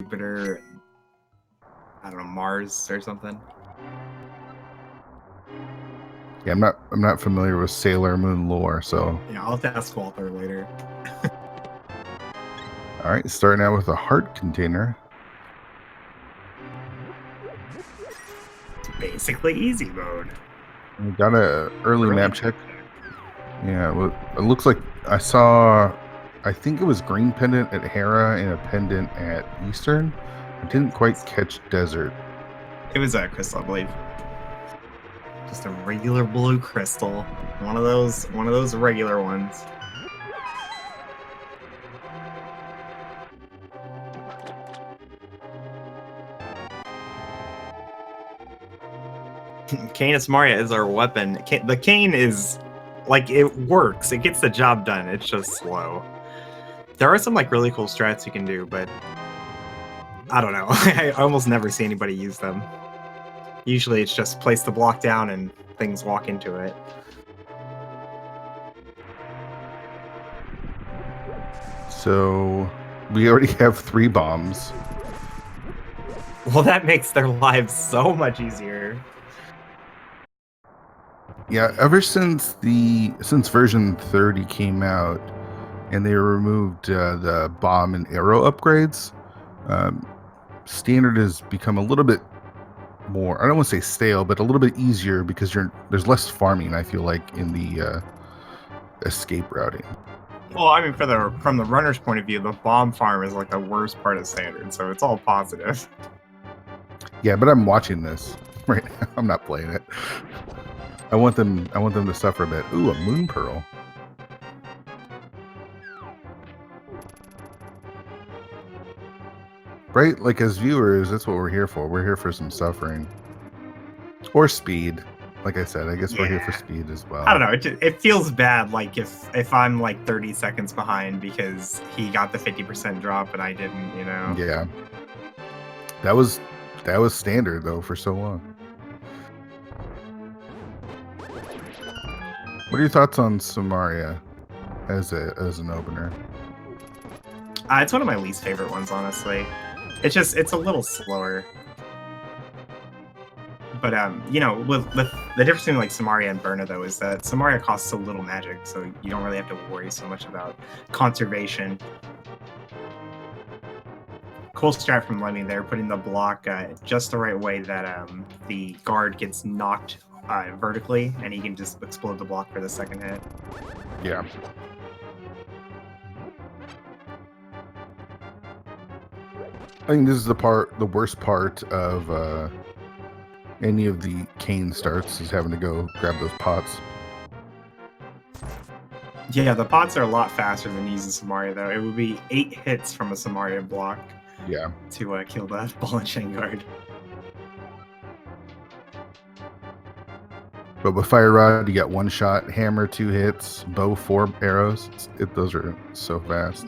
Jupiter, I don't know, Mars or something. Yeah, I'm not familiar with Sailor Moon lore, so. Yeah, I'll have to ask Walter later. All right, starting out with a heart container. It's basically easy mode. We got a early map check. Yeah, well, it looks like I saw, I think it was green pendant at Hera and a pendant at Eastern. I didn't quite catch Desert. It was a crystal, I believe. Just a regular blue crystal. One of those regular ones. Canis Maria is our weapon. The cane is, like, it works. It gets the job done. It's just slow. There are some, like, really cool strats you can do, but I don't know. I almost never see anybody use them. Usually it's just place the block down and things walk into it. So we already have 3 bombs. Well, that makes their lives so much easier. Yeah, ever since version 30 came out and they removed the bomb and arrow upgrades, standard has become a little bit more, I don't want to say stale, but a little bit easier because there's less farming, I feel like, in the escape routing. Well, I mean, from the runner's point of view, the bomb farm is like the worst part of standard, so it's all positive. Yeah, but I'm watching this right now. I'm not playing it. I want them to suffer a bit. Ooh, a moon pearl. Right? Like, as viewers, that's what we're here for. We're here for some suffering. Or speed. Like I said, I guess we're here for speed as well. I don't know. It feels bad, like, if I'm, like, 30 seconds behind because he got the 50% drop and I didn't, you know? Yeah. That was standard, though, for so long. What are your thoughts on Samaria as an opener? It's one of my least favorite ones, honestly. It's a little slower. But, you know, with the difference between, like, Samaria and Berna, though, is that Samaria costs so little magic, so you don't really have to worry so much about conservation. Cool strat from Lemmy there, putting the block just the right way that the guard gets knocked vertically, and he can just explode the block for the second hit. Yeah. I think this is the worst part of any of the cane starts is having to go grab those pots. Yeah, the pots are a lot faster than using Samaria, though. It would be 8 hits from a Samaria block. Yeah. To kill that ball and chain guard. But with Fire Rod, you got 1 shot, Hammer 2 hits, Bow 4 arrows. Those are so fast.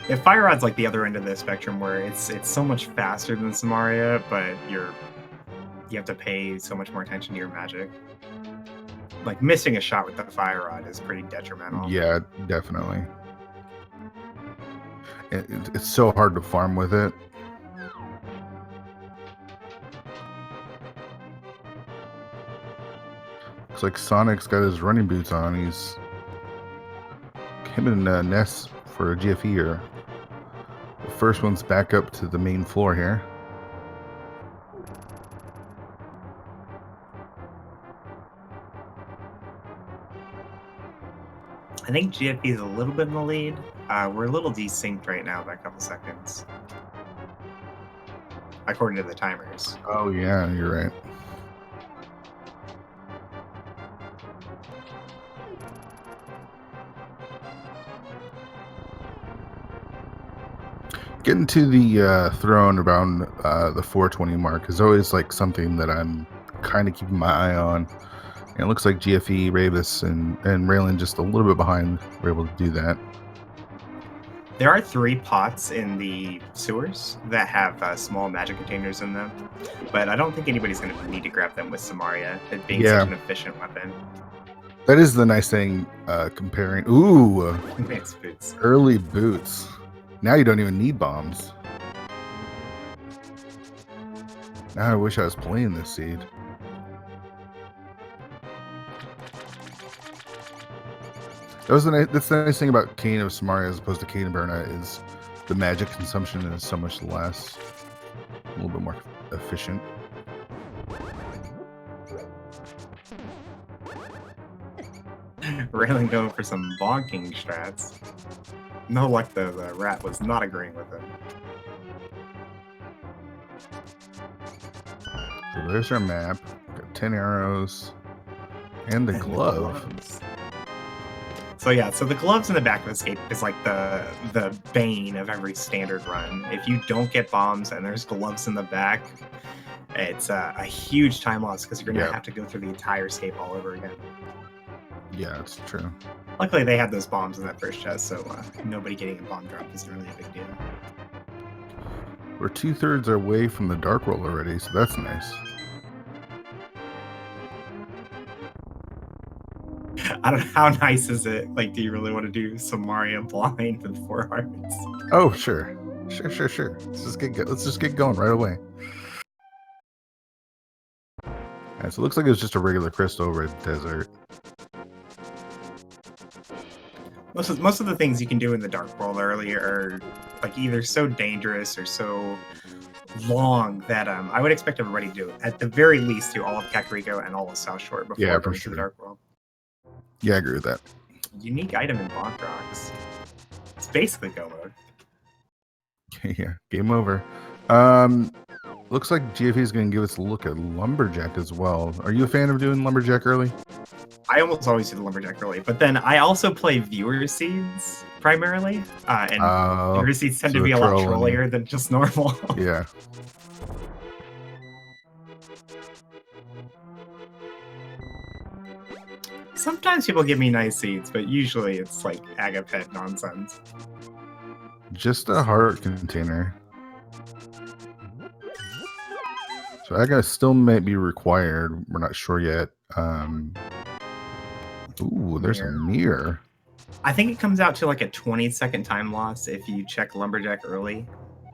Yeah, Fire Rod's like the other end of the spectrum where it's so much faster than Samaria, but you have to pay so much more attention to your magic. Like, missing a shot with the Fire Rod is pretty detrimental. Yeah, definitely. It's so hard to farm with it. Looks like Sonic's got his running boots on. He's him and Ness for a GFE here. The first one's back up to the main floor here. I think GFE is a little bit in the lead. We're a little desynced right now by a couple seconds, according to the timers. Oh yeah, you're right. Getting to the throne around the 420 mark is always like something that I'm kind of keeping my eye on. And it looks like GFE, Ravis, and Raylan just a little bit behind were able to do that. There are 3 pots in the sewers that have small magic containers in them, but I don't think anybody's going to need to grab them with Samaria, it being such an efficient weapon. That is the nice thing comparing. Ooh, Nice boots. Early boots. Now you don't even need bombs. Now I wish I was playing this seed. That's the nice thing about Cane of Samaria as opposed to Cane of Berna is the magic consumption is so much less. A little bit more efficient. Raylan going for some bonking strats. No luck though, the rat was not agreeing with him. So there's our map. Got 10 arrows. And the glove. So yeah, so the gloves in the back of Escape is like the bane of every standard run. If you don't get bombs and there's gloves in the back, it's a huge time loss because you're going to have to go through the entire Escape all over again. Yeah, it's true. Luckily, they had those bombs in that first chest, so nobody getting a bomb drop isn't really a big deal. We're 2/3 away from the Dark World already, so that's nice. I don't know, how nice is it? Like, do you really want to do some Mario blind with 4 hearts? Oh, sure. Sure. Let's just get going right away. Alright, so it looks like it's just a regular crystal red desert. Most of the things you can do in the Dark World earlier are like either so dangerous or so long that I would expect everybody to do it. At the very least, do all of Kakariko and all of South Shore before going to the Dark World. Yeah, I agree with that. Unique item in Bonk Rocks. It's basically go mode. Yeah, game over. Looks like GFE is going to give us a look at Lumberjack as well. Are you a fan of doing Lumberjack early? I almost always do the Lumberjack early, but then I also play viewer seeds primarily, and viewer seeds tend to be a lot trollier than just normal. Yeah. Sometimes people give me nice seeds, but usually it's like Agapet nonsense. Just a heart container. So Aga still might be required. We're not sure yet. Ooh, there's a mirror. I think it comes out to like a 20-second time loss if you check Lumberjack early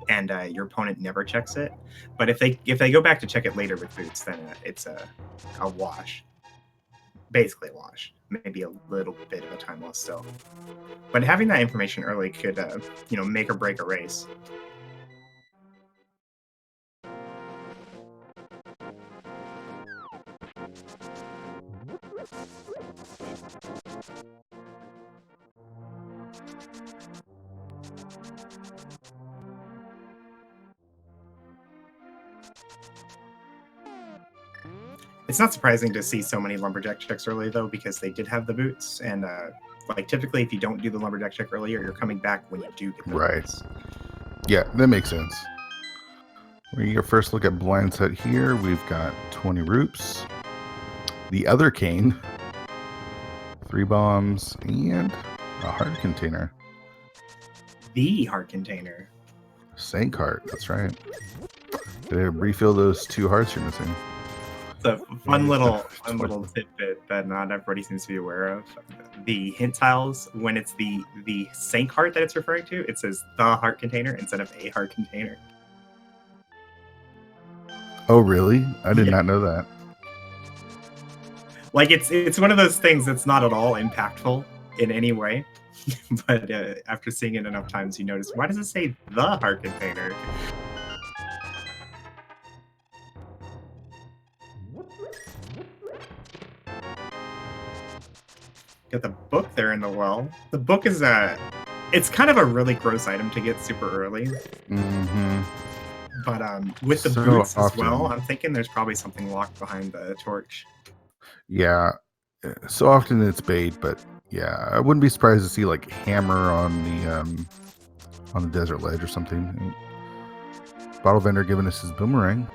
and your opponent never checks it. But if they go back to check it later with boots, then it's a wash. Basically a wash. Maybe a little bit of a time loss still. But having that information early could make or break a race. It's not surprising to see so many Lumberjack checks early, though, because they did have the boots. And like typically, if you don't do the Lumberjack check earlier, you're coming back when you do get the boots. Yeah, that makes sense. We first look at blind set here. We've got 20 roots, the other cane, 3 bombs, and a heart container. The heart container. Sank heart, that's right. Gotta refill those 2 hearts you're missing. It's a fun little tidbit that not everybody seems to be aware of. The hint tiles, when it's the sank heart that it's referring to, it says the heart container instead of a heart container. Oh, really? I did not know that. Like, it's one of those things that's not at all impactful in any way. But after seeing it enough times, you notice, why does it say the heart container? Got the book there in the well. The book is it's kind of a really gross item to get super early. Mm-hmm. But with the boots as well, I'm thinking there's probably something locked behind the torch. Yeah, so often it's bait, but yeah, I wouldn't be surprised to see like hammer on the desert ledge or something. Bottle vendor giving us his boomerang.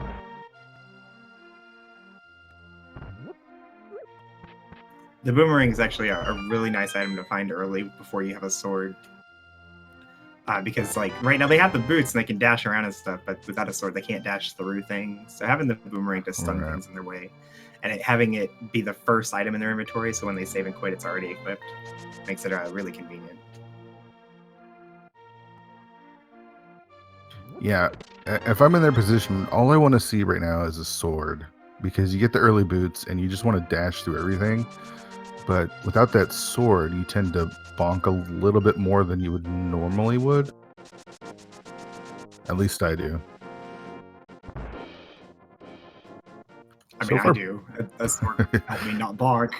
The boomerang is actually a really nice item to find early before you have a sword. Because like right now they have the boots and they can dash around and stuff, but without a sword they can't dash through things. So having the boomerang to stun things in their way, and having it be the first item in their inventory, so when they save and quit, it's already equipped, makes it really convenient. Yeah, if I'm in their position, all I want to see right now is a sword, because you get the early boots and you just want to dash through everything. But without that sword, you tend to bonk a little bit more than you would normally would. At least I do. I So mean, I far, do. A sword help me not bonk.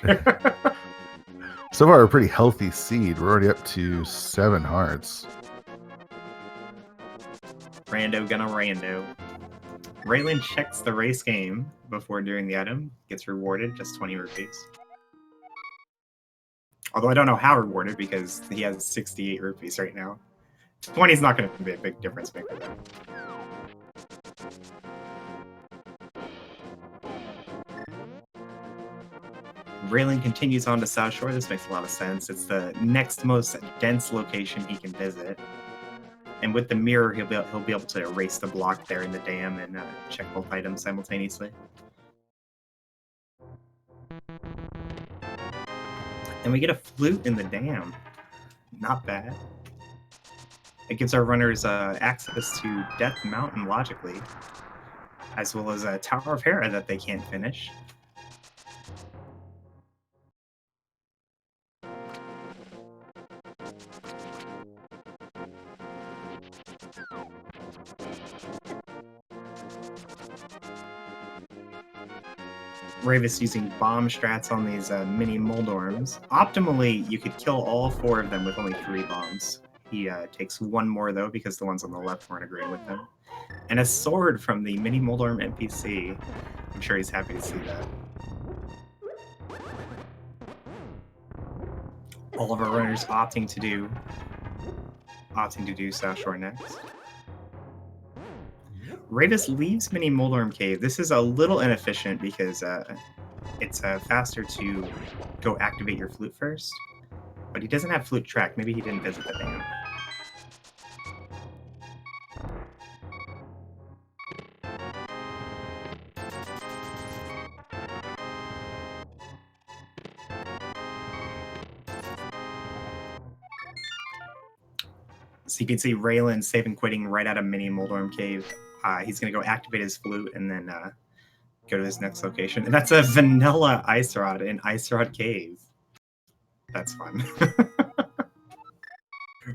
so far a pretty healthy seed. We're already up to 7 hearts. Rando gonna rando. Raylan checks the race game before doing the item. Gets rewarded just 20 rupees. Although I don't know how rewarded because he has 68 rupees right now. 20 is not going to be a big difference maker though. Raylan continues on to South Shore. This makes a lot of sense. It's the next most dense location he can visit. And with the mirror, he'll be able to erase the block there in the dam and check both items simultaneously. And we get a flute in the dam. Not bad. It gives our runners access to Death Mountain logically, as well as a Tower of Hera that they can't finish. Ravis using bomb strats on these mini Moldorms. Optimally, you could kill all 4 of them with only 3 bombs. He takes 1 more, though, because the ones on the left weren't agreeing with him. And a sword from the mini Moldorm NPC. I'm sure he's happy to see that. All of our runners opting to do South Shore next. Ravis leaves Mini Moldorm Cave. This is a little inefficient because it's faster to go activate your flute first. But he doesn't have flute track. Maybe he didn't visit the dam. So you can see Raylan save and quitting right out of Mini Moldorm Cave. He's going to go activate his flute and then go to his next location. And that's a vanilla Ice Rod in Ice Rod Cave. That's fun.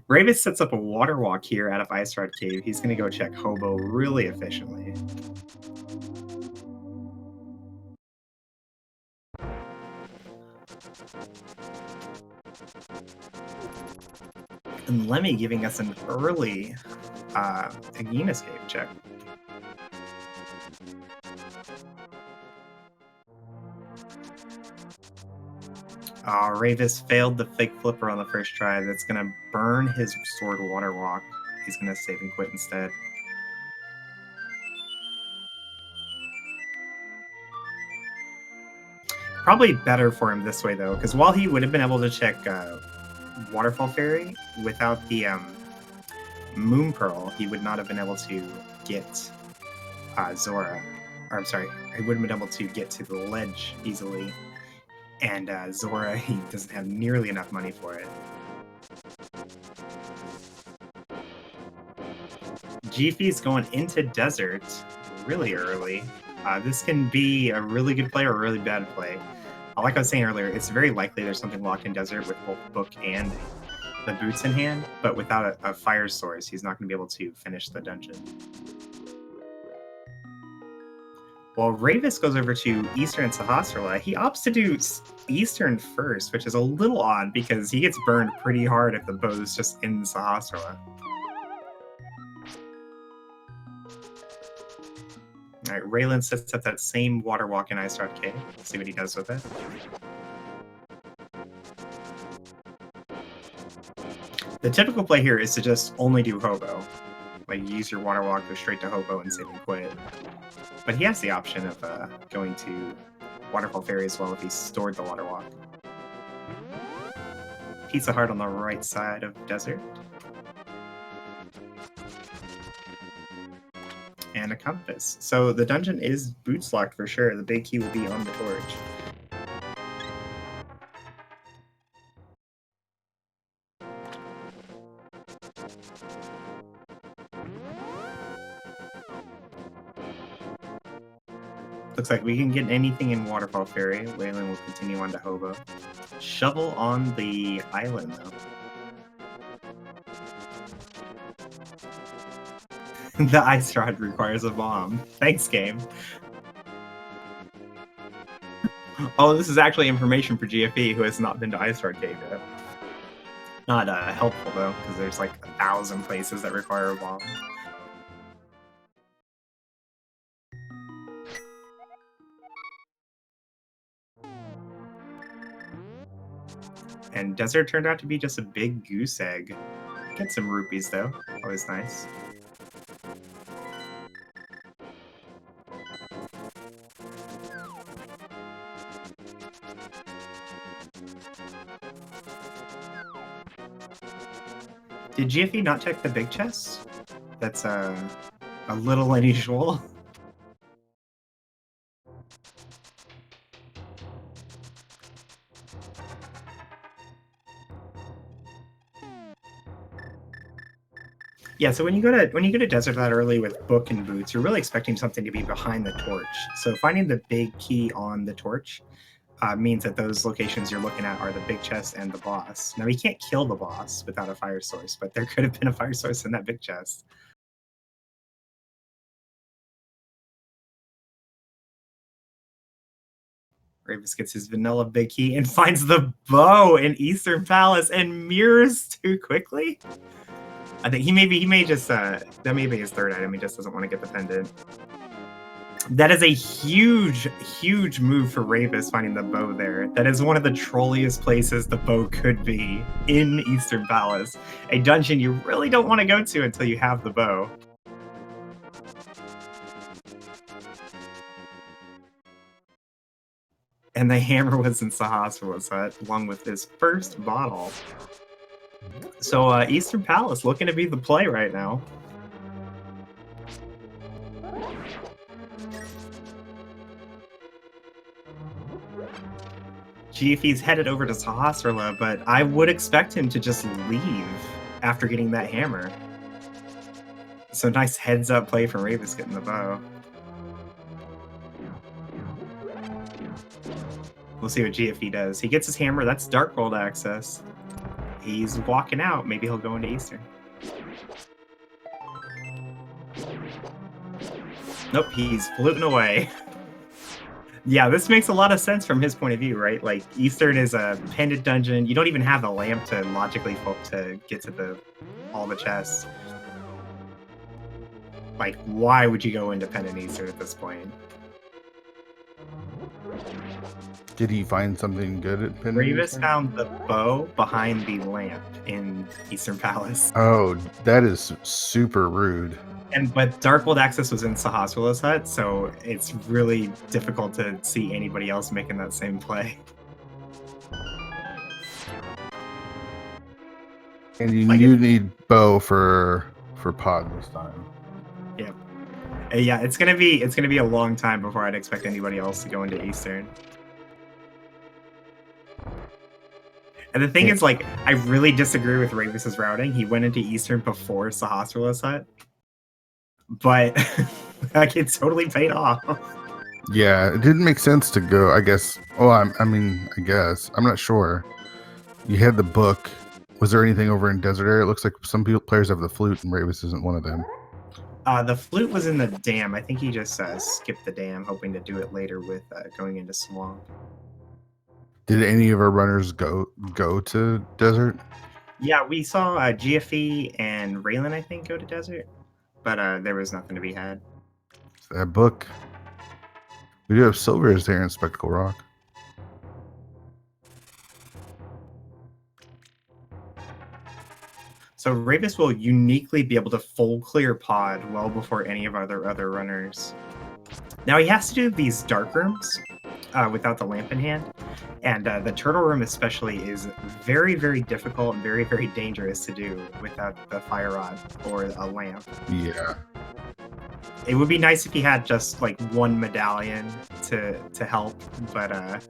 Ravis sets up a water walk here out of Ice Rod Cave. He's going to go check Hobo really efficiently. And Lemmy giving us an early Agnes Cave check. Ravis failed the fake flipper on the first try. That's going to burn his sword water walk. He's going to save and quit instead. Probably better for him this way, though, because while he would have been able to check Waterfall Fairy without the Moon Pearl, he would not have been able to get Zora. Or, I'm sorry, he wouldn't have been able to get to the ledge easily. And Zora, he doesn't have nearly enough money for it. Jiffy's going into Desert really early. This can be a really good play or a really bad play. Like I was saying earlier, it's very likely there's something locked in Desert with both Book and the boots in hand, but without a fire source, he's not going to be able to finish the dungeon. While Ravis goes over to Eastern Sahasrara, he opts to do Eastern first, which is a little odd because he gets burned pretty hard if the bow's just in Sahasrara. All right, Raylan sets up that same water walk in Ice Rod Cave. Let's see what he does with it. The typical play here is to just only do Hobo. Like, use your water walk, go straight to Hobo, and save and quit. But he has the option of going to Waterfall Fairy as well if he stored the water walk. Pizza Heart on the right side of Desert. And a compass. So the dungeon is boots locked for sure. The big key will be on the torch. Looks like we can get anything in Waterfall Ferry. Waylon will continue on to Hobo. Shovel on the island, though. The ice rod requires a bomb. Thanks, game. Oh, this is actually information for GFE, who has not been to Ice Rod Cave yet. Not helpful, though, because there's like 1,000 places that require a bomb. And Desert turned out to be just a big goose egg. Get some rupees, though. Always nice. Did GFE not check the big chest? That's a little unusual. Yeah, so when you go to Desert that early with Book and Boots, you're really expecting something to be behind the torch. So finding the big key on the torch means that those locations you're looking at are the big chest and the boss. Now, you can't kill the boss without a fire source, but there could have been a fire source in that big chest. Ravis gets his vanilla big key and finds the bow in Eastern Palace and mirrors too quickly. I think he may just that may be his third item. He just doesn't want to get the pendant. That is a huge move for Ravis finding the bow there. That is one of the trolliest places the bow could be in Eastern Palace. A dungeon you really don't want to go to until you have the bow. And the hammer was in Sahasra's hut, along with his first bottle. So Eastern Palace looking to be the play right now. GFE's headed over to Sahasrara, but I would expect him to just leave after getting that hammer. So nice heads-up play from Ravis getting the bow. We'll see what GFE does. He gets his hammer. That's Dark World access. He's walking out. Maybe he'll go into Eastern. Nope, he's floating away. Yeah, this makes a lot of sense from his point of view, right? Like, Eastern is a pendant dungeon. You don't even have the lamp to logically to get to all the chests. Like, why would you go into Pendant Eastern at this point? Did he find something good at Pendant Ravis Eastern? found the bow behind the lamp in Eastern Palace. Oh, that is super rude. But Dark World access was in Sahasrara's hut, so it's really difficult to see anybody else making that same play. And you need bow for pod this time. Yep. Yeah, it's gonna be a long time before I'd expect anybody else to go into Eastern. And the thing is, like, I really disagree with Ravis's routing. He went into Eastern before Sahasrara's hut. But like, it totally paid off. Yeah, it didn't make sense to go, I guess. Oh, I guess. I'm not sure. You had the book. Was there anything over in Desert Area? It looks like some players have the flute, and Ravis isn't one of them. The flute was in the dam. I think he just skipped the dam, hoping to do it later with going into Swamp. Did any of our runners go to Desert? Yeah, we saw GFE and Raylan, I think, go to Desert. But there was nothing to be had. That book. We do have Silvers there in Spectacle Rock. So Ravis will uniquely be able to full clear pod well before any of our other runners. Now he has to do these dark rooms without the lamp in hand. And the turtle room especially is very, very difficult and very, very dangerous to do without the fire rod or a lamp. Yeah. It would be nice if he had just like one medallion to help, but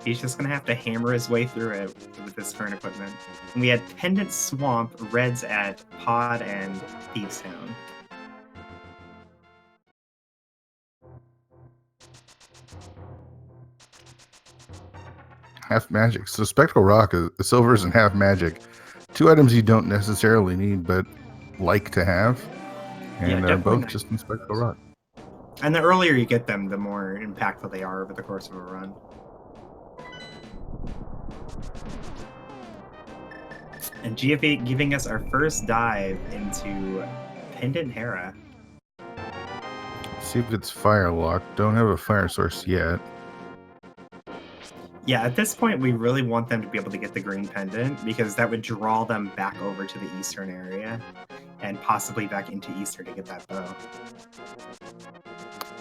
he's just gonna have to hammer his way through it with this current equipment. And we had Pendant Swamp, Reds at Pod and Thieves Town. half magic. So Spectral Rock is silvers and half magic. 2 items you don't necessarily need, but like to have. And they're definitely both nice just in Spectral those. Rock. And the earlier you get them, the more impactful they are over the course of a run. And GFA giving us our first dive into Pendant Hera. See if it's fire locked. Don't have a fire source yet. Yeah, at this point, we really want them to be able to get the green pendant because that would draw them back over to the eastern area and possibly back into Eastern to get that bow.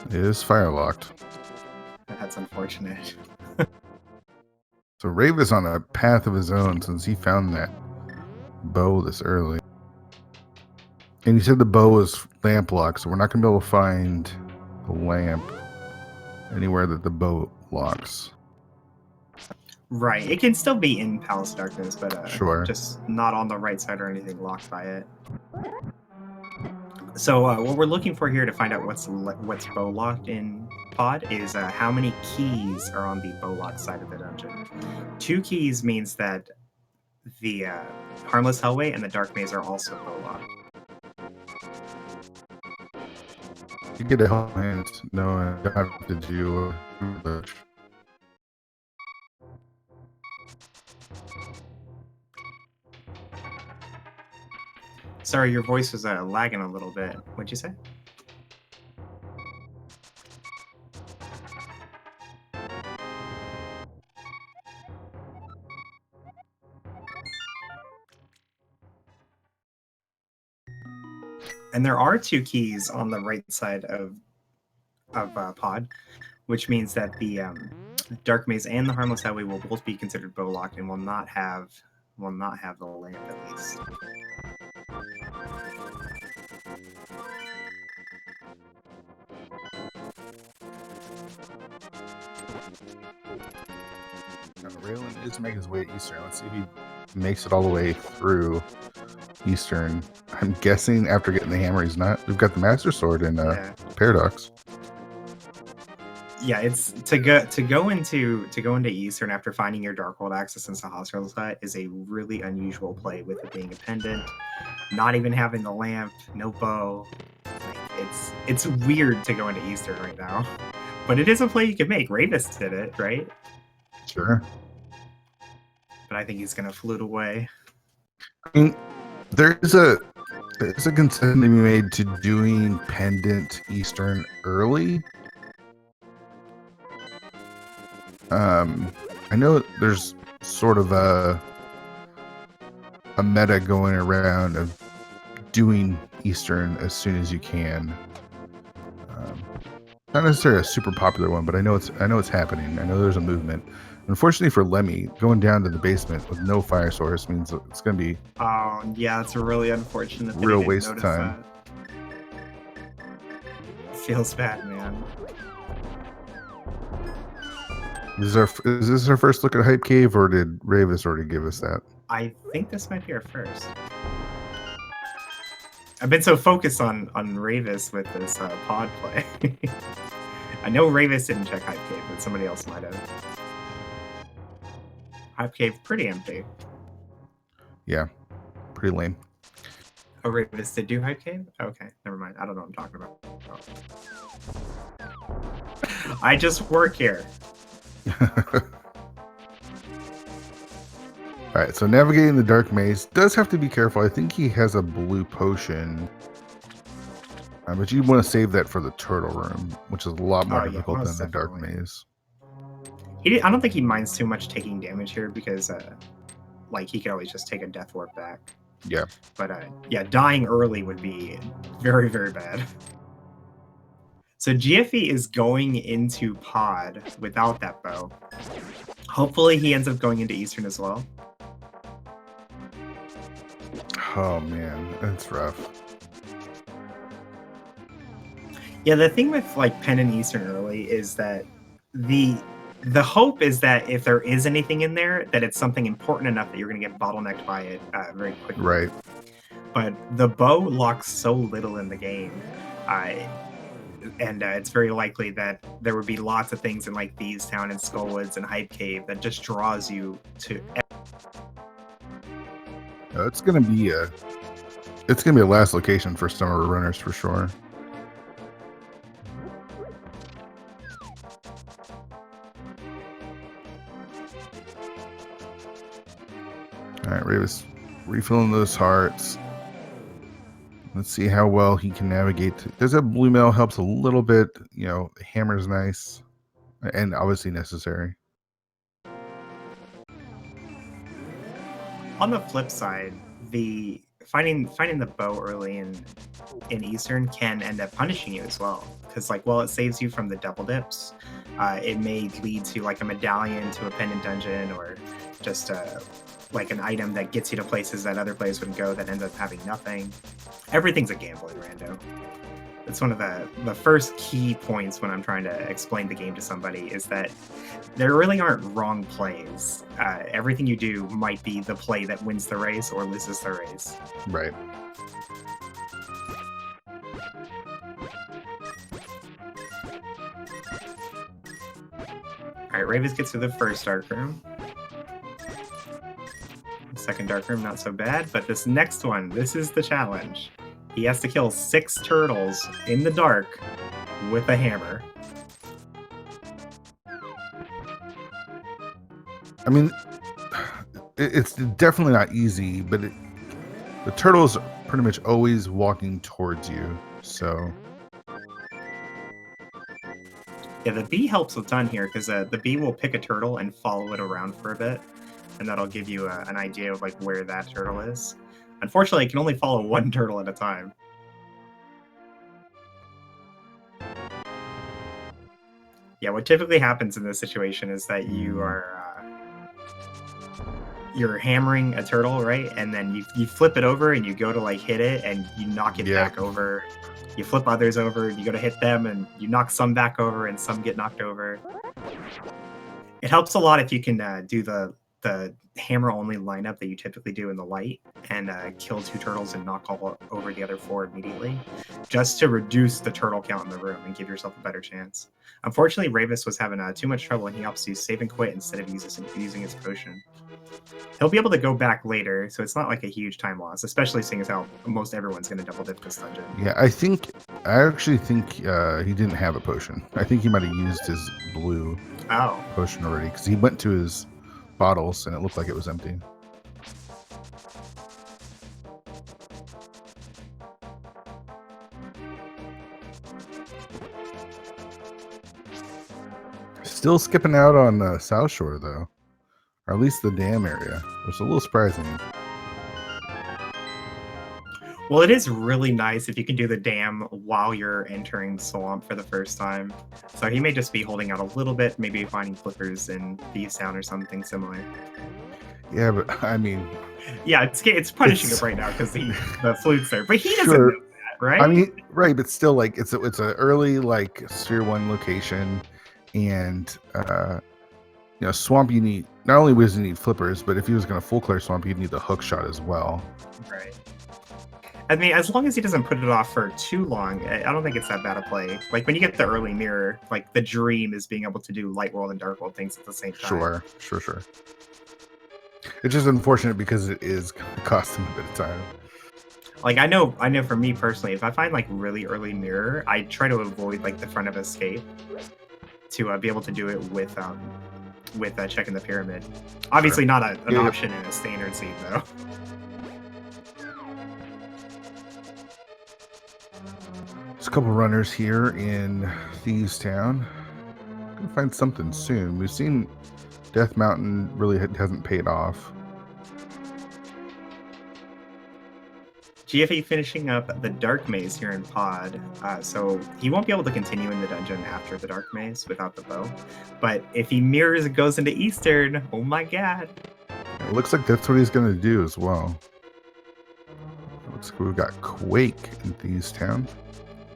It is fire locked. That's unfortunate. So Rave is on a path of his own since he found that bow this early. And he said the bow is lamp locked, so we're not going to be able to find the lamp anywhere that the bow locks. Right. It can still be in Palace of Darkness, but Sure. just not on the right side or anything locked by it. So what we're looking for here to find out what's bow locked in Pod is how many keys are on the bow locked side of the dungeon. 2 keys means that the Harmless Hellway and the Dark Maze are also bow locked. You get a hell hand. No, I don't have to do much. Sorry, your voice was lagging a little bit. What'd you say? And there are 2 keys on the right side of Pod, which means that the Dark Maze and the Harmless Highway will both be considered bow locked and will not have the lamp at least. Raylan is making his way to Eastern. Let's see if he makes it all the way through Eastern. I'm guessing after getting the hammer, he's not. We've got the Master Sword in Paradox. Yeah, it's to go into Eastern after finding your Darkhold access into Hospital's Hut is a really unusual play with it being a pendant, not even having the lamp, no bow. Like, it's weird to go into Eastern right now, but it is a play you can make. Ravis did it, right? Sure. But I think he's gonna flute away. I mean, there's a concession to be made to doing pendant Eastern early. I know there's sort of a meta going around of doing Eastern as soon as you can. Not necessarily a super popular one, but I know it's happening. I know there's a movement. Unfortunately for Lemmy, going down to the basement with no fire source means it's going to be yeah, it's really unfortunate. Real waste of time. Feels bad, man. Is this our first look at Hype Cave, or did Ravis already give us that? I think this might be our first. I've been so focused on Ravis with this pod play. I know Ravis didn't check Hype Cave, but somebody else might have. Hype Cave, pretty empty. Yeah, pretty lame. Oh, Ravis did do Hype Cave? Okay, never mind. I don't know what I'm talking about. Oh. I just work here. Alright, so navigating the Dark Maze does have to be careful. I think he has a blue potion. But you want to save that for the turtle room, which is a lot more difficult than the Dark Maze. I don't think he minds too much taking damage here because like he could always just take a death warp back. Yeah. But yeah, dying early would be very, very bad. So GFE is going into Pod without that bow. Hopefully he ends up going into Eastern as well. Oh man, that's rough. Yeah, the thing with like Pen and Eastern early is that the hope is that if there is anything in there, that it's something important enough that you're going to get bottlenecked by it very quickly. Right. But the bow locks so little in the game. and it's very likely that there would be lots of things in like Thieves Town and Skullwoods and Hype Cave that just draws you to. It's gonna be a last location for summer runners for sure. All right, Ravis refilling those hearts. Let's see how well he can navigate. There's a blue mail helps a little bit. You know, the hammer's nice and obviously necessary. On the flip side, the finding the bow early in Eastern can end up punishing you as well, because like, well, it saves you from the double dips. It may lead to like a medallion to a pendant dungeon, or just like an item that gets you to places that other players wouldn't go that ends up having nothing. Everything's a gamble in Rando. It's one of the first key points when I'm trying to explain the game to somebody, is that there really aren't wrong plays. Everything you do might be the play that wins the race or loses the race. Right. All right, Ravis gets through the first dark room. Second dark room, not so bad, but this next one, this is the challenge. He has to kill 6 turtles in the dark with a hammer. I mean, it's definitely not easy, but the turtles are pretty much always walking towards you, so... Yeah, the bee helps a ton here, because the bee will pick a turtle and follow it around for a bit, and that'll give you an idea of like where that turtle is. Unfortunately, it can only follow one turtle at a time. Yeah, what typically happens in this situation is that you're hammering a turtle, right? And then you flip it over and you go to like hit it and you knock it back over. You flip others over, you go to hit them and you knock some back over and some get knocked over. It helps a lot if you can do the hammer only lineup that you typically do in the light and kill 2 turtles and knock all over the other 4 immediately, just to reduce the turtle count in the room and give yourself a better chance. Unfortunately, Ravis was having too much trouble, and he opts to save and quit instead of using his potion. He'll be able to go back later, so it's not like a huge time loss, especially seeing as how most everyone's going to double dip this dungeon. Yeah, I actually think he didn't have a potion. I think he might have used his blue potion already, because he went to his bottles and it looked like it was empty. Still skipping out on South Shore though, or at least the dam area, which is a little surprising. Well, it is really nice if you can do the dam while you're entering the swamp for the first time. So he may just be holding out a little bit, maybe finding flippers in Thieves Town or something similar. Yeah, but I mean... Yeah, it's punishing him right now because the flute's there. But he doesn't know that, right? I mean, right, but still, like, it's an early, like, Sphere 1 location, and, you know, Swamp, you need... Not only does he need flippers, but if he was going to full clear Swamp, you'd need the hook shot as well. Right. I mean, as long as he doesn't put it off for too long, I don't think it's that bad a play. Like, when you get the early mirror, like, the dream is being able to do Light World and Dark World things at the same time. Sure. It's just unfortunate because it is going to cost him a bit of time. Like, I know for me personally, if I find, like, really early mirror, I try to avoid, like, the front of escape to be able to do it with checking the pyramid. Obviously not an option in a standard seed, though. There's a couple runners here in Thieves Town. Gonna find something soon. We've seen Death Mountain really hasn't paid off. GFE finishing up the Dark Maze here in Pod, so he won't be able to continue in the dungeon after the Dark Maze without the bow. But if he mirrors and goes into Eastern, oh my god. It looks like that's what he's going to do as well. Looks like we've got Quake in Thieves Town.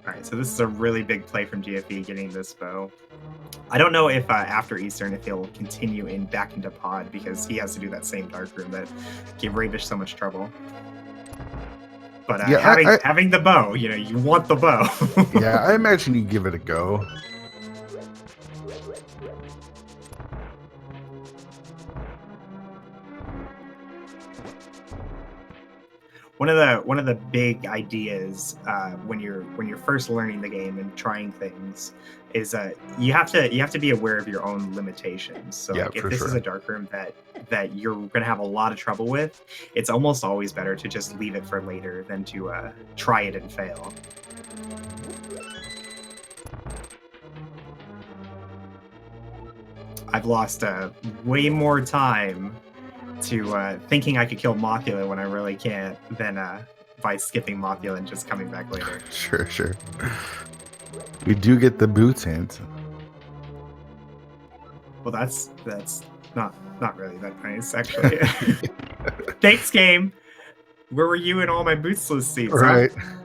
Alright, so this is a really big play from GFE getting this bow. I don't know if after Eastern, if he'll continue back into Pod, because he has to do that same Dark Room that gave Ravish so much trouble. But Yeah, having the bow, you know, you want the bow. yeah, I imagine you give it a go. One of the big ideas when you're first learning the game and trying things is you have to be aware of your own limitations. So Yeah, like if for this is sure. a dark room that you're gonna have a lot of trouble with, it's almost always better to just leave it for later than to try it and fail. I've lost way more time to thinking I could kill Mothula when I really can't than by skipping Mothula and just coming back later. Sure, sure. We do get the boots hint. Well, that's not really that nice, actually. Thanks, game. Where were you in all my bootsless seats? Right. Huh?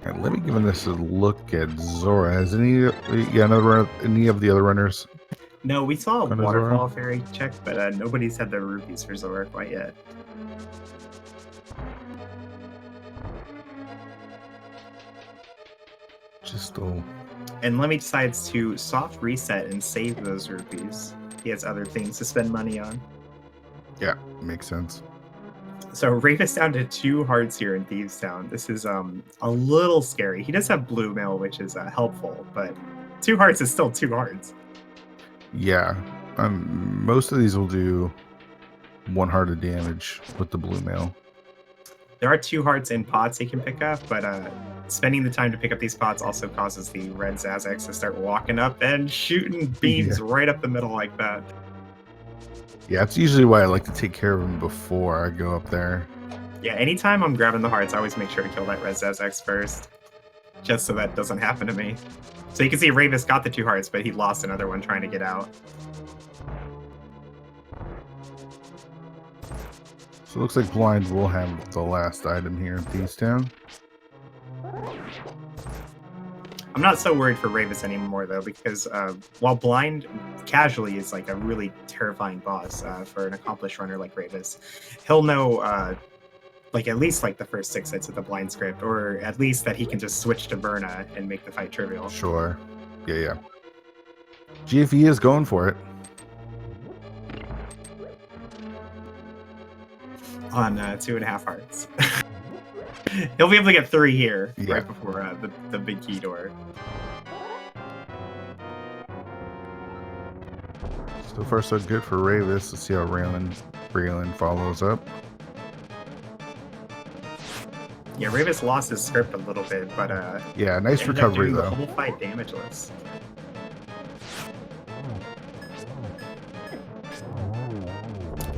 And let me give this a look at Zora. Has any of the other runners? No, we saw a Gone to waterfall Zora? fairy check, but nobody's had their rupees for Zora quite yet. Just a... And Lemmy decides to soft reset and save those rupees. He has other things to spend money on. Yeah, makes sense. So Ravis down to 2 hearts here in Thieves Town. This is a little scary. He does have blue mail, which is helpful, but 2 hearts is still 2 hearts. Yeah, most of these will do 1 heart of damage with the blue mail. There are 2 hearts in pots he can pick up, but spending the time to pick up these pots also causes the red Zazax to start walking up and shooting beams right up the middle like that. Yeah, it's usually why I like to take care of them before I go up there. Yeah, anytime I'm grabbing the hearts, I always make sure to kill that red Zazax first, just so that doesn't happen to me. So you can see Ravis got the 2 hearts, but he lost another one trying to get out. So it looks like Blind will have the last item here in Thieves Town. I'm not so worried for Ravis anymore, though, because while Blind casually is like a really terrifying boss for an accomplished runner like Ravis, he'll know like at least like the first 6 hits of the Blind script, or at least that he can just switch to Verna and make the fight trivial. Sure. Yeah. GFE is going for it. On 2.5 hearts. He'll be able to get 3 here right before the big key door. So far, so good for Ravis. Let's see how Raylan follows up. Yeah, Ravis lost his script a little bit, but yeah, nice recovery though. The whole fight damageless.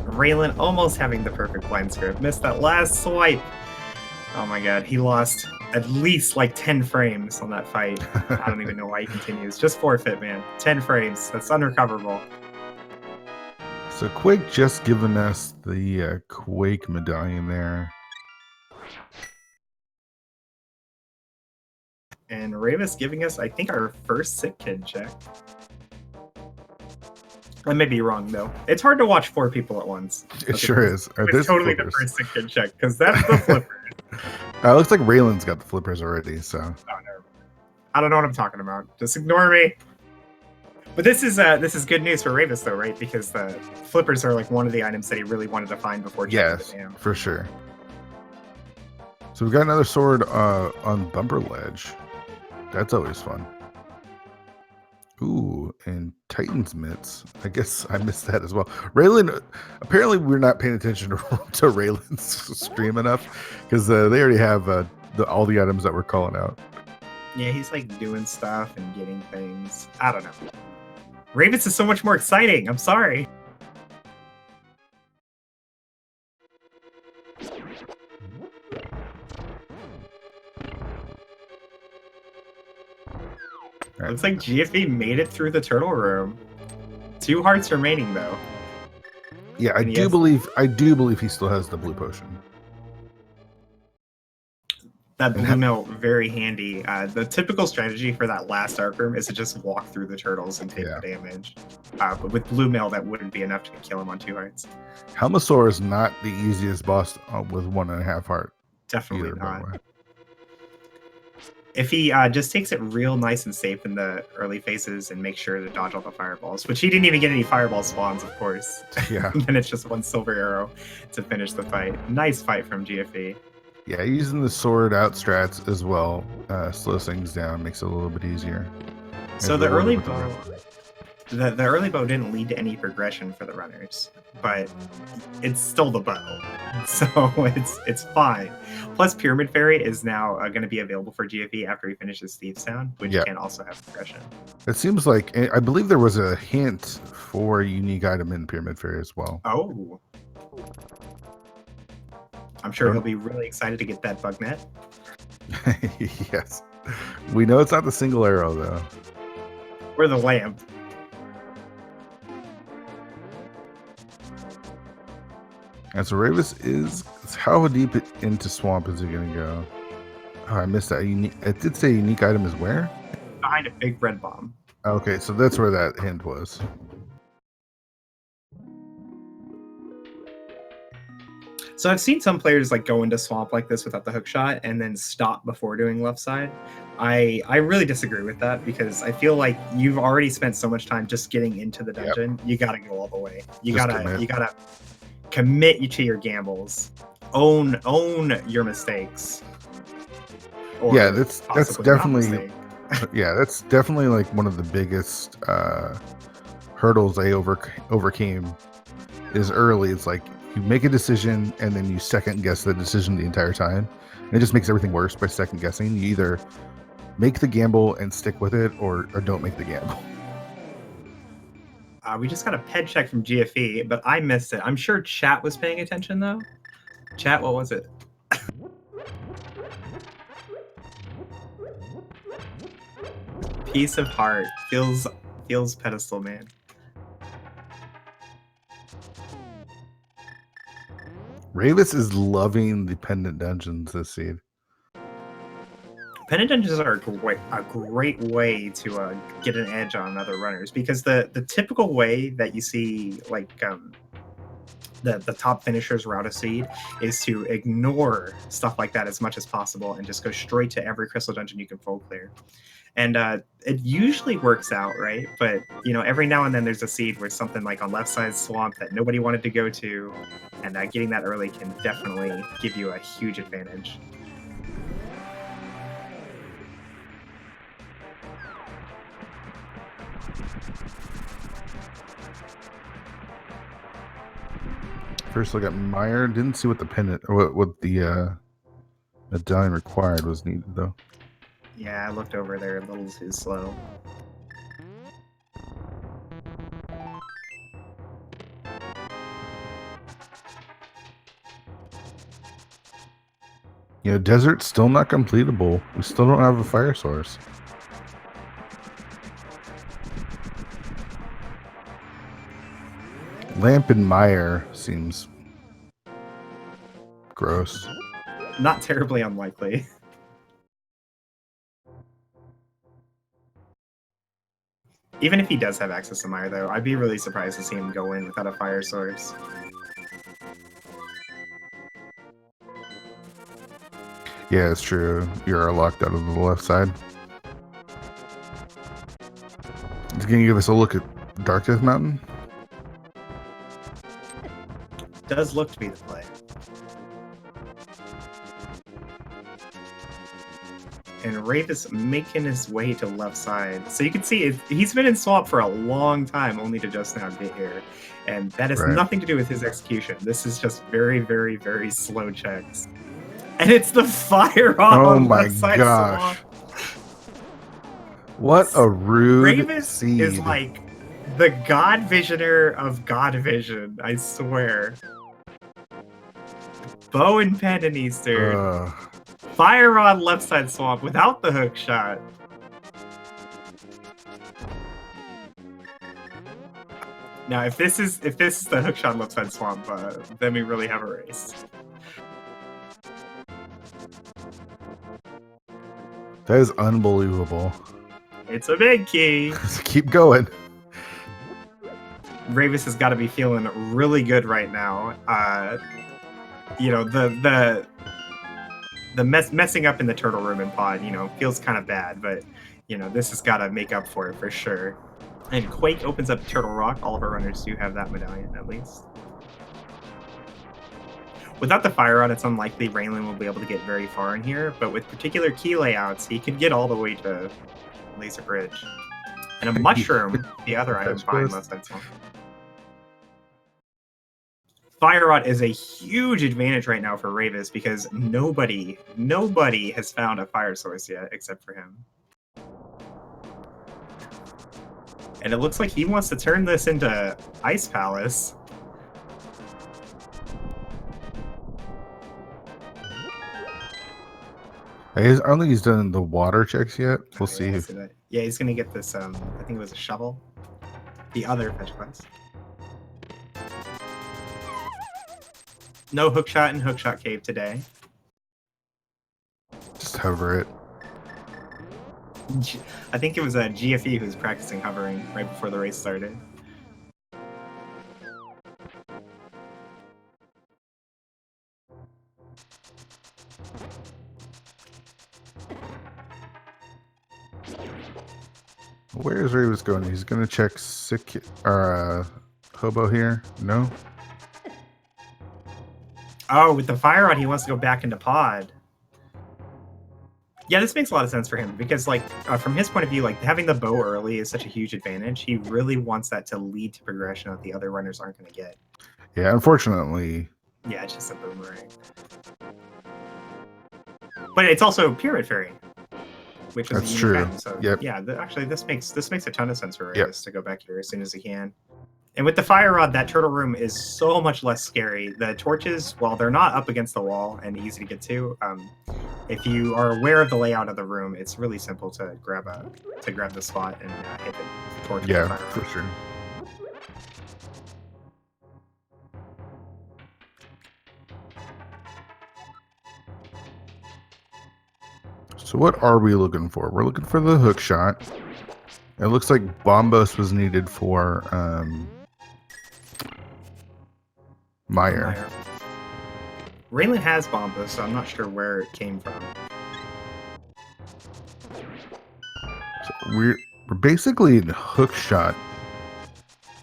Raylan almost having the perfect blind script. Missed that last swipe. Oh my god, he lost at least like 10 frames on that fight. I don't even know why he continues. Just forfeit, man. 10 frames. That's unrecoverable. So Quake just given us the Quake medallion there. And Ravis giving us, I think, our first sick kid check. I may be wrong, though. It's hard to watch 4 people at once. It sure is. It's totally the first sick kid check, because that's the flippers. Looks like Raylan's got the flippers already, so... Oh, no. I don't know what I'm talking about. Just ignore me. But this is good news for Ravis, though, right? Because the flippers are like one of the items that he really wanted to find before checking the dam. For sure. So we've got another sword on Bumper Ledge. That's always fun. Ooh, and Titan's Mitts. I guess I missed that as well. Raylan, apparently we're not paying attention to Raylan's stream enough, because they already have all the items that we're calling out. Yeah, he's like doing stuff and getting things. I don't know. Ravis is so much more exciting. I'm sorry. Right. Looks like GFE made it through the turtle room. 2 hearts remaining, though. Yeah, I do believe he still has the blue potion. That blue mill, very handy. The typical strategy for that last Dark Room is to just walk through the turtles and take the damage. But with blue mill, that wouldn't be enough to kill him on 2 hearts. Helmasaur is not the easiest boss with 1.5 heart. Definitely not. If he just takes it real nice and safe in the early phases and makes sure to dodge all the fireballs, which he didn't even get any fireball spawns, of course. Yeah. And it's just one silver arrow to finish the fight. Nice fight from GFE. Yeah, using the sword out strats as well slows things down, makes it a little bit easier. So the early bow, the early bow didn't lead to any progression for the runners, but it's still the bow, so it's fine. Plus, Pyramid Fairy is now going to be available for GFE after he finishes Thieves Town, which can also have progression. It seems like I believe there was a hint for a unique item in Pyramid Fairy as well. Oh. I'm sure he'll be really excited to get that bug net. Yes. We know it's not the single arrow, though. Or the lamp. And so Ravis is... How deep into swamp is he going to go? Oh, I missed that. It did say unique item is where? Behind a big red bomb. Okay, so that's where that hint was. So I've seen some players like go into swamp like this without the hook shot and then stop before doing left side. I really disagree with that because I feel like you've already spent so much time just getting into the dungeon. You got to go all the way. You gotta commit you to your gambles. Own your mistakes. Yeah, that's definitely that's definitely like one of the biggest hurdles I overcame is early. It's like you make a decision and then you second guess the decision the entire time. And it just makes everything worse by second guessing. You either make the gamble and stick with it or don't make the gamble. We just got a ped check from GFE, but I missed it. I'm sure chat was paying attention though. Chat, what was it? Piece of heart. Feels pedestal, man. Ravis is loving the pendant dungeons this seed. Pendant dungeons are a great way to get an edge on other runners because the typical way that you see like the top finishers route a seed is to ignore stuff like that as much as possible and just go straight to every crystal dungeon you can full clear. And it usually works out, right? But, you know, every now and then there's a seed where something like on left side swamp that nobody wanted to go to, and getting that early can definitely give you a huge advantage. First look at Meyer. Didn't see what the pendant or what the medallion required was needed though. Yeah, I looked over there a little too slow. You know, desert's still not completable. We still don't have a fire source. Lamp and Meyer seems gross. Not terribly unlikely. Even if he does have access to Meyer, though, I'd be really surprised to see him go in without a fire source. Yeah, it's true. You're locked out of the left side. It's going to give us a look at Dark Death Mountain. Does look to be the play. And Ravis making his way to left side. So you can see he's been in swamp for a long time, only to just now get here. And that has nothing to do with his execution. This is just very, very, very slow checks. And it's the fire on left side swamp. What a rude Ravis seed. Is like the God Visioner of God Vision, I swear. Bow and Pendant Eastern. Fire on left side swamp without the hook shot. Now, if this is the hook shot left side swamp, then we really have a race. That is unbelievable. It's a big key. Keep going. Ravis has got to be feeling really good right now. You know, the messing up in the turtle room and pod, you know, feels kind of bad, but you know, this has got to make up for it for sure. And Quake opens up Turtle Rock. All of our runners do have that medallion, at least. Without the fire rod, it's unlikely Raylin will be able to get very far in here, but with particular key layouts, he could get all the way to Laser Bridge. And a mushroom, the other item behind most I'd say. Fire rod is a huge advantage right now for Ravis because nobody has found a fire source yet except for him. And it looks like he wants to turn this into Ice Palace. I don't think he's done the water checks yet. We'll see. Yeah, he's gonna get this. I think it was a shovel. The other fetch quest. No hookshot in Hookshot Cave today. Just hover it. I think it was a GFE who was practicing hovering right before the race started. Where is Ravis going? He's going to check sick or hobo here. No. Oh, with the fire rod, he wants to go back into pod. Yeah, this makes a lot of sense for him because, like, from his point of view, like having the bow early is such a huge advantage. He really wants that to lead to progression that the other runners aren't going to get. Yeah, unfortunately. Yeah, it's just a boomerang. But it's also Pyramid Fairy, which is that's true. Item, so yep. Yeah, actually, this makes a ton of sense for Ravis to go back here as soon as he can. And with the fire rod, that turtle room is so much less scary. The torches, while they're not up against the wall and easy to get to, if you are aware of the layout of the room, it's really simple to grab the spot and hit the torch. Yeah, for sure. So what are we looking for? We're looking for the hook shot. It looks like Bombos was needed for Meyer. Raylin has Bombos, so I'm not sure where it came from. So we're basically in hook shot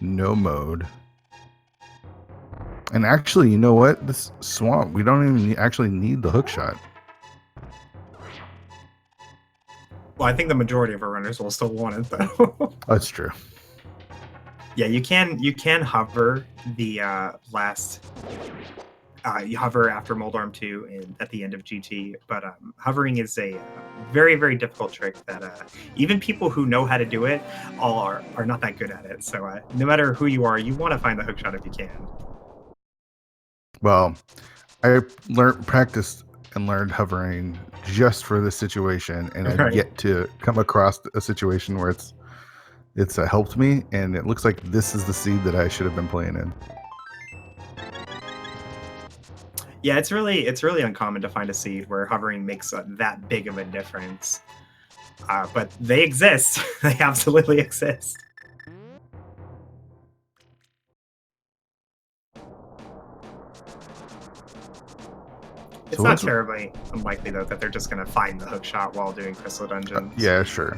no mode. And actually, you know what? This swamp, we don't even actually need the hook shot. Well, I think the majority of our runners will still want it, though. That's true. Yeah, you can hover the last. You hover after Moldarm 2 and at the end of GT, but hovering is a very, very difficult trick that even people who know how to do it all are not that good at it. So no matter who you are, you want to find the hookshot if you can. Well, I practiced and learned hovering just for this situation, and I've yet to come across a situation where it's helped me, and it looks like this is the seed that I should have been playing in. Yeah, it's really uncommon to find a seed where hovering makes that big of a difference. But they exist. They absolutely exist. It's not terribly unlikely, though, that they're just going to find the hook shot while doing Crystal Dungeons. Yeah, sure.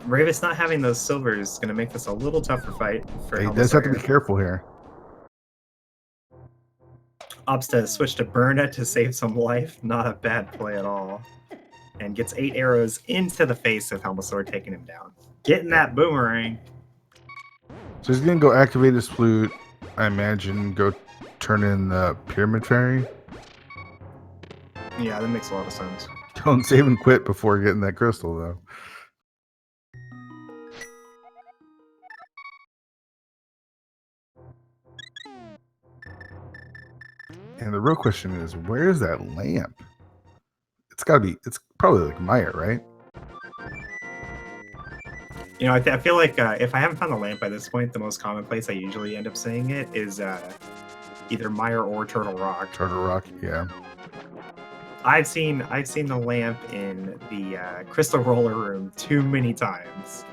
Ravis not having those silvers is going to make this a little tougher fight for He does have to be careful here. Opts to switch to Burna to save some life. Not a bad play at all. And gets 8 arrows into the face of Helmasaur, taking him down. Getting that boomerang. So he's going to go activate his flute. I imagine go turn in the Pyramid Fairy. Yeah, that makes a lot of sense. Don't save and quit before getting that crystal, though. And the real question is, where is that lamp? It's probably like Meyer, right? You know, I feel like if I haven't found the lamp by this point, the most common place I usually end up saying it is either Meyer or Turtle Rock. Turtle Rock, yeah. I've seen the lamp in the Crystal Roller Room too many times.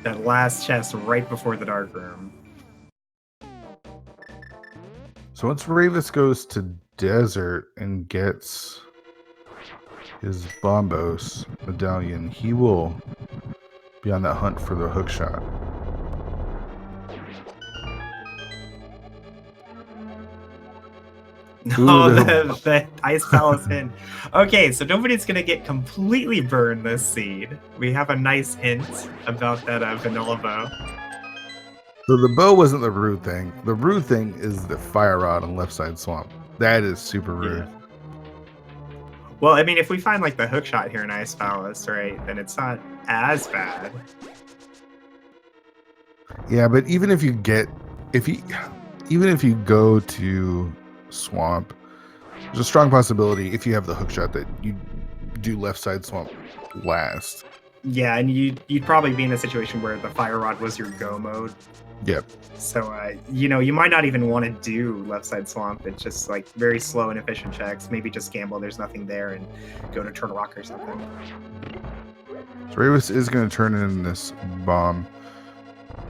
That last chest right before the Dark Room. So once Ravis goes to Desert and gets his Bombos medallion, he will be on that hunt for the hook shot. No, the Ice Palace hint. Okay, so nobody's gonna get completely burned this seed. We have a nice hint about that vanilla bow. So the bow wasn't the rude thing. The rude thing is the fire rod on left side swamp. That is super rude. Yeah. Well, I mean, if we find like the hook shot here in Ice Palace, right, then it's not as bad. Yeah, but even if you go to swamp, there's a strong possibility if you have the hook shot that you do left side swamp last. Yeah, and you'd probably be in a situation where the fire rod was your go mode. Yep. So you know, you might not even want to do left side swamp. It's just like very slow and efficient checks. Maybe just gamble there's nothing there and go to Turtle Rock or something. So Ravis is going to turn in this bomb.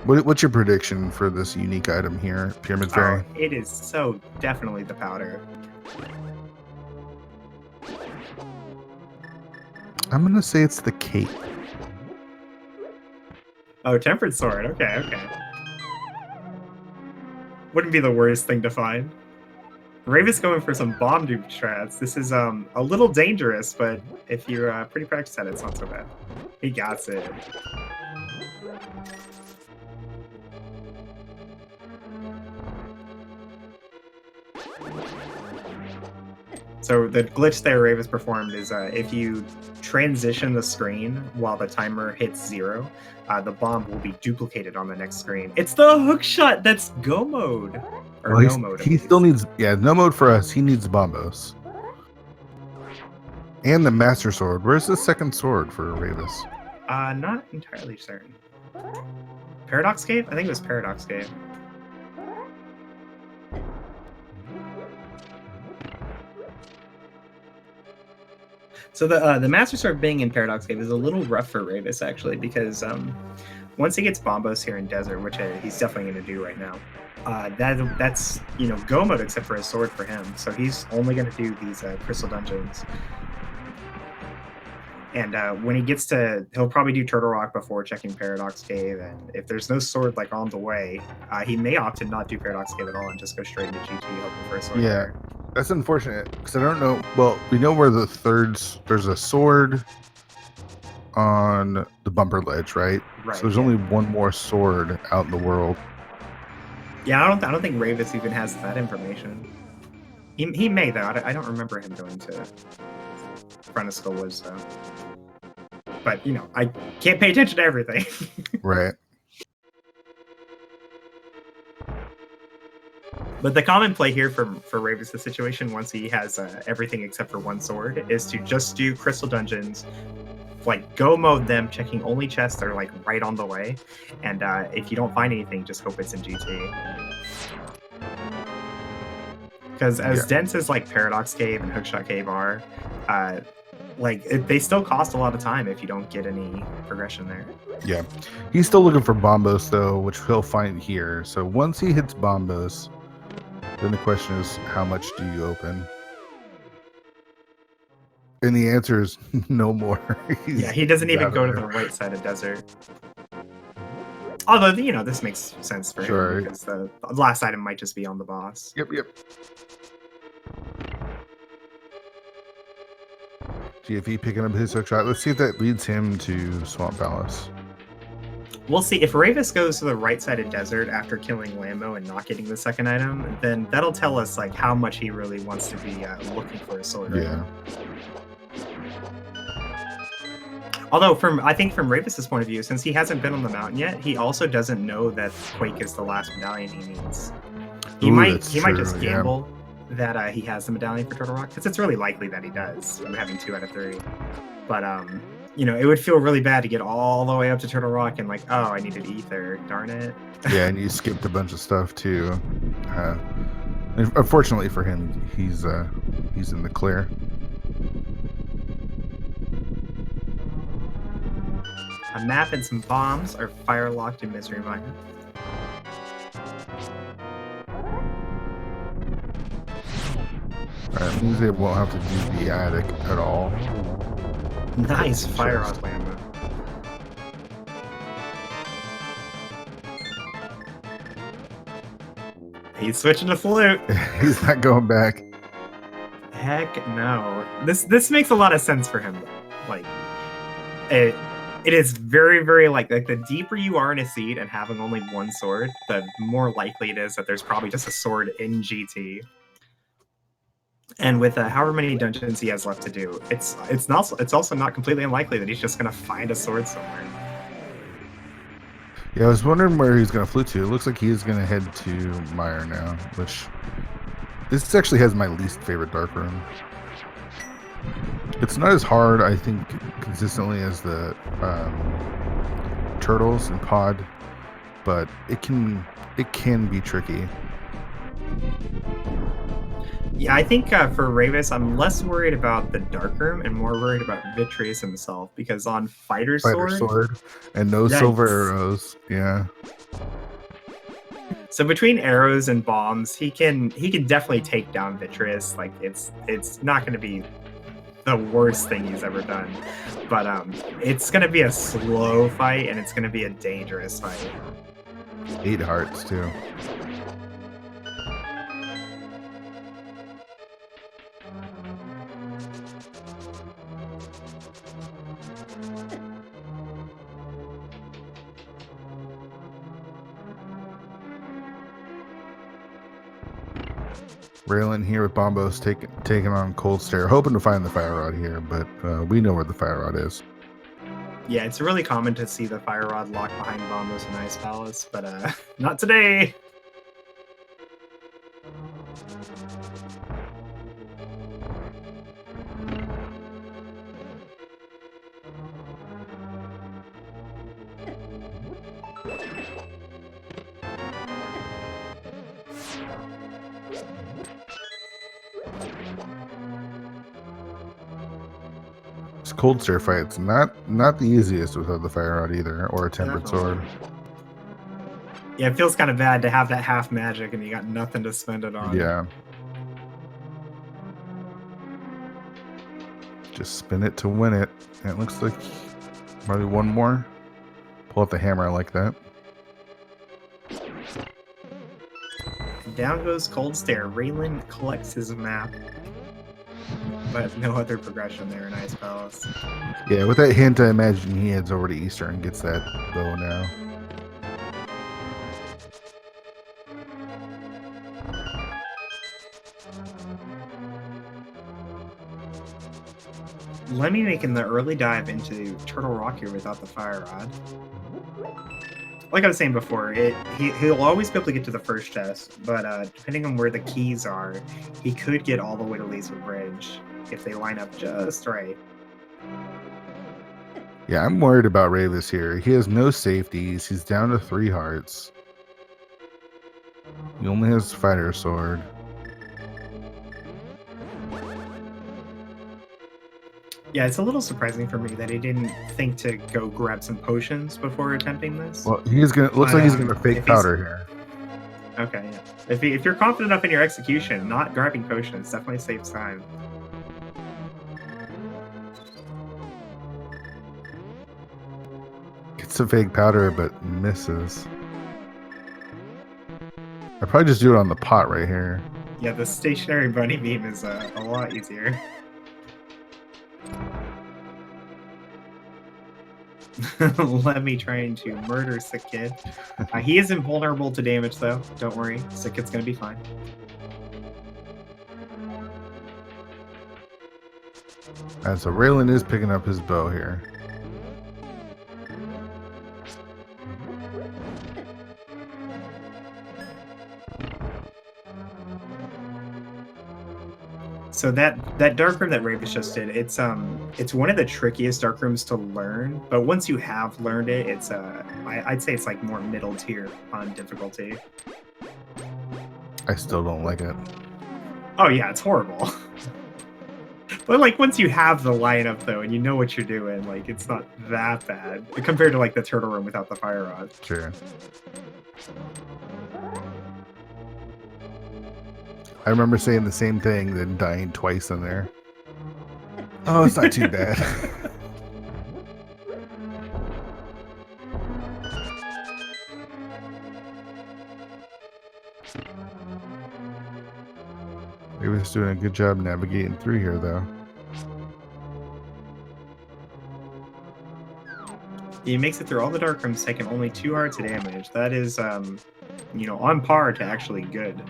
What's your prediction for this unique item here, Pyramid Fairy? Oh, it is so definitely the powder. I'm going to say it's the cape. Oh, Tempered Sword. Okay, okay. Wouldn't be the worst thing to find. Ravis going for some bomb dupe strats. This is a little dangerous, but if you're pretty practiced at it, it's not so bad. He got it. So the glitch there Ravis performed is if you transition the screen while the timer hits 0, the bomb will be duplicated on the next screen. It's the hook shot that's go mode. Or no mode. He still needs, no mode for us. He needs Bombos. And the Master Sword. Where's the second sword for Ravis? Not entirely certain. Paradox Cave? I think it was Paradox Cave. So the Master Sword being in Paradox Cave is a little rough for Ravis, actually, because once he gets Bombos here in Desert, which he's definitely going to do right now, that's, you know, go mode except for his sword for him. So he's only going to do these Crystal Dungeons. And when he gets to, he'll probably do Turtle Rock before checking Paradox Cave. And if there's no sword like on the way, he may opt to not do Paradox Cave at all and just go straight into GT hoping for a sword. Yeah. There. That's unfortunate because I don't know. Well, we know where there's a sword on the bumper ledge, right? Right. So there's only one more sword out in the world. Yeah, I don't think Ravis even has that information. He may though. I don't remember him going to Front of Skull Woods though. But you know, I can't pay attention to everything. Right. But the common play here for Ravis' situation, once he has everything except for one sword, is to just do Crystal Dungeons, like go mode them, checking only chests that are like right on the way, and if you don't find anything, just hope it's in GT. Because as dense as like Paradox Cave and Hookshot Cave are, they still cost a lot of time if you don't get any progression there. Yeah, he's still looking for Bombos though, which he'll find here. So once he hits Bombos, then the question is, how much do you open? And the answer is no more. Yeah, he doesn't even go to the right side of Desert. Although, you know, this makes sense for him because the last item might just be on the boss. Yep. GFE picking up his hook shot. Let's see if that leads him to Swamp Palace. We'll see. If Ravis goes to the right side of Desert after killing Lambo and not getting the second item, then that'll tell us like how much he really wants to be looking for a sword. Yeah. Although, I think from Ravis' point of view, since he hasn't been on the mountain yet, he also doesn't know that Quake is the last medallion he needs. He might just gamble that he has the medallion for Turtle Rock, because it's really likely that he does. I'm having 2 out of 3. But you know, it would feel really bad to get all the way up to Turtle Rock and like, oh, I needed ether. Darn it. Yeah, and you skipped a bunch of stuff too. Unfortunately for him, he's in the clear. A map and some bombs are fire locked in Misery Mine. Alright, means they won't have to do the attic at all. Nice fire rod Lambo. He's switching to flute. He's not going back. Heck no. This makes a lot of sense for him. Like it is very, very like the deeper you are in a seed and having only one sword, the more likely it is that there's probably just a sword in GT. And with however many dungeons he has left to do, it's also not completely unlikely that he's just gonna find a sword somewhere. Yeah, I was wondering where he's going to flute to. It looks like he is going to head to Mire now, which this actually has my least favorite dark room. It's not as hard, I think, consistently as the turtles and pod, but it can be tricky. Yeah, I think for Ravis, I'm less worried about the dark room and more worried about Vitreous himself, because on Fighter Sword and no yikes. silver arrows. Yeah. So between arrows and bombs, he can definitely take down Vitreous. Like it's not going to be the worst thing he's ever done, but it's going to be a slow fight and it's going to be a dangerous fight. 8 hearts too. Raylan here with Bombos taking on Cold Stare, hoping to find the fire rod here, but we know where the fire rod is. Yeah, it's really common to see the fire rod locked behind Bombos and Ice Palace, but not today. This Cold Stare fight's not the easiest without the fire rod either, or a tempered sword. Yeah, it feels kind of bad to have that half magic and you got nothing to spend it on. Yeah. Just spin it to win it. And it looks like probably one more. Pull out the hammer, I like that. Down goes Cold Stare. Raylan collects his map, but no other progression there in Ice Palace. Yeah, with that hint, I imagine he heads over to Easter and gets that bow now. Lemmy making the early dive into Turtle Rock here without the fire rod. Like I was saying before, he'll always be able to get to the first chest, but depending on where the keys are, he could get all the way to Laser Bridge if they line up just right. Yeah, I'm worried about Ravis here. He has no safeties. He's down to 3 hearts. He only has Fighter Sword. Yeah, it's a little surprising for me that he didn't think to go grab some potions before attempting this. Well, he's gonna. Looks like he's gonna fake powder here. Okay, yeah. If you're confident enough in your execution, not grabbing potions definitely saves time. Gets a fake powder, but misses. I'd probably just do it on the pot right here. Yeah, the stationary bunny beam is a lot easier. Lemmy trying to murder Sick Kid. He is invulnerable to damage, though. Don't worry, Sick Kid's gonna be fine. And so Raylan is picking up his bow here. So that dark room that Ravis just did, it's one of the trickiest dark rooms to learn. But once you have learned it, it's I'd say it's like more middle tier on difficulty. I still don't like it. Oh yeah, it's horrible. But like once you have the lineup though, and you know what you're doing, like it's not that bad compared to like the turtle room without the fire rod. Sure. I remember saying the same thing, then dying twice in there. Oh, it's not too bad. He was doing a good job navigating through here, though. He makes it through all the dark rooms, taking only 2 hearts of damage. That is, you know, on par to actually good.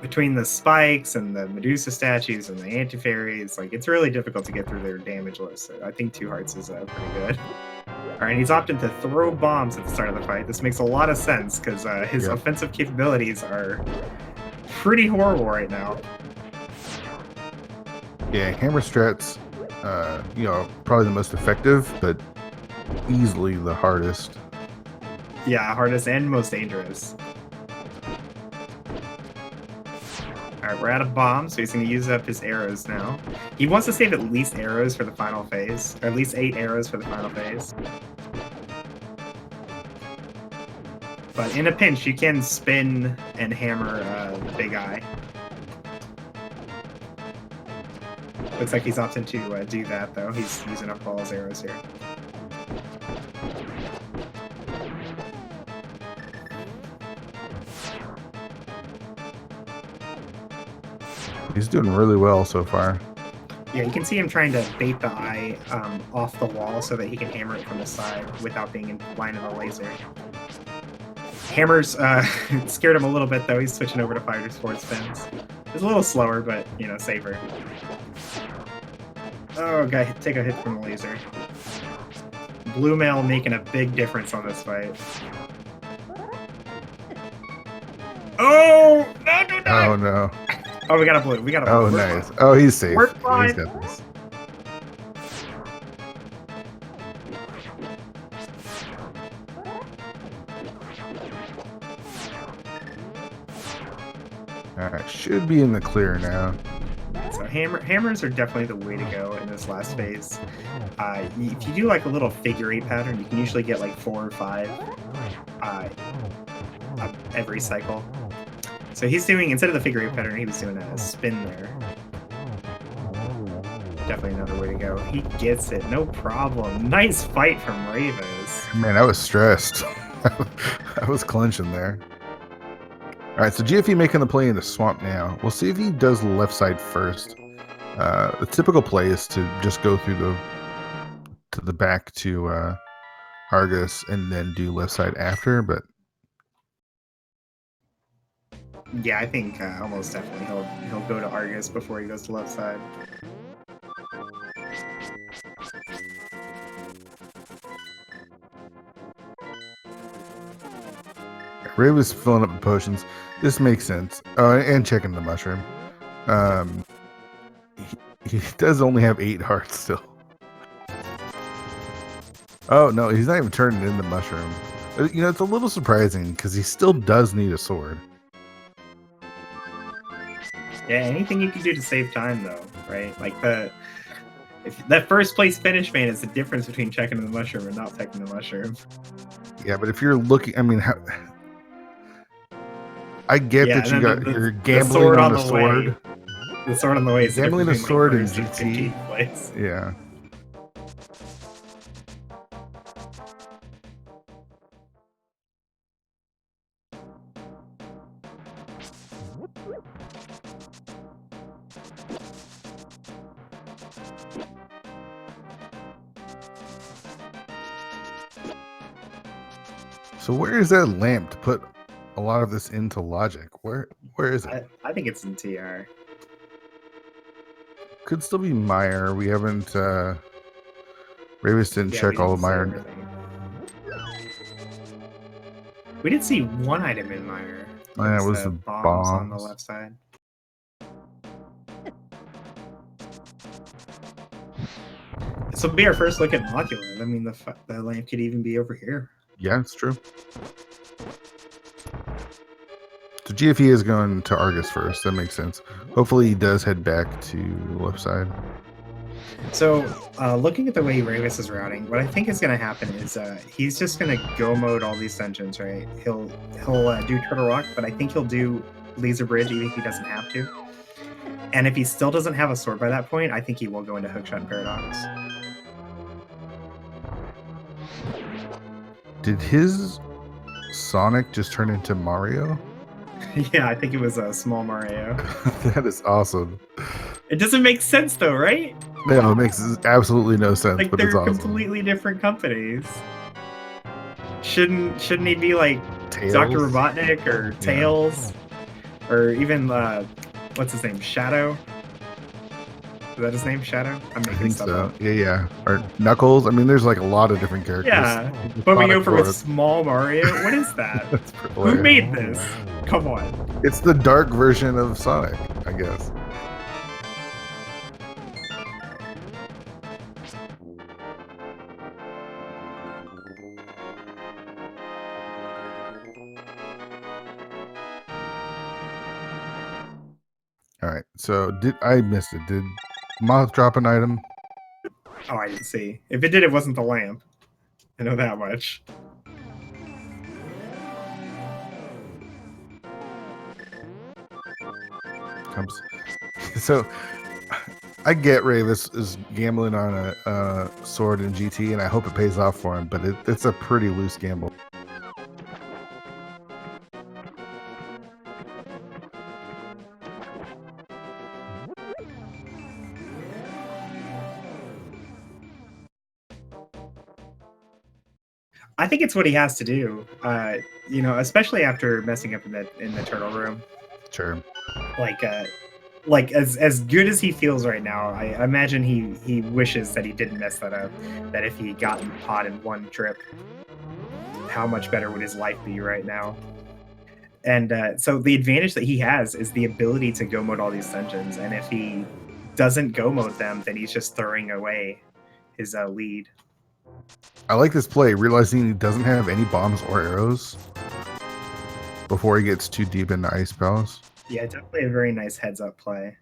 Between the spikes and the Medusa statues and the anti-fairies, like it's really difficult to get through their damage list. So I think 2 hearts is pretty good. All right, he's opting to throw bombs at the start of the fight. This makes a lot of sense because his offensive capabilities are pretty horrible right now. Yeah, hammer strats, you know, probably the most effective, but easily the hardest. Yeah, hardest and most dangerous. All right, we're out of bombs, so he's going to use up his arrows now. He wants to save at least arrows for the final phase, or at least 8 arrows for the final phase. But in a pinch, you can spin and hammer the big eye. Looks like he's opting to do that, though. He's using up all his arrows here. He's doing really well so far. Yeah, you can see him trying to bait the eye off the wall so that he can hammer it from the side without being in line of the laser. Hammers scared him a little bit, though. He's switching over to fighters forward spins. It's a little slower, but, you know, safer. Oh, guy, take a hit from the laser. Blue mail making a big difference on this fight. Oh! No, don't die! Oh, no. Oh, we got a blue. We got a blue. Oh, nice. Oh, he's safe. We're fine. He's got this. Alright, should be in the clear now. So hammers are definitely the way to go in this last phase. If you do like a little figure 8 pattern, you can usually get like 4 or 5 every cycle. So he's doing, instead of the figure 8 pattern, he was doing a spin there. Definitely another way to go. He gets it, no problem. Nice fight from Ravis. Man, I was stressed. I was clenching there. Alright, so GFE making the play in the swamp now. We'll see if he does the left side first. The typical play is to just go through the back to Argus and then do left side after, but yeah, I think almost definitely he'll go to Argus before he goes to left side. Ray was filling up the potions. This makes sense. Oh, and checking the mushroom. He does only have 8 hearts still. Oh, no, he's not even turning in the mushroom. You know, it's a little surprising because he still does need a sword. Yeah, anything you can do to save time, though, right? Like if that first place finish, man, is the difference between checking the mushroom and not checking the mushroom. Yeah, but if you're looking, I mean, I get that you're gambling on the sword. The sword on the way is gambling the sword in GT. Yeah. So where is that lamp to put a lot of this into logic? Where is it? I think it's in TR. Could still be Meyer. We haven't Ravis didn't check all of Meyer. We did see one item in Mire. That was the the bombs on the bombs. left side. This will be our first look at Modular. I mean, the lamp could even be over here. Yeah, it's true. So GFE is going to Argus first. That makes sense. Hopefully he does head back to the left side. So, looking at the way Ravis is routing, what I think is going to happen is he's just going to go mode all these dungeons, right? He'll do Turtle Rock, but I think he'll do Laser Bridge even if he doesn't have to. And if he still doesn't have a sword by that point, I think he will go into Hookshot and Paradox. Did his Sonic just turn into Mario? Yeah, I think it was a small Mario. That is awesome. It doesn't make sense though, right? No, it makes absolutely no sense. Like but it's they're awesome. completely different companies. Shouldn't he be like Tails? Dr. Robotnik or Tails, or even what's his name, Shadow? Is that his name, Shadow? I'm making stuff up. Yeah. Or Knuckles. I mean, there's like a lot of different characters. Yeah, but we go for a small Mario. What is that? Who made this? Come on. It's the dark version of Sonic, I guess. All right, so I missed it? Did Moth drop an item? Oh, I didn't see. If it did, it wasn't the lamp. I know that much. So I get Ravis is gambling on a sword in GT, and I hope it pays off for him, but it's a pretty loose gamble. I think it's what he has to do. Especially after messing up in the turtle room. Sure. Like as good as he feels right now, I imagine he wishes that he didn't mess that up. That if he got pot in one trip, how much better would his life be right now? And so the advantage that he has is the ability to go mode all these dungeons. And if he doesn't go mode them, then he's just throwing away his lead. I like this play, realizing he doesn't have any bombs or arrows before he gets too deep into Ice Palace. Yeah, definitely a very nice heads-up play.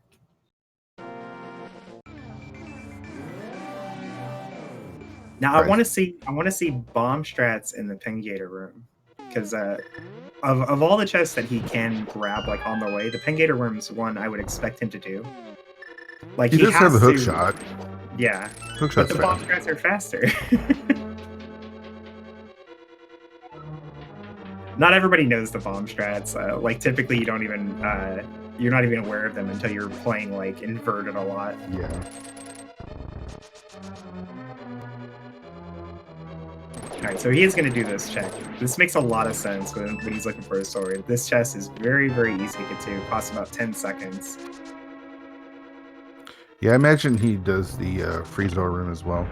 Now right. I want to see bomb strats in the Pengator room, because of all the chests that he can grab like on the way, the Pengator room's one I would expect him to do. Like he does have a hook shot. Yeah, hook but the bomb strats are faster. Not everybody knows the bomb strats. Like typically, you don't even you're not even aware of them until you're playing like inverted a lot. Yeah. All right, so he is going to do this check. This makes a lot of sense when he's looking for a sword. This chest is very, very easy to get to. It costs about 10 seconds. Yeah, I imagine he does the freeze-over room as well.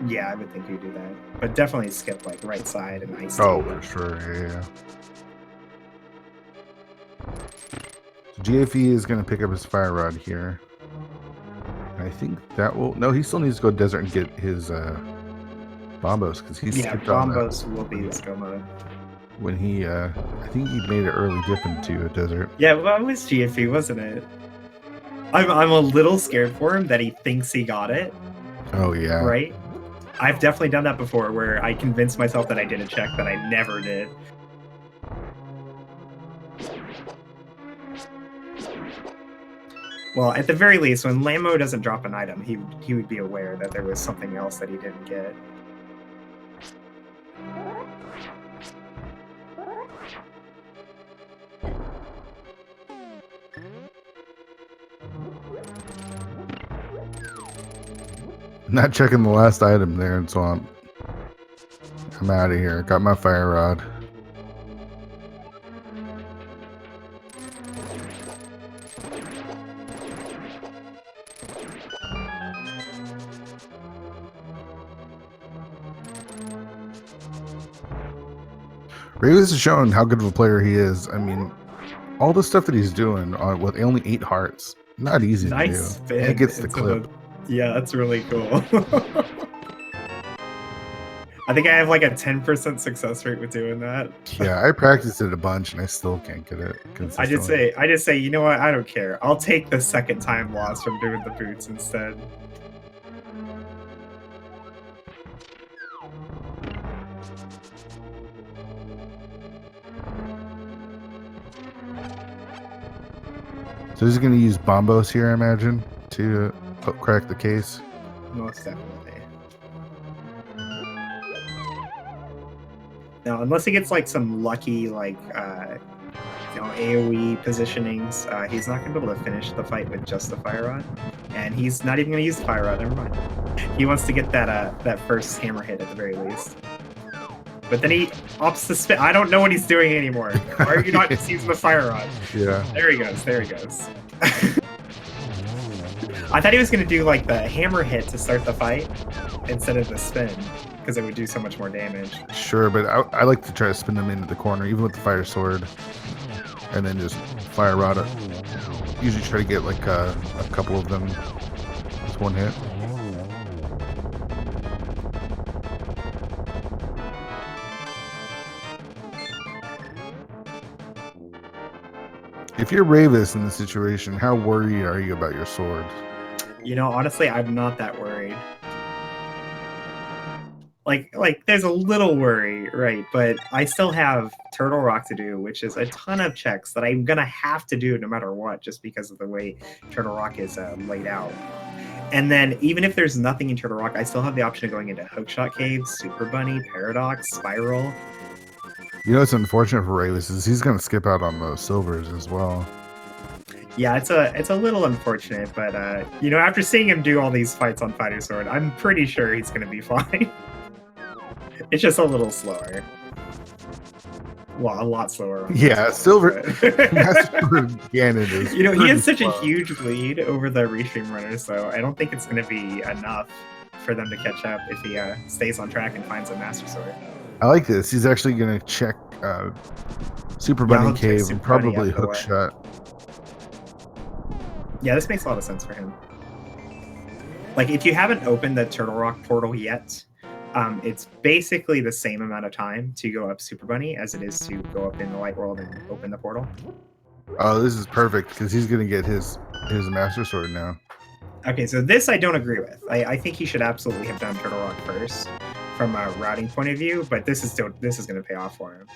Yeah, I would think he'd do that. But definitely skip like right side and ice. Oh, for sure, yeah. So GFE is going to pick up his fire rod here. I think that will... No, he still needs to go desert and get his bombos, because he's skipped on that. Bombos will be his go mode. When he, I think he made an early dip into a desert. Yeah, well, it was GFE, wasn't it? I'm a little scared for him that he thinks he got it. Oh, yeah. Right? I've definitely done that before, where I convinced myself that I did a check that I never did. Well, at the very least, when Lambo doesn't drop an item, he would be aware that there was something else that he didn't get. Not checking the last item there, and so I'm out of here. Got my fire rod. Ravis has shown how good of a player he is. I mean, all the stuff that he's doing with only 8 hearts, not easy to do. Nice spin. And gets the clip. Yeah, that's really cool. I think I have like a 10% success rate with doing that. Yeah, I practiced it a bunch and I still can't get it. I just say, you know what? I don't care. I'll take the second time loss from doing the boots instead. So he's going to use bombos here, I imagine, to crack the case. Most definitely. Now, unless he gets like some lucky, like, AoE positionings, he's not going to be able to finish the fight with just the fire rod. And he's not even going to use the fire rod, never mind. He wants to get that first hammer hit at the very least. But then he opts to spin. I don't know what he's doing anymore. Why are you not just using the fire rod? Yeah. There he goes. There he goes. I thought he was going to do like the hammer hit to start the fight instead of the spin, because it would do so much more damage. Sure, but I like to try to spin them into the corner, even with the fire sword, and then just fire rod it. Usually try to get like a couple of them with one hit. If you're Ravis in this situation, how worried are you about your sword? You know, honestly, I'm not that worried. Like there's a little worry, right? But I still have Turtle Rock to do, which is a ton of checks that I'm gonna have to do no matter what, just because of the way Turtle Rock is laid out. And then even if there's nothing in Turtle Rock, I still have the option of going into Hookshot Cave, Super Bunny, Paradox, Spiral. You know what's unfortunate for Ravis is he's gonna skip out on those silvers as well. Yeah, it's a little unfortunate, but you know, after seeing him do all these fights on Fighter Sword, I'm pretty sure he's gonna be fine. It's just a little slower. Well, a lot slower. Yeah, silver. Master Ganon is. You know, he has such slow. a huge lead over the Restream runners, so I don't think it's going to be enough for them to catch up if he stays on track and finds a Master Sword. I like this. He's actually going to check Super Bunny Cave and probably Hookshot. Yeah, this makes a lot of sense for him. Like, if you haven't opened the Turtle Rock portal yet, it's basically the same amount of time to go up Super Bunny as it is to go up in the Light World and open the portal. Oh, this is perfect because he's going to get his Master Sword now. Okay, so this I don't agree with. I think he should absolutely have done Turtle Rock first from a routing point of view, but this is going to pay off for him.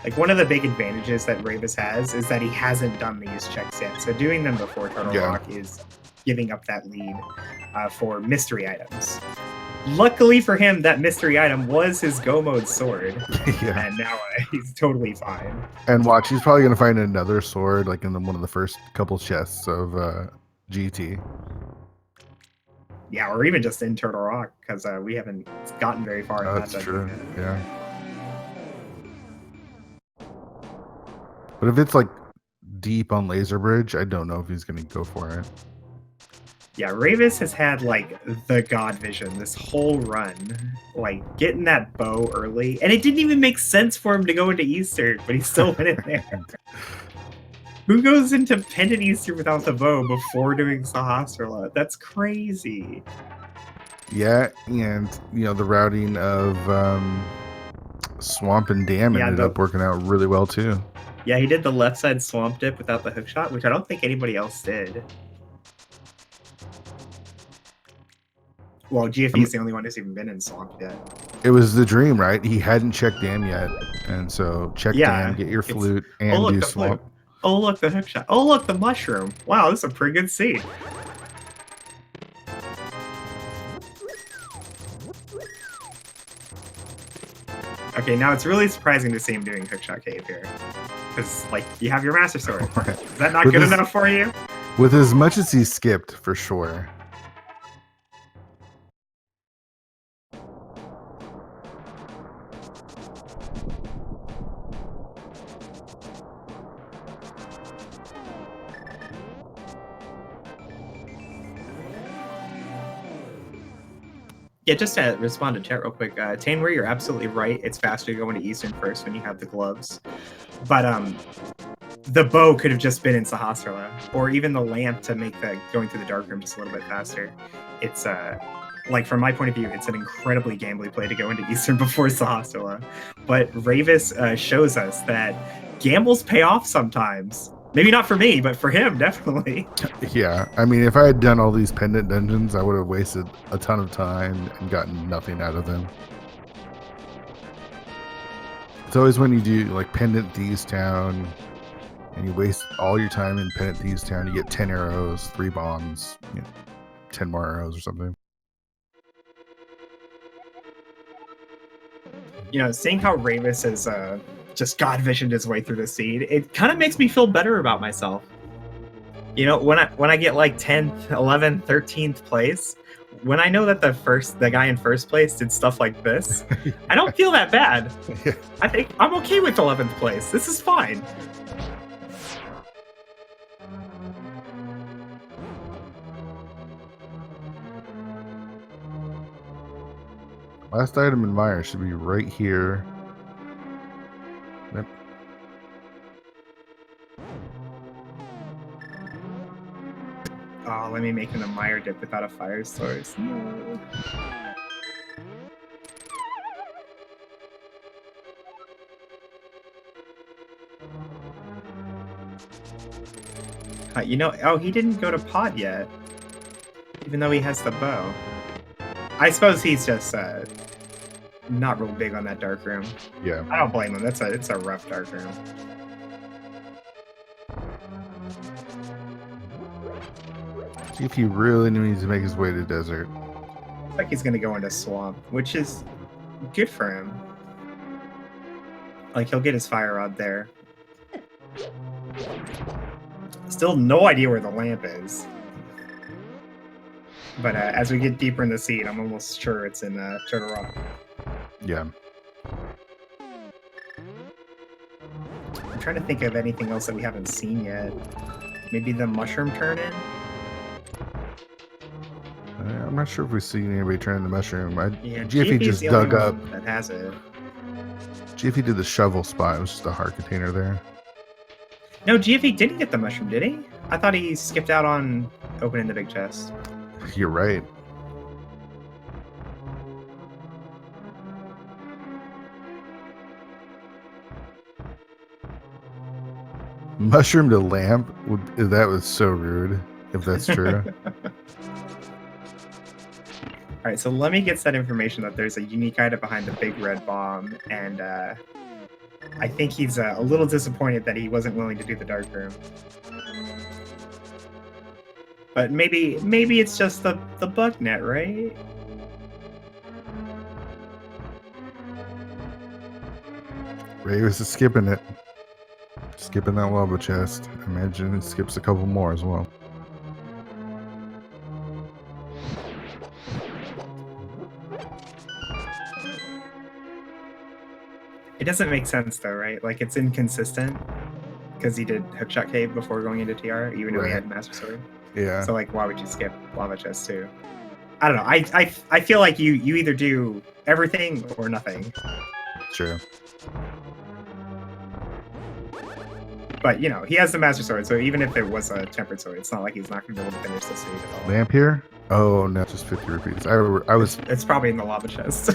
Like, one of the big advantages that Ravis has is that he hasn't done these checks yet. So doing them before Turtle Rock is giving up that lead for mystery items. Luckily for him, that mystery item was his Go Mode sword. Yeah. And now he's totally fine. And watch, he's probably going to find another sword like in one of the first couple chests of GT. Yeah, or even just in Turtle Rock, because we haven't gotten very far in that. That's true, yeah. But if it's like deep on Laser Bridge, I don't know if he's going to go for it. Yeah, Ravis has had like the God vision this whole run, like getting that bow early, and it didn't even make sense for him to go into Easter, but he still went in there. Who goes into Pendant Easter without the bow before doing Sahasrara? That's crazy. Yeah, and you know the routing of Swamp and Dam ended up working out really well too. Yeah, he did the left side swamp dip without the hook shot, which I don't think anybody else did. Well, GFE is the only one who's even been in swamp yet. It was the dream, right? He hadn't checked Dam yet, and so check Dam, get your flute, and do swamp. Flute. Oh, look, the hook shot. Oh, look, the mushroom. Wow, this is a pretty good seed. Okay, now it's really surprising to see him doing Hookshot Cave here. Because, like, you have your Master Sword. Is that not good enough for you? With as much as he skipped, for sure. Yeah, just to respond to chat real quick, Tanware, you're absolutely right. It's faster to go into Eastern first when you have the gloves. But the bow could have just been in Sahasrara, or even the lamp to make the going through the dark room just a little bit faster. It's like from my point of view, it's an incredibly gambly play to go into Eastern before Sahasrara. But Ravis shows us that gambles pay off sometimes. Maybe not for me, but for him, definitely. Yeah, I mean, if I had done all these pendant dungeons, I would have wasted a ton of time and gotten nothing out of them. It's always when you do like Pendant Thieves Town and you waste all your time in Pendant Thieves Town, you get 10 arrows, 3 bombs, 10 more arrows or something. You know, seeing how Ravis has just God visioned his way through the seed, it kind of makes me feel better about myself. You know, when I get like 10th, 11th, 13th place, when I know that the guy in first place did stuff like this, I don't feel that bad. Yeah. I think I'm okay with 11th place. This is fine. Last item in Mire should be right here. Yep. Oh, let me make him a Mire dip without a fire source. No. You know, oh, he didn't go to pod yet, even though he has the bow. I suppose he's just not real big on that dark room. Yeah. I don't blame him. It's a rough dark room. See if he really needs to make his way to desert. Looks like he's gonna go into swamp, which is good for him. Like he'll get his fire rod there. Still no idea where the lamp is. But as we get deeper in the seed, I'm almost sure it's in Turtle Rock. Yeah. I'm trying to think of anything else that we haven't seen yet. Maybe the mushroom turn-in? I'm not sure if we've seen anybody turn the mushroom. Yeah, GFE just the dug only up. one that has it. GFE did the shovel spot. It was just a heart container there. No, GFE didn't get the mushroom, did he? I thought he skipped out on opening the big chest. You're right. Mushroom to lamp? That was so rude, if that's true. Alright, so let me get that information that there's a unique item behind the big red bomb, and I think he's a little disappointed that he wasn't willing to do the dark room. But maybe it's just the bug net, right? Ray was just skipping it. Skipping that lava chest. Imagine it skips a couple more as well. It doesn't make sense though, right? Like it's inconsistent because he did Hookshot Cave before going into TR, even though he had Master Sword. Yeah. So like, why would you skip lava chest too? I don't know. I feel like you either do everything or nothing. True. But you know, he has the Master Sword, so even if it was a Tempered Sword, it's not like he's not going to be able to finish the seed at all. Lamp here? Oh no, just 50 rupees. I was. It's probably in the lava chest.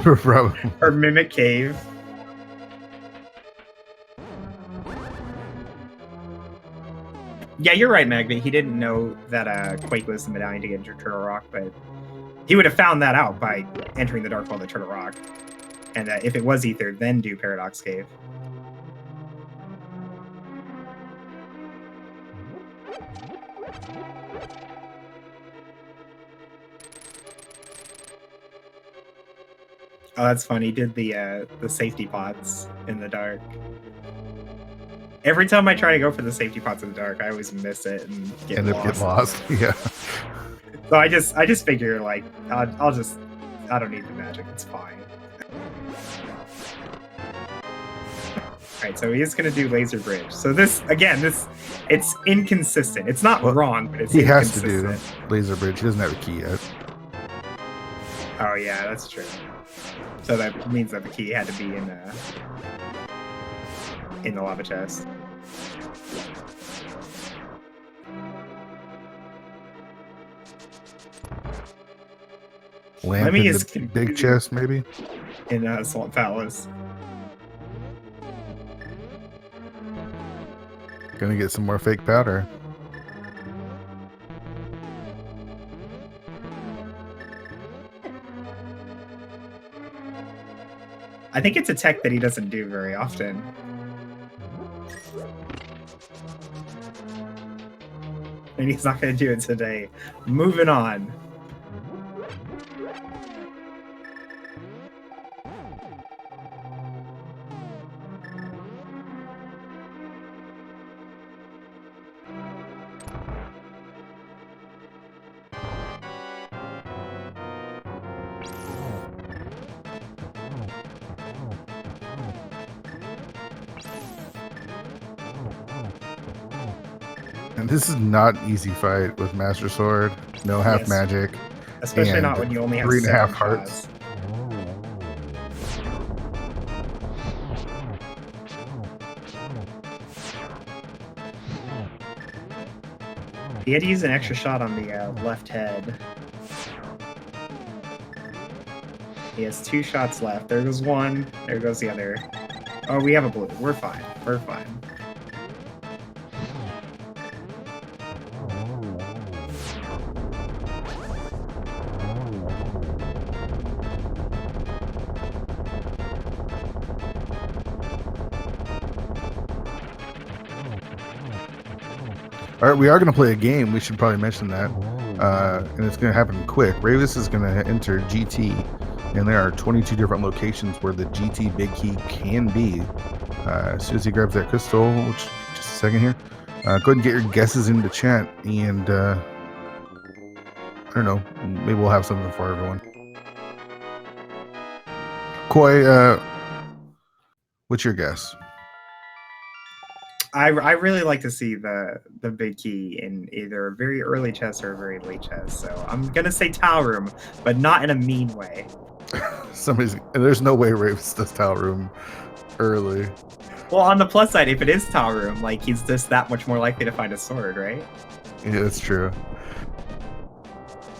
Probably. Or Mimic Cave. Yeah, you're right, Magby. He didn't know that Quake was the medallion to get into Turtle Rock, but he would have found that out by entering the Dark Vault of Turtle Rock. And if it was Ether, then do Paradox Cave. Oh, that's funny. He did the safety pots in the dark. Every time I try to go for the safety pots in the dark, I always miss it and get lost. Yeah. So I just figure like I don't need the magic. It's fine. Alright, so he is gonna do laser bridge. So this it's inconsistent. It's not wrong, but it's he has to inconsistent. do laser bridge. He doesn't have a key yet. Oh yeah, that's true. So that means that the key had to be in the lava chest. Lamp Let me in is the big chest, maybe? in Salt Palace. Gonna get some more fake powder. I think it's a tech that he doesn't do very often. And he's not going to do it today. Moving on. And this is not an easy fight with Master Sword. No half Yes. magic. Especially and not when you only have 3.5 7 hearts. shots. He had to use an extra shot on the left head. He has 2 shots left. There goes one. There goes the other. Oh, we have a blue. We're fine. We're fine. All right, we are going to play a game. We should probably mention that. And it's going to happen quick. Ravis is going to enter GT, and there are 22 different locations where the GT big key can be. As soon as he grabs that crystal, which just a second here, go ahead and get your guesses into chat, and I don't know, maybe we'll have something for everyone. Koi, what's your guess? I really like to see the big key in either a very early chest or a very late chest. So I'm gonna say towel room, but not in a mean way. There's no way Ravis does towel room early. Well, on the plus side, if it is towel room, like he's just that much more likely to find a sword, right? Yeah, that's true.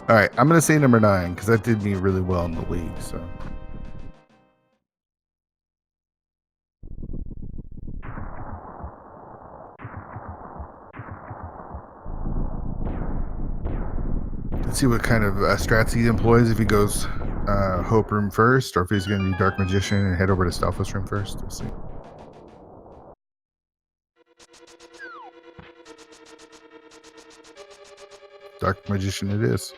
All right, I'm gonna say number 9 because that did me really well in the league. So. Let's see what kind of strats he employs, if he goes Hope Room first, or if he's going to do Dark Magician and head over to Stalfos Room first. We'll see. Dark Magician it is.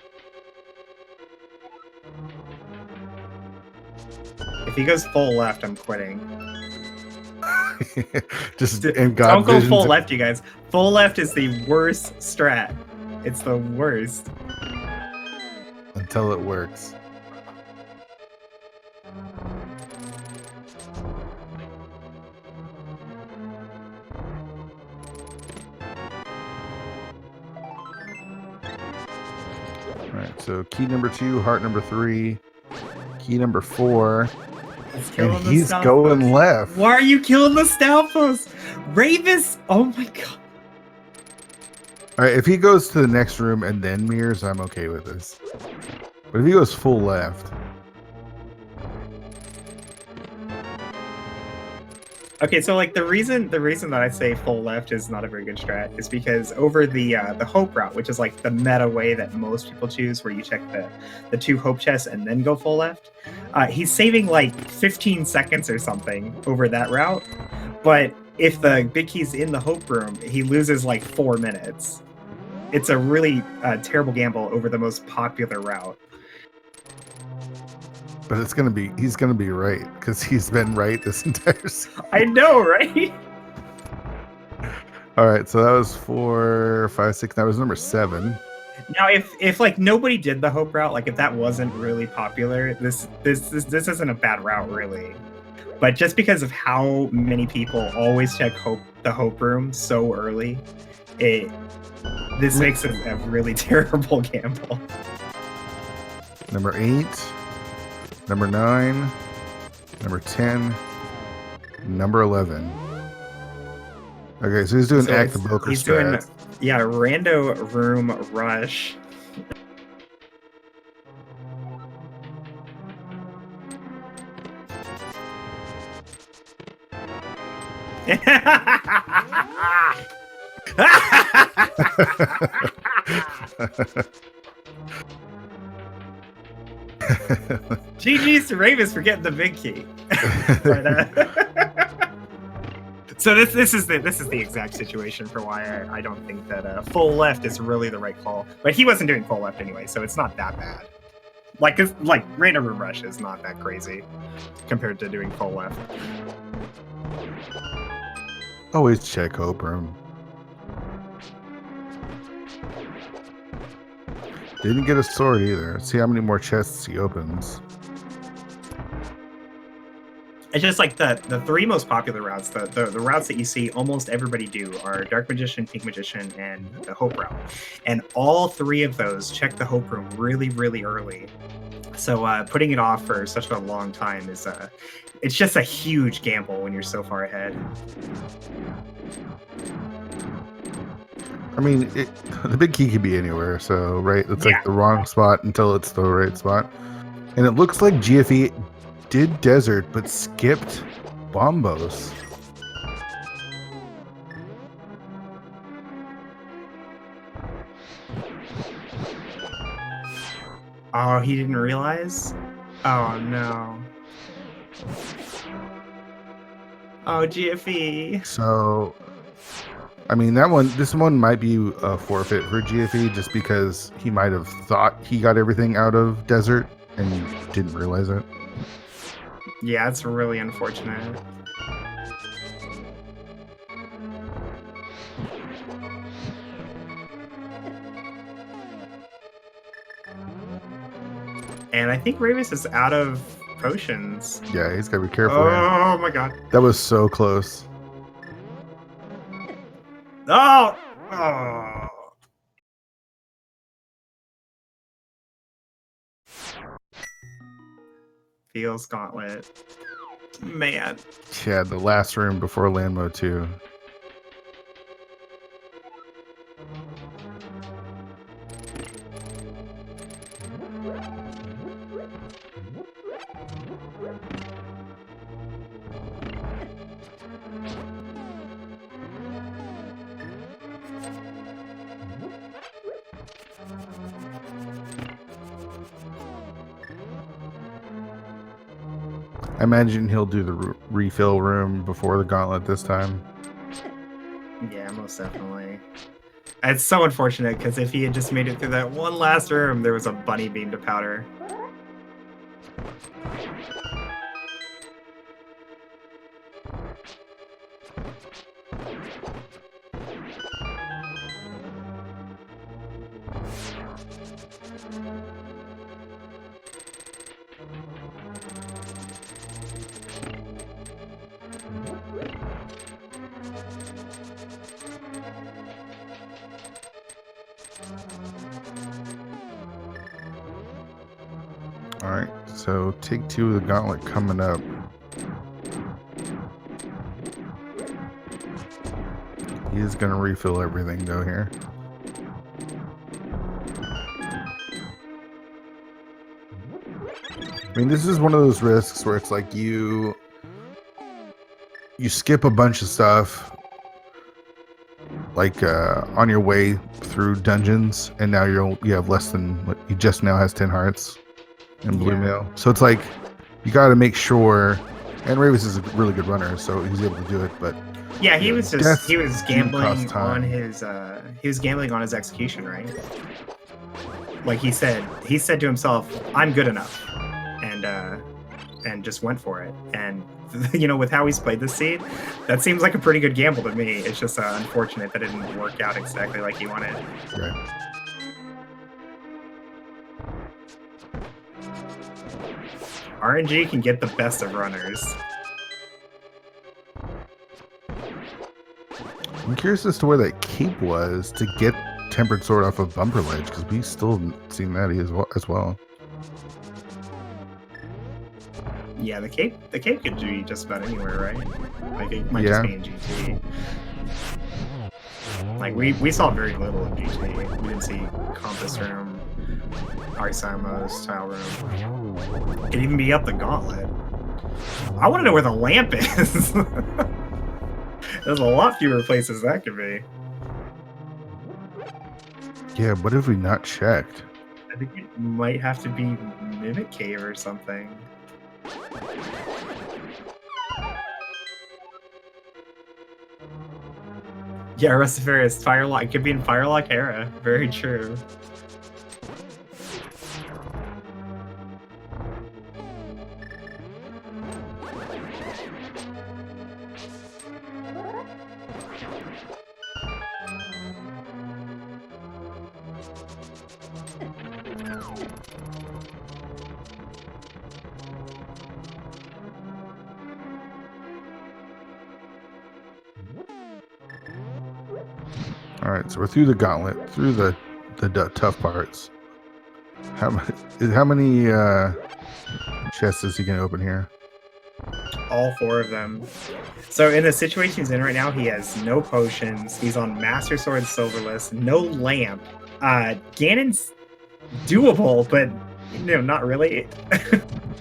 If he goes full left, I'm quitting. Just and God don't go full left, you guys. Full left is the worst strat. It's the worst. Until it works. Alright, so key number 2, heart number 3, key number 4. And he's going left. Why are you killing the Stalfos? Ravis! Oh my god. Alright, if he goes to the next room and then mirrors, I'm okay with this. But if he goes full left. Okay, so like the reason that I say full left is not a very good strat is because over the hope route, which is like the meta way that most people choose, where you check the 2 hope chests and then go full left, he's saving like 15 seconds or something over that route. But if the big key's in the hope room, he loses like 4 minutes. It's a really terrible gamble over the most popular route. But he's gonna be right, because he's been right this entire season. I know, right? All right, so that was 4, 5, 6. That was number 7. Now, if like nobody did the hope route, like if that wasn't really popular, this isn't a bad route really. But just because of how many people always check the hope room so early, this makes it a really terrible gamble. Number 8. number 9, number 10, number 11. Okay, so he's doing active poker he's doing, strats. yeah, rando room rush. GG's to Ravis for getting the big key. So this is the exact situation for why I don't think that full left is really the right call. But he wasn't doing full left anyway, so it's not that bad. Like random room rush is not that crazy compared to doing full left. Always check hope room. Didn't get a sword either. Let's see how many more chests he opens. It's just like the three most popular routes, the routes that you see almost everybody do are Dark Magician, Pink Magician, and the Hope route. And all three of those check the Hope room really, really early. So putting it off for such a long time is it's just a huge gamble when you're so far ahead. I mean, the big key could be anywhere, so, right? It's like the wrong spot until it's the right spot. And it looks like GFE did desert, but skipped bombos. Oh, he didn't realize? Oh, no. Oh, GFE. So, I mean, this one might be a forfeit for GFE just because he might have thought he got everything out of desert and didn't realize it. Yeah, it's really unfortunate. And I think Ravis is out of potions. Yeah, he's got to be careful. Oh my god. That was so close. Oh! Oh! Feels Gauntlet. Man. Yeah, the last room before land mode 2. I imagine he'll do the refill room before the gauntlet this time. Yeah, most definitely. It's so unfortunate because if he had just made it through that one last room, there was a bunny beam to powder. Alright, so take 2 of the gauntlet coming up. He is going to refill everything though here. I mean, this is one of those risks where it's like you skip a bunch of stuff like on your way through dungeons, and now you have less than what you just now has 10 hearts in blue mail. So it's like you got to make sure. And Ravis is a really good runner, so he's able to do it. But yeah, he was gambling on his execution, right? Like he said to himself, "I'm good enough," and just went for it. And you know, with how he's played this seed, that seems like a pretty good gamble to me. It's just unfortunate that it didn't work out exactly like he wanted. Right. RNG can get the best of runners. I'm curious as to where that cape was to get Tempered Sword off of Bumper Ledge, because we still haven't seen that as well. Yeah, the cape could be just about anywhere, right? Like it might Yeah. just be in GT. Like we saw very little in GT. We didn't see compass room, Arsimos, tile room. It could even be up the gauntlet. I want to know where the lamp is. There's a lot fewer places that could be. Yeah, what have we not checked? I think it might have to be Mimic Cave or something. Yeah, Rustiferous, Firelock. It could be in Firelock era. Very true. All right, so we're through the gauntlet, through the tough parts. How many chests is he gonna open here? All 4 of them. So in the situation he's in right now, he has no potions. He's on Master Sword Silverless, no lamp. Ganon's doable, but not really.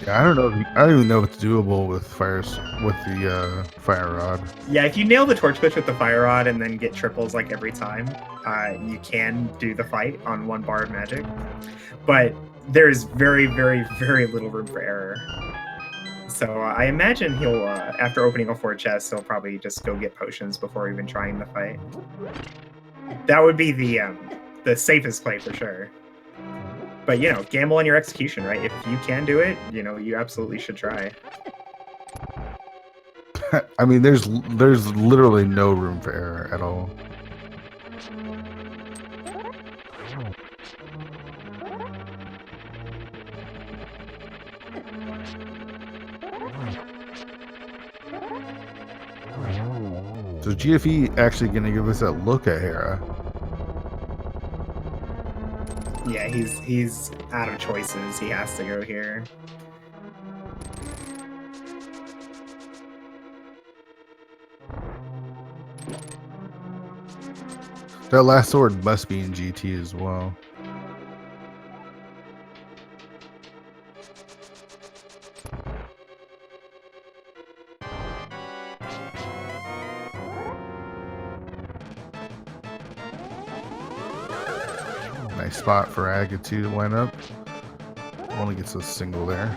Yeah, I don't even know if it's doable with the fire rod. Yeah, if you nail the torch push with the fire rod and then get triples like every time, you can do the fight on 1 bar of magic. But there's very, very, very little room for error. So I imagine he'll, after opening all 4 chests, he'll probably just go get potions before even trying the fight. That would be the safest play for sure. But, gamble on your execution, right? If you can do it, you absolutely should try. I mean, there's literally no room for error at all. So GFE actually going to give us a look at Hera. Yeah, he's out of choices. He has to go here. That last sword must be in GT as well. Nice spot for Agate to line up. Only gets a single there.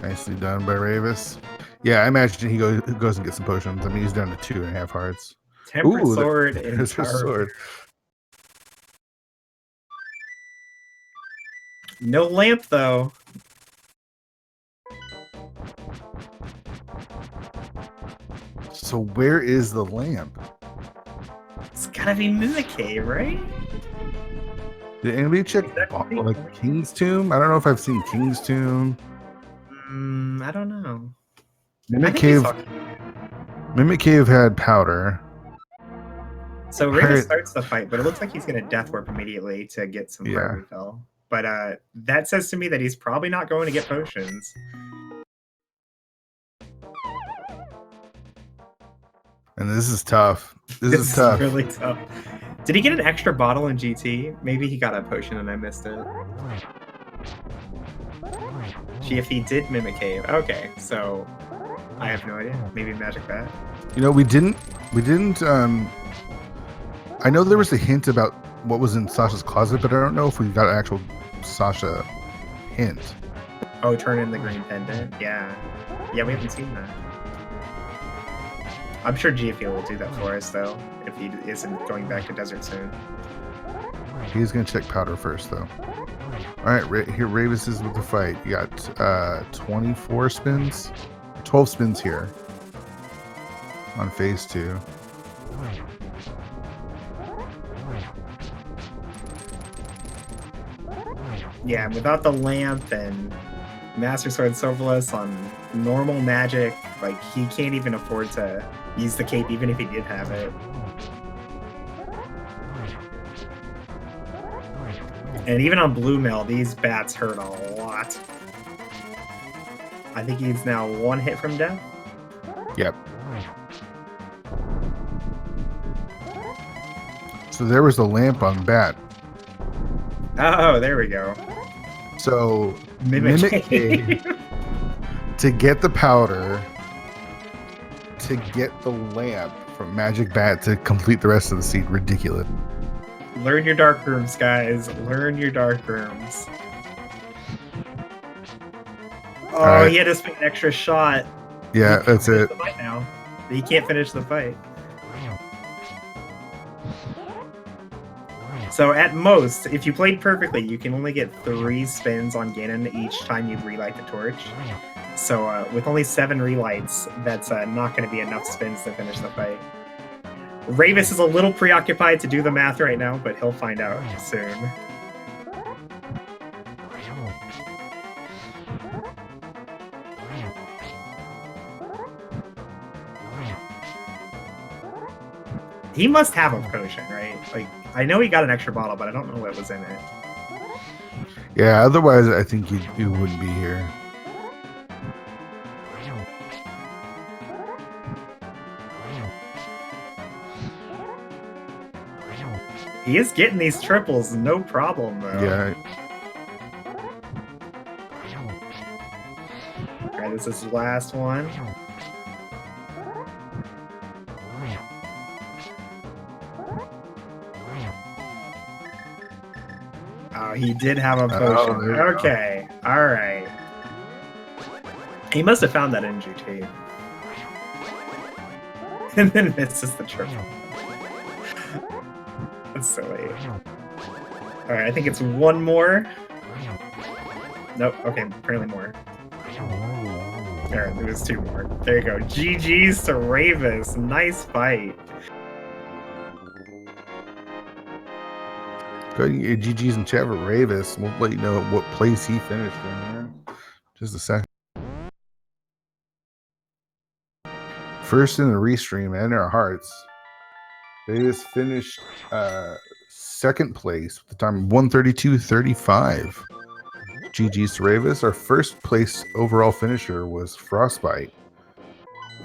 Nicely done by Ravis. Yeah, I imagine he goes and gets some potions. I mean, he's down to 2.5 hearts. Tempered sword and there's a sword. No lamp though. So where is the lamp? It's gotta be Mimic Cave, right? Did anybody check like King's Tomb? I don't know if I've seen King's Tomb. I don't know. Mimic Cave had powder. So Raven starts the fight, but it looks like he's going to Death Warp immediately to get some fire refill. But that says to me that he's probably not going to get potions. And this is tough. This is tough. Really tough. Did he get an extra bottle in GT? Maybe he got a potion and I missed it. If he did Mimic Cave. Okay, so I have no idea. Maybe Magic Bat. We didn't I know there was a hint about what was in Sasha's closet, but I don't know if we got an actual Sasha hint. Oh, turn in the green pendant. Yeah, we haven't seen that. I'm sure GFE will do that for us though, if he isn't going back to Desert soon. He's gonna check powder first though. Alright, here Ravis is with the fight. You got 24 spins, 12 spins here on phase 2. Yeah, without the lamp and Master Sword Silverless on normal magic, like he can't even afford to use the cape even if he did have it. And even on Blue Mill, these bats hurt a lot. I think he's now one hit from death. Yep. So there was a lamp on Bat. Oh, there we go. So Mimic Cave to get the powder, to get the lamp from Magic Bat to complete the rest of the seed. Ridiculous. Learn your dark rooms, guys. Learn your dark rooms. Oh, right. He had to spend an extra shot. Yeah, that's it. The fight now. He can't finish the fight. So at most, if you played perfectly, you can only get 3 spins on Ganon each time you relight the torch. So with only 7 relights, that's not going to be enough spins to finish the fight. Ravis is a little preoccupied to do the math right now, but he'll find out soon. He must have a potion, right? Like, I know he got an extra bottle, but I don't know what was in it. Yeah, otherwise I think you wouldn't be here. He is getting these triples, no problem, though. Yeah. Alright, this is the last one. Oh, he did have a potion. Okay, alright. He must have found that in GT. And then misses the triple. That's silly. Alright, I think it's one more. Nope, okay, apparently more. Alright, there was 2 more. There you go. GG's to Ravis. Nice fight. Go get GG's in chat for Ravis. We'll let you know what place he finished in here. Just a second. First in the restream and our hearts. Ravis finished second place with the time of 132.35. GG's to Ravis. Our first place overall finisher was Frostbite.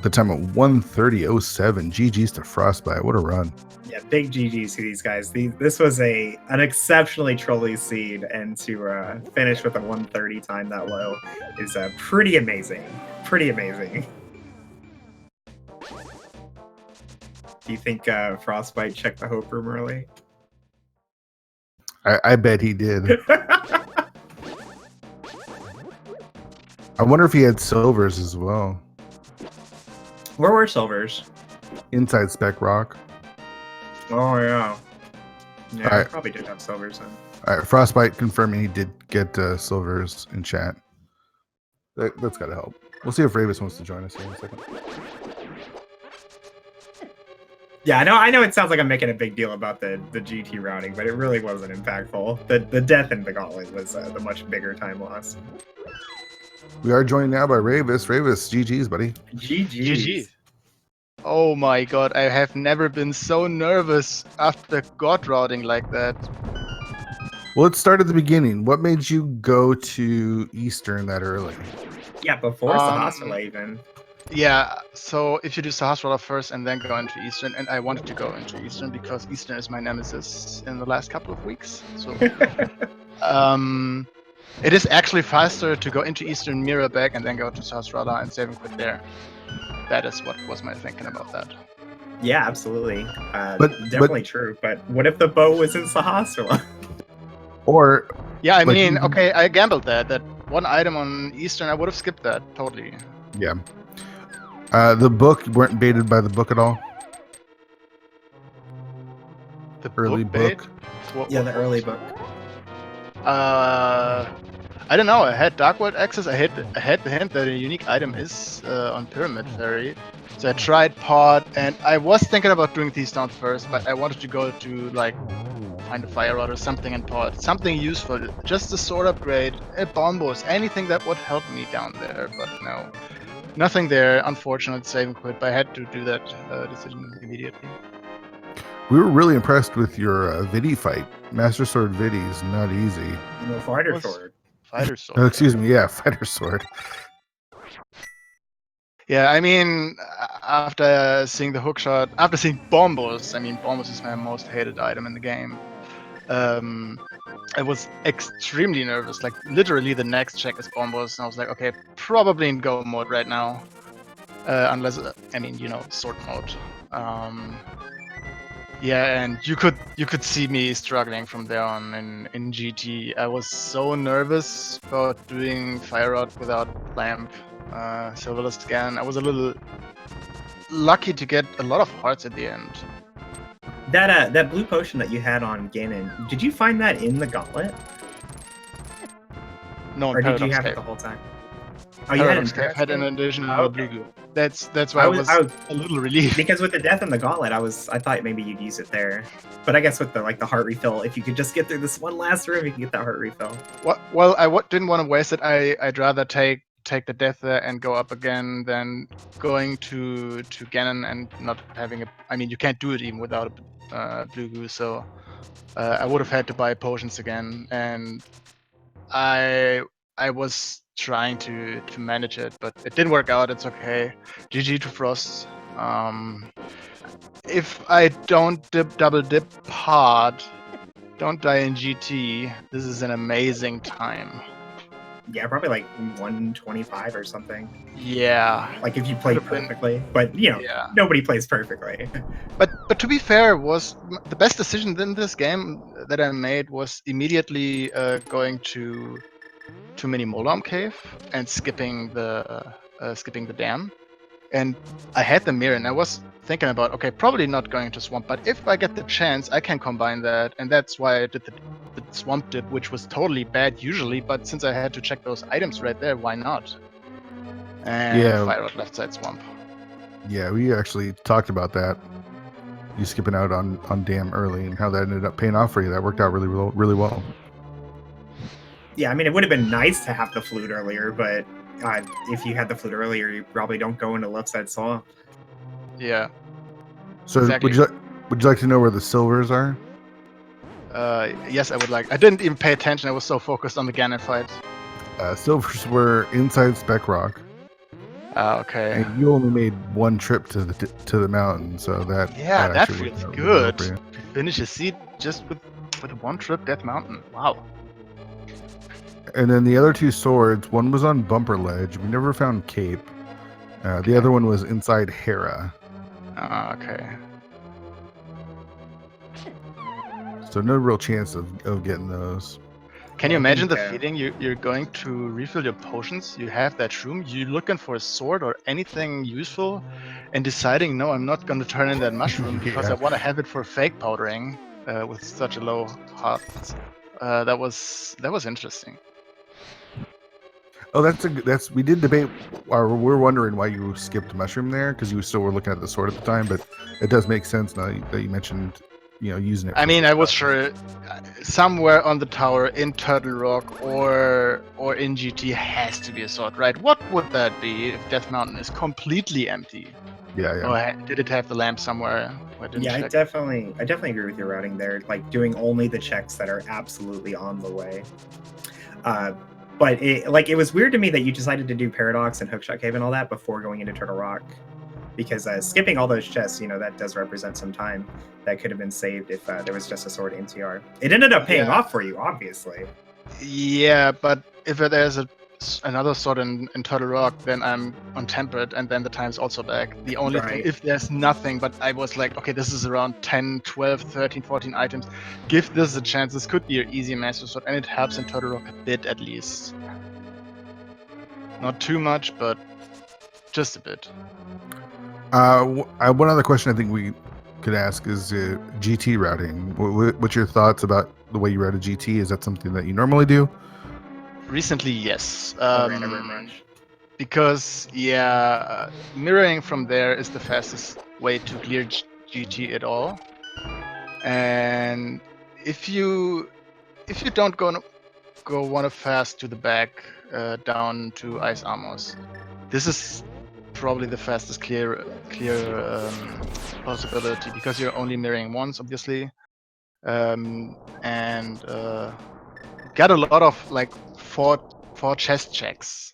The time of 130.07. GG's to Frostbite. What a run. Yeah, big GG's to these guys. This was an exceptionally trolly seed, and to finish with a 130 time that low is pretty amazing. Pretty amazing. Do you think Frostbite checked the Hope Room early? I bet he did. I wonder if he had silvers as well. Where were silvers? Inside Spec Rock. Oh, yeah. Yeah, All right. Probably did have silvers then. All right, Frostbite confirming he did get silvers in chat. That's got to help. We'll see if Ravis wants to join us here in a second. Yeah, I know it sounds like I'm making a big deal about the GT routing, but it really wasn't impactful. The death in the gauntlet was the much bigger time loss. We are joined now by Ravis. Ravis, GG's, buddy. GG's. Oh my god, I have never been so nervous after god routing like that. Well, let's start at the beginning. What made you go to Eastern that early? Yeah, before Sahasrara even. Yeah, so if you do Sahasrara first and then go into Eastern, and I wanted to go into Eastern because Eastern is my nemesis in the last couple of weeks. So it is actually faster to go into Eastern, mirror back, and then go to Sahasrara and save and quit there. That is what was my thinking about that. Yeah, absolutely. Definitely true. But what if the bow was in Sahasrara? Or yeah, I mean, okay, I gambled that one item on Eastern, I would have skipped that totally. Yeah. The book, weren't baited by the book at all? The early book? The early book. I don't know. I had Dark World access. I had the hint that a unique item is on Pyramid Ferry. So I tried Pod, and I was thinking about doing these downs first, but I wanted to go to like find a fire rod or something and pod, something useful, just a sword upgrade, a bombos, anything that would help me down there. But no, nothing there. Unfortunate save and quit, but I had to do that decision immediately. We were really impressed with your Vidi fight. Master Sword Vidi is not easy. No, fighter Was- sword. Fighter sword. Oh, excuse me. Yeah, Fighter Sword. Yeah, I mean, after seeing the hookshot, after seeing bombos, I mean, bombos is my most hated item in the game. I was extremely nervous. Like, literally, the next check is bombos, and I was like, okay, probably in go mode right now, unless, I mean, you know, sword mode. Yeah, and you could see me struggling from there on in GT. I was so nervous about doing fire rod without lamp, silverless scan. I was a little lucky to get a lot of hearts at the end. That blue potion that you had on Ganon, did you find that in the gauntlet? No, Or in did you Paradox have it Cave. the whole time? Oh, you had it in Paradox Cave had an Paradox Cave? additional Oh, okay. blue goo. That's why I was I was a little relieved. because with the death in the gauntlet, I thought maybe you'd use it there. But I guess with the heart refill, if you could just get through this one last room, you can get that heart refill. Well, I didn't want to waste it. I'd rather take the death there and go up again than going to Ganon and not having a. I mean, you can't do it even without a blue goo. So I would have had to buy potions again, and I was trying to manage it, but it didn't work out. It's okay. GG to Frost. If I don't double dip hard, don't die in GT, this is an amazing time. Yeah, probably like 125 or something. Yeah. Like if you played Could've been- perfectly. But you know, Yeah. nobody plays perfectly. But to be fair, was the best decision in this game that I made was immediately going to Mini Molam Cave and skipping the dam. And I had the mirror, and I was thinking about, okay, probably not going to swamp, but if I get the chance, I can combine that, and that's why I did the swamp dip, which was totally bad usually, but since I had to check those items right there, why not? And Yeah. fire out left side swamp. Yeah, we actually talked about that. You skipping out on dam early and how that ended up paying off for you. That worked out really well. Yeah, I mean, it would have been nice to have the flute earlier, but if you had the flute earlier, you probably don't go into left side swamp. Yeah. So Exactly. would you like to know where the silvers are? Yes, I would like. I didn't even pay attention. I was so focused on the Ganon fight. Silvers were inside Spec Rock, Okay. and you only made one trip to the mountain, so that Yeah, that actually feels worked out really well good. for you. To finish a seed just with one trip Death Mountain. Wow. And then the other two swords, one was on Bumper Ledge. We never found Cape. The other one was inside Hera. Okay. So no real chance of getting those. Can Yeah, you I imagine think, the feeling? You're going to refill your potions. You have that shroom. You're looking for a sword or anything useful, and deciding, no, I'm not going to turn in that mushroom because Yeah. I want to have it for fake powdering with such a low heart. That was interesting. Oh, we did debate, or we're wondering why you skipped mushroom there because you still were looking at the sword at the time, but it does make sense now that you mentioned, using it. I for mean, fake I was powder. sure somewhere on the tower in Turtle Rock or in GT has to be a sword, right? What would that be if Death Mountain is completely empty? Yeah. Or did it have the lamp somewhere? I didn't Yeah, I check. definitely agree with your routing there. Like doing only the checks that are absolutely on the way. But it was weird to me that you decided to do Paradox and Hookshot Cave and all that before going into Turtle Rock, because skipping all those chests, that does represent some time that could have been saved if there was just a sword NTR. It ended up paying off for you, obviously. Yeah, but if there's another sword in Turtle Rock, then I'm on Tempered, and then the time's also back. The only thing, Right. if there's nothing, but I was like, okay, this is around 10, 12, 13, 14 items. Give this a chance. This could be your easy Master Sword, and it helps in Turtle Rock a bit at least. Not too much, but just a bit. One other question I think we could ask is GT routing. What's your thoughts about the way you route a GT? Is that something that you normally do? Recently, yes. Random rush. Because mirroring from there is the fastest way to clear GT at all. And if you don't go one fast to the back down to Ice Amos, this is probably the fastest clear possibility because you're only mirroring once, obviously, and got a lot of like four chest checks,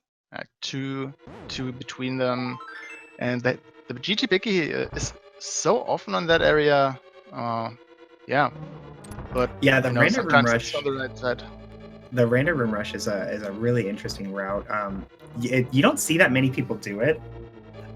two between them, and the GG Bicky is so often on that area. Yeah, but Yeah, the random room sometimes rush. it's on the right side. The random room rush is a really interesting route. You don't see that many people do it,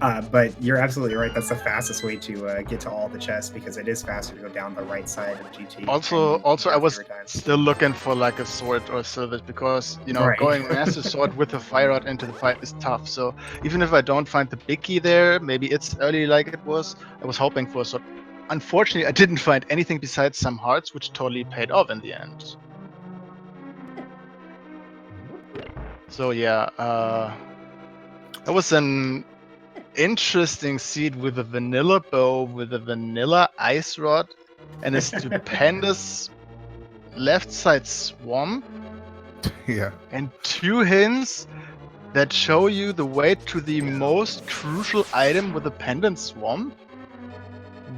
but you're absolutely right. That's the fastest way to get to all the chests because it is faster to go down the right side of GT. Also, I was still looking for like a sword or service because Right. going master sword with a fire rod into the fight is tough. So even if I don't find the big key there, maybe it's early like it was. I was hoping for a sword. Unfortunately, I didn't find anything besides some hearts, which totally paid off in the end. So yeah, that was an interesting seed with a vanilla bow, with a vanilla ice rod, and a stupendous left side swamp. Yeah. And 2 hints that show you the way to the most crucial item with a pendant swamp.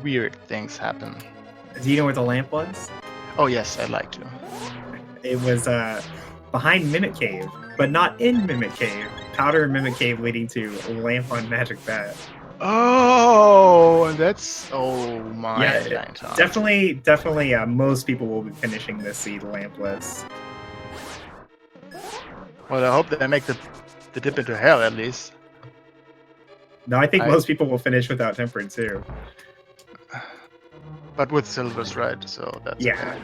Weird things happen. Do you know where the lamp was? Oh yes, I'd like to. It was behind Mimic Cave, but not in Mimic Cave. Powder and Mimic Cave leading to Lamp on Magic Bat. Oh, and that's my Yeah, definitely. Most people will be finishing this seed lampless. Well, I hope they make the dip into hell at least. No, I think most people will finish without Tempered too. But with silvers, right? So that's okay.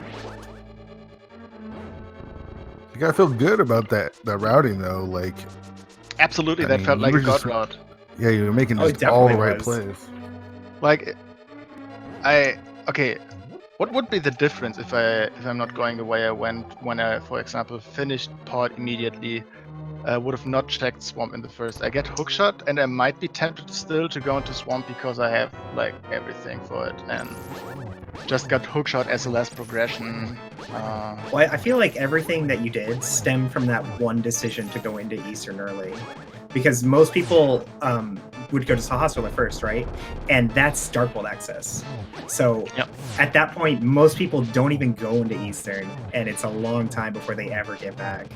You gotta feel good about that routing though, like. Absolutely, that felt like a god route. Yeah, you were making just all the right plays. Like, okay. What would be the difference if I'm not going the way I went when I, for example, finished pod immediately? Would have not checked swamp in the first. I get hookshot, and I might be tempted still to go into swamp because I have like everything for it, and just got hookshot as a last progression. Well, I feel like everything that you did stemmed from that one decision to go into Eastern early, because most people would go to Sahasrahla first, right? And that's Dark World access. So at that point, most people don't even go into Eastern, and it's a long time before they ever get back.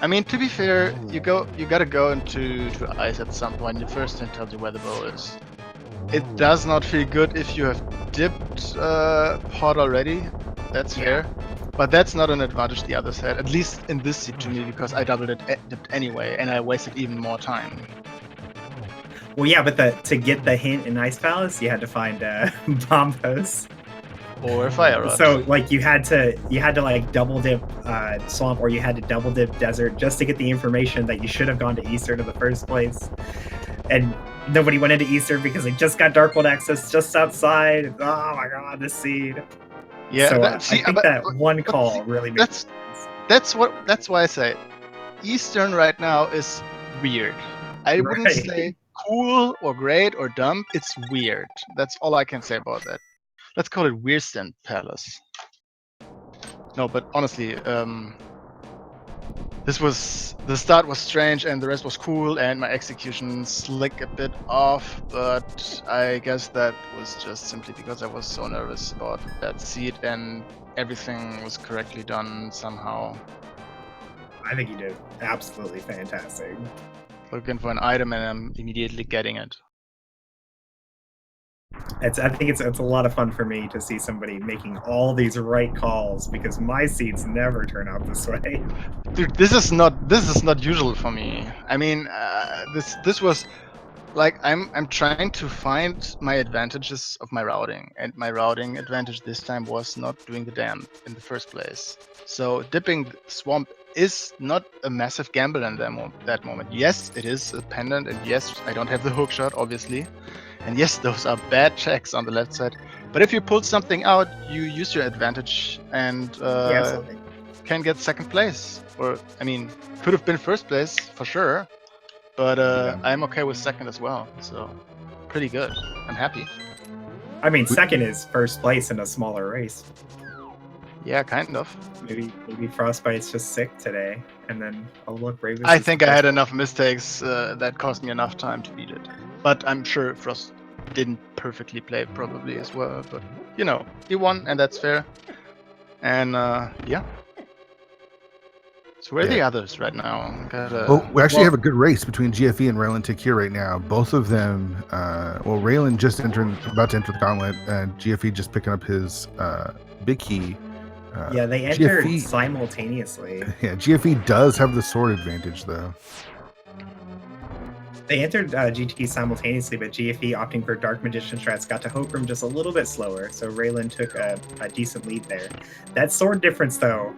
I mean, to be fair, you gotta go into ice at some point. The first thing tells you where the bow is. It does not feel good if you have dipped pod already. That's fair, but that's not an advantage the other side. At least in this seed to me, because I dipped anyway, and I wasted even more time. Well, yeah, but to get the hint in Ice Palace, you had to find bomb posts. Or fire rod. So like you had to like double dip swamp, or you had to double dip desert just to get the information that you should have gone to Eastern in the first place. And nobody went into Eastern because they just got Dark World access just outside. Oh my god, this seed. Yeah, so I think that one call really makes that's why I say Eastern right now is weird. I wouldn't say cool or great or dumb. It's weird. That's all I can say about that. Let's call it Weirston Palace. No, but honestly, the start was strange and the rest was cool, and my execution slick a bit off, but I guess that was just simply because I was so nervous about that seed and everything was correctly done somehow. I think you did absolutely fantastic. Looking for an item and I'm immediately getting it. I think it's a lot of fun for me to see somebody making all these right calls, because my seeds never turn out this way. Dude, this is not usual for me. I mean, this was like I'm trying to find my advantages of my routing, and my routing advantage this time was not doing the dam in the first place. So dipping swamp is not a massive gamble in that moment. Yes, it is a pendant, and yes, I don't have the hook shot, obviously. And yes, those are bad checks on the left side. But if you pull something out, you use your advantage and can get second place. Or, I mean, could have been first place for sure. But I'm okay with second as well. So, pretty good. I'm happy. I mean, second is first place in a smaller race. Yeah, kind of. Maybe Frostbite's just sick today, and then oh look, Ravis. I is think the I had best. enough mistakes that cost me enough time to beat it. But I'm sure Frost didn't perfectly play probably as well. But you know, he won, and that's fair. And yeah. So where are the Yeah. others right now? Well, we actually well- have a good race between GFE and Raylan Tikir right now. Both of them, well, Raylan just about to enter the gauntlet, and GFE just picking up his big key. Yeah, they entered GFE simultaneously. Yeah, GFE does have the sword advantage, though. They entered GT simultaneously, but GFE opting for Dark Magician strats got to Hokum just a little bit slower, so Raylan took a decent lead there. That sword difference, though,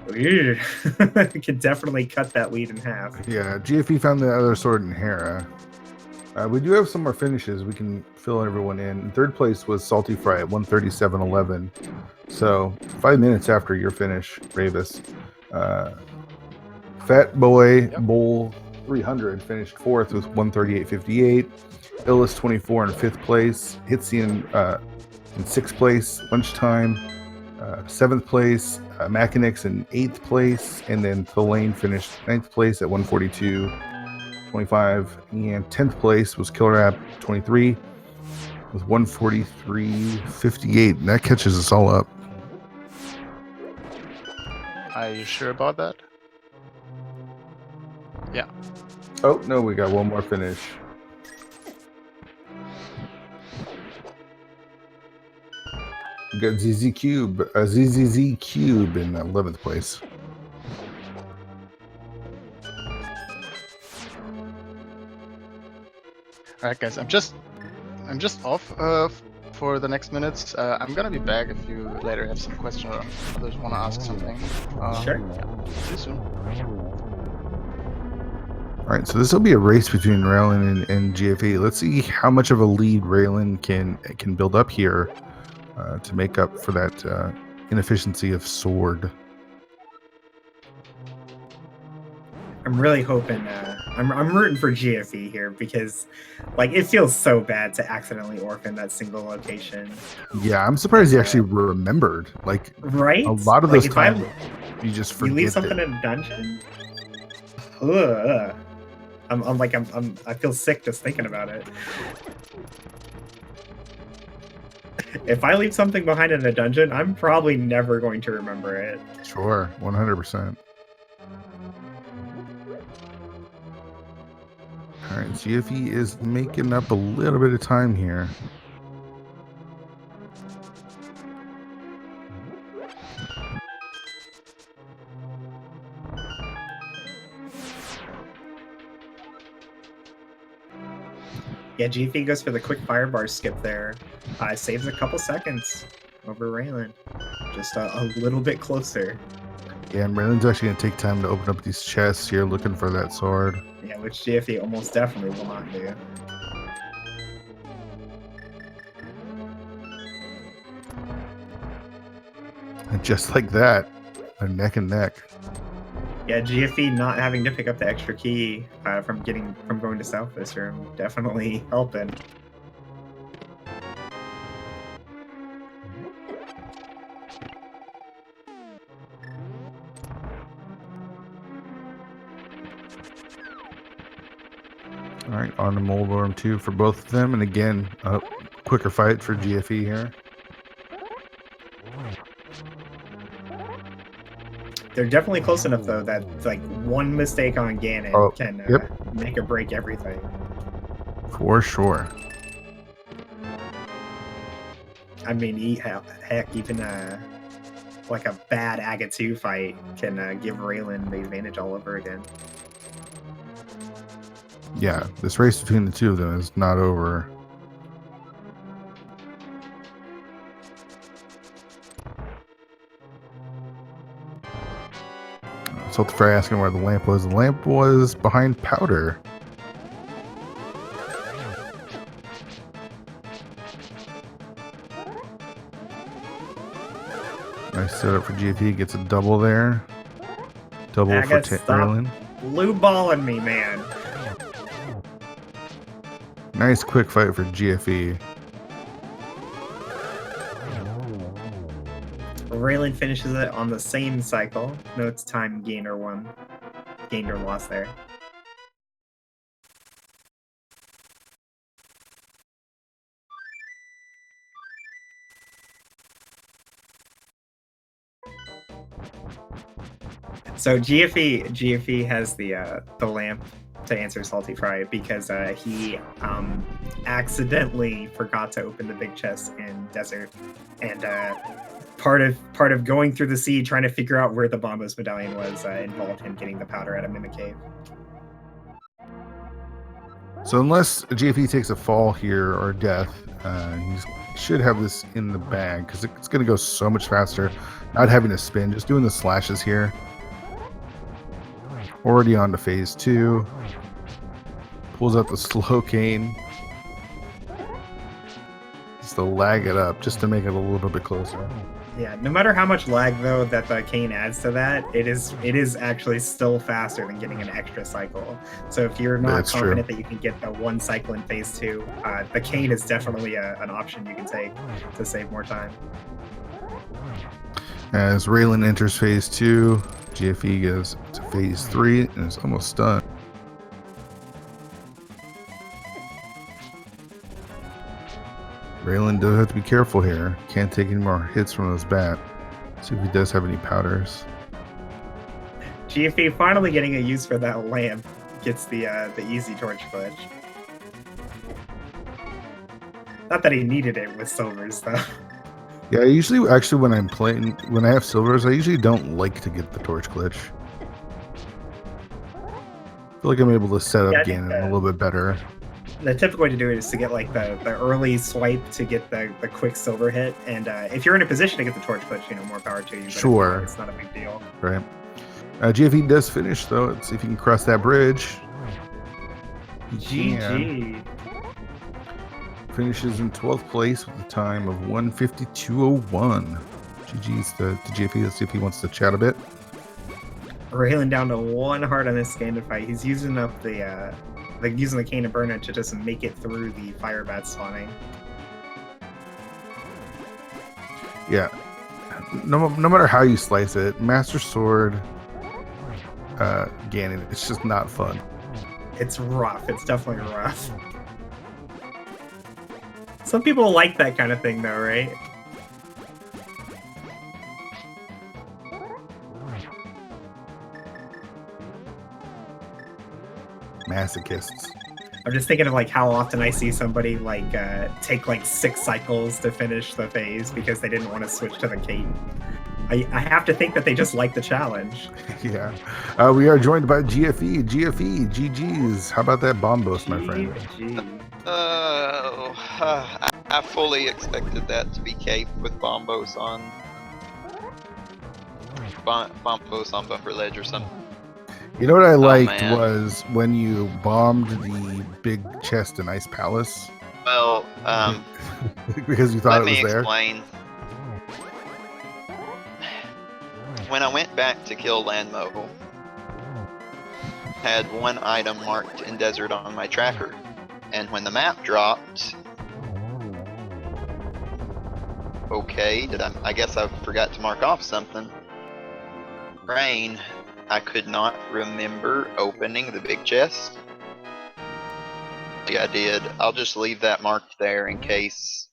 could definitely cut that lead in half. Yeah, GFE found the other sword in Hera. We do have some more finishes. We can fill everyone in. Third place was Salty Fry at 137.11. So 5 minutes after your finish, Ravis. Fat Boy Bull 300 finished fourth with 138.58. Illis 24 in fifth place. Hitsy in sixth place. Lunchtime, seventh place. Machinix in eighth place. And then Thulane finished ninth place at 142.25. And 10th place was Killer App 23 with 143.58. And that catches us all up. Are you sure about that? Yeah. Oh, no, we got one more finish. We got ZZ Cube in 11th place. All right, guys. I'm just off for the next minutes. I'm gonna be back if you later have some questions or others want to ask something. Sure. Yeah. See you soon. All right, so this will be a race between Raylan and GFE. Let's see how much of a lead Raylan can build up here to make up for that inefficiency of sword. I'm really hoping. I'm rooting for GFE here because, like, it feels so bad to accidentally orphan that single location. Yeah, I'm surprised he actually remembered. Like, Right? a lot of Like, those if times, you just you forget leave something that. in a dungeon. Ugh. I feel sick just thinking about it. If I leave something behind in a dungeon, I'm probably never going to remember it. Sure, 100%. All right, GFE is making up a little bit of time here. Yeah, GFE goes for the quick fire bar skip there. Saves a couple seconds over Raylan. Just a little bit closer. Yeah, and Raylan's actually going to take time to open up these chests here looking for that sword. Yeah, which GFE almost definitely will not do. And just like that, they're neck and neck. Yeah, GFE not having to pick up the extra key from going to South this room definitely helping. All right, on to Mold Orm 2 for both of them. And again, a quicker fight for GFE here. They're definitely close enough, though, that like one mistake on Ganon can make or break everything. For sure. I mean, heck, even like a bad Aga 2 fight can give Raylan the advantage all over again. Yeah, this race between the two of them is not over. Salty Fry asking where the lamp was. The lamp was behind Powder. Nice setup for GFE. Gets a double there. Double for Raylan. Blue balling me, man. Nice quick fight for GFE. Raylan finishes it on the same cycle. No, it's time gained or lost there. So GFE has the lamp to answer Salty Fry because he accidentally forgot to open the big chest in Desert, and part of going through the sea trying to figure out where the Bombos medallion was involved him getting the powder at a Mimic Cave. So unless GFE takes a fall here or death, he should have this in the bag because it's going to go so much faster. Not having to spin, just doing the slashes here. Already on to phase 2. Pulls out the slow cane. Just to lag it up, just to make it a little bit closer. Yeah, no matter how much lag though that the cane adds to that, it is actually still faster than getting an extra cycle. So if you're not confident that you can get the one cycle in phase 2, the cane is definitely an option you can take to save more time. As Raylan enters phase 2, GFE goes to phase 3 and is almost done. Raylan does have to be careful here. Can't take any more hits from those bats. See if he does have any powders. GFE finally getting a use for that lamp. Gets the easy torch glitch. Not that he needed it with silvers though. Yeah, actually when I'm playing, when I have silvers, I usually don't like to get the torch glitch. I feel like I'm able to set up Ganon a little bit better. The typical way to do it is to get like the early swipe to get the quick silver hit, and if you're in a position to get the torch glitch, more power to you. But sure, it's not a big deal. Right. GFE does finish though. Let's see if he can cross that bridge. GG. Finishes in 12th place with a time of 1:52:01. GG's to GFE. Let's see if he wants to chat a bit. Raylan down to 1 heart on this game to fight. He's using up using the cane to burn it to just make it through the fire bat spawning. Yeah. No matter how you slice it, Master Sword, Ganon, it's just not fun. It's rough. It's definitely rough. Some people like that kind of thing, though, right? Masochists. I'm just thinking of like how often I see somebody like take like 6 cycles to finish the phase because they didn't want to switch to the cane. I have to think that they just like the challenge. Yeah. We are joined by GFE. GFE, GG's. How about that Bombos, my friend? I fully expected that to be Cape with Bombos on Bumper Ledge or something. You know what I liked was when you bombed the big chest in Ice Palace. Well, because you thought it was there. Let me explain. When I went back to kill Landmo, had one item marked in Desert on my tracker, and when the map dropped, okay, I guess I forgot to mark off something. Rain, I could not remember opening the big chest. Yeah, I did. I'll just leave that marked there in case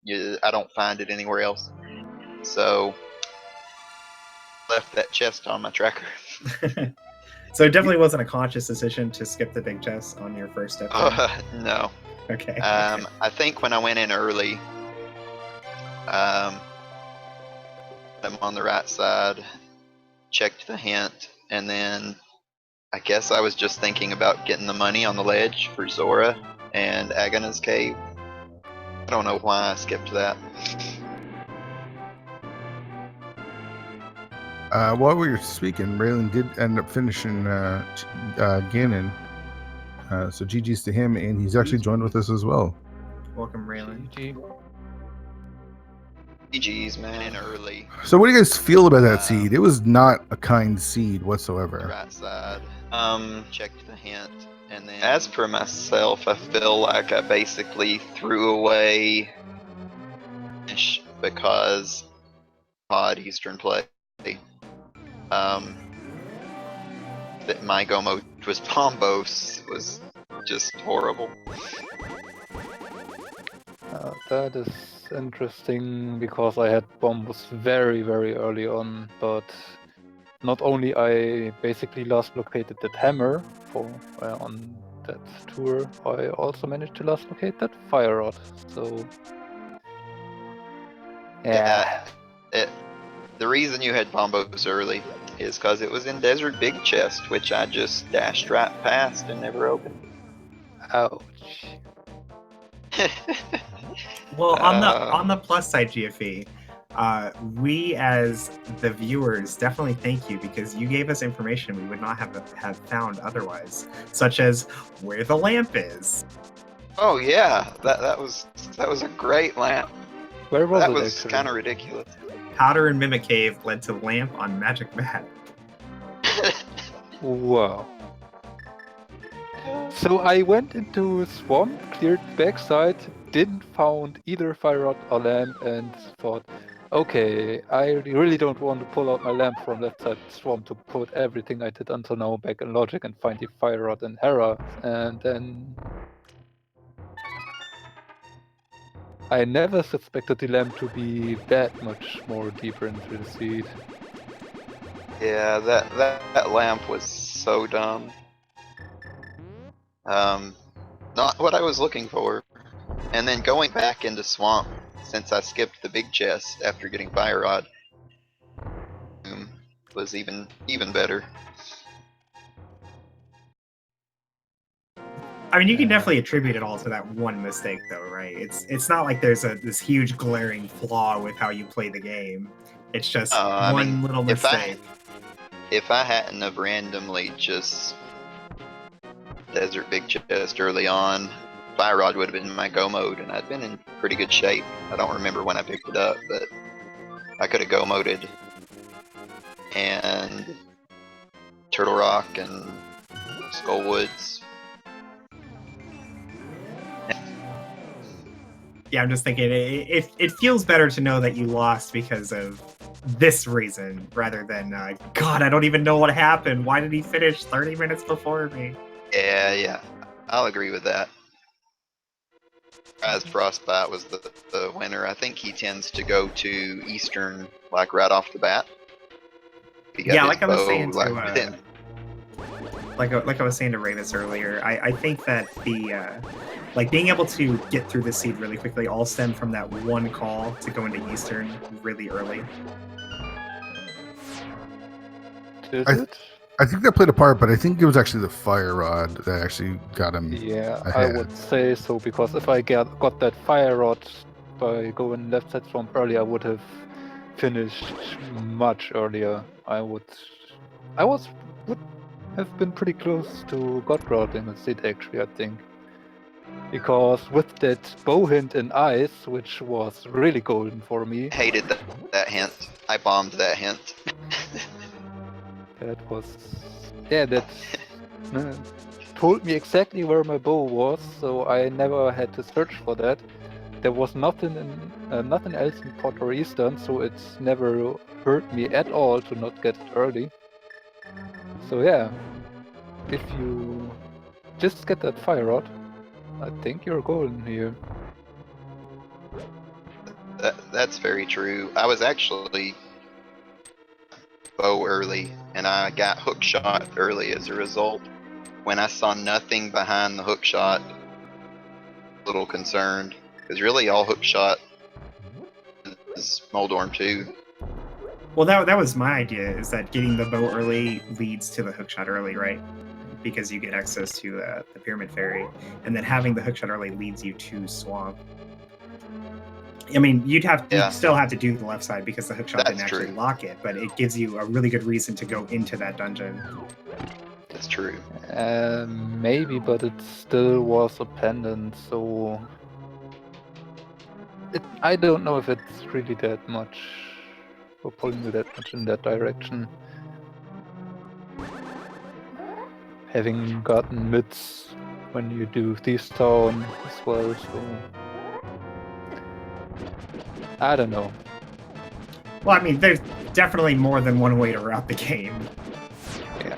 I don't find it anywhere else. So, left that chest on my tracker. So it definitely wasn't a conscious decision to skip the big chest on your first step. No. Okay. I think when I went in early, I'm on the right side, checked the hint, and then I guess I was just thinking about getting the money on the ledge for Zora and Agana's cave. I don't know why I skipped that. While we were speaking, Raylan did end up finishing Ganon. So GG's to him, and he's actually joined with us as well. Welcome, Raylan. GG's, man, early. So what do you guys feel about that seed? It was not a kind seed whatsoever. Right side. Checked the hint, and then as for myself, I feel like I basically threw away because pod Eastern play. That my go mode was Bombos was just horrible. That is interesting because I had bombs very, very early on, but not only I basically last located that hammer for on that tour, I also managed to last locate that fire rod. So yeah. The reason you had Bombos early is because it was in Desert Big Chest, which I just dashed right past and never opened. Ouch. Well, on the plus side, GFE, we as the viewers definitely thank you because you gave us information we would not have found otherwise, such as where the lamp is. Oh yeah, that was a great lamp. Where was That it was actually? kind of ridiculous. Powder and Mimic Cave led to lamp on Magic Mat. Wow. So I went into swamp, cleared backside, didn't found either fire rod or lamp, and thought, okay, I really don't want to pull out my lamp from left side swamp to put everything I did until now back in logic and find the fire rod and Hera, and then I never suspected the lamp to be that much more deeper into the seed. Yeah, that lamp was so dumb. Not what I was looking for. And then going back into swamp, since I skipped the big chest after getting fire rod, was even better. I mean, you can definitely attribute it all to that one mistake, though, right? It's not like there's this huge glaring flaw with how you play the game. It's just one little mistake. If I hadn't have randomly just Desert Big Chest early on, Fire Rod would have been in my go mode, and I'd been in pretty good shape. I don't remember when I picked it up, but I could have go moded and Turtle Rock and Skull Woods. Yeah, I'm just thinking it feels better to know that you lost because of this reason rather than God, I don't even know what happened. Why did he finish 30 minutes before me? Yeah, I'll agree with that. As Frostbite was the winner, I think he tends to go to Eastern like right off the bat. Yeah, like I was saying to like I was saying to Ravis earlier, I think that the like being able to get through the seed really quickly all stemmed from that one call to go into Eastern really early. I think that played a part, but I think it was actually the fire rod that actually got him. Yeah, ahead. I would say so, because if I got that fire rod by going left side swamp early, I would have finished much earlier. would have been pretty close to God Routing the seed actually, I think. Because with that bow hint in ice, which was really golden for me. Hated that hint. I bombed that hint. That was... yeah, that told me exactly where my bow was, so I never had to search for that. There was nothing else in Port or Eastern, so it's never hurt me at all to not get it early. So yeah, if you just get that fire rod, I think you're golden here. That's very true. I was actually bow early, and I got hook shot early as a result. When I saw nothing behind the hook shot, a little concerned, because really all hook shot is Moldorm 2. Well, that was my idea, is that getting the bow early leads to the hookshot early, right? Because you get access to the Pyramid Fairy, and then having the hookshot early leads you to Swamp. I mean, you'd still have to do the left side because the hookshot didn't actually lock it, but it gives you a really good reason to go into that dungeon. That's true. Maybe, but it still was a pendant, so I don't know if it's really that much, or pulling you that much in that direction. Having gotten mids when you do Thieves Town as well, so I don't know. Well, I mean, there's definitely more than one way to route the game. Yeah.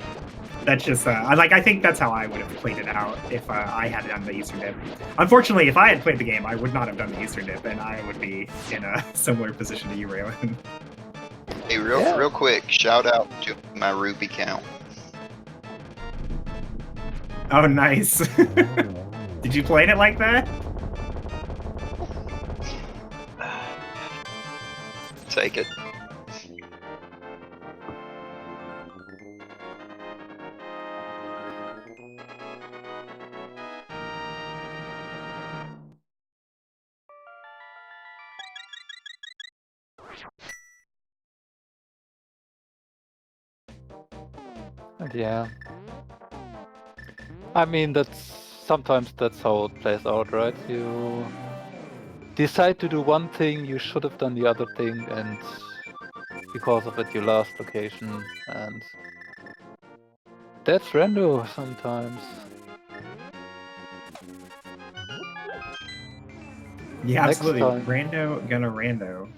That's just, I think that's how I would have played it out if I had done the Eastern Dip. Unfortunately, if I had played the game, I would not have done the Eastern Dip, and I would be in a similar position to you, Raylan. Hey, real quick, shout out to my Ruby count. Oh, nice. Did you play it like that? Take it. And yeah. I mean, sometimes that's how it plays out, right? You decide to do one thing, you should have done the other thing, and because of it you lost location, and that's rando sometimes. Yeah, Next absolutely. time. Rando gonna rando.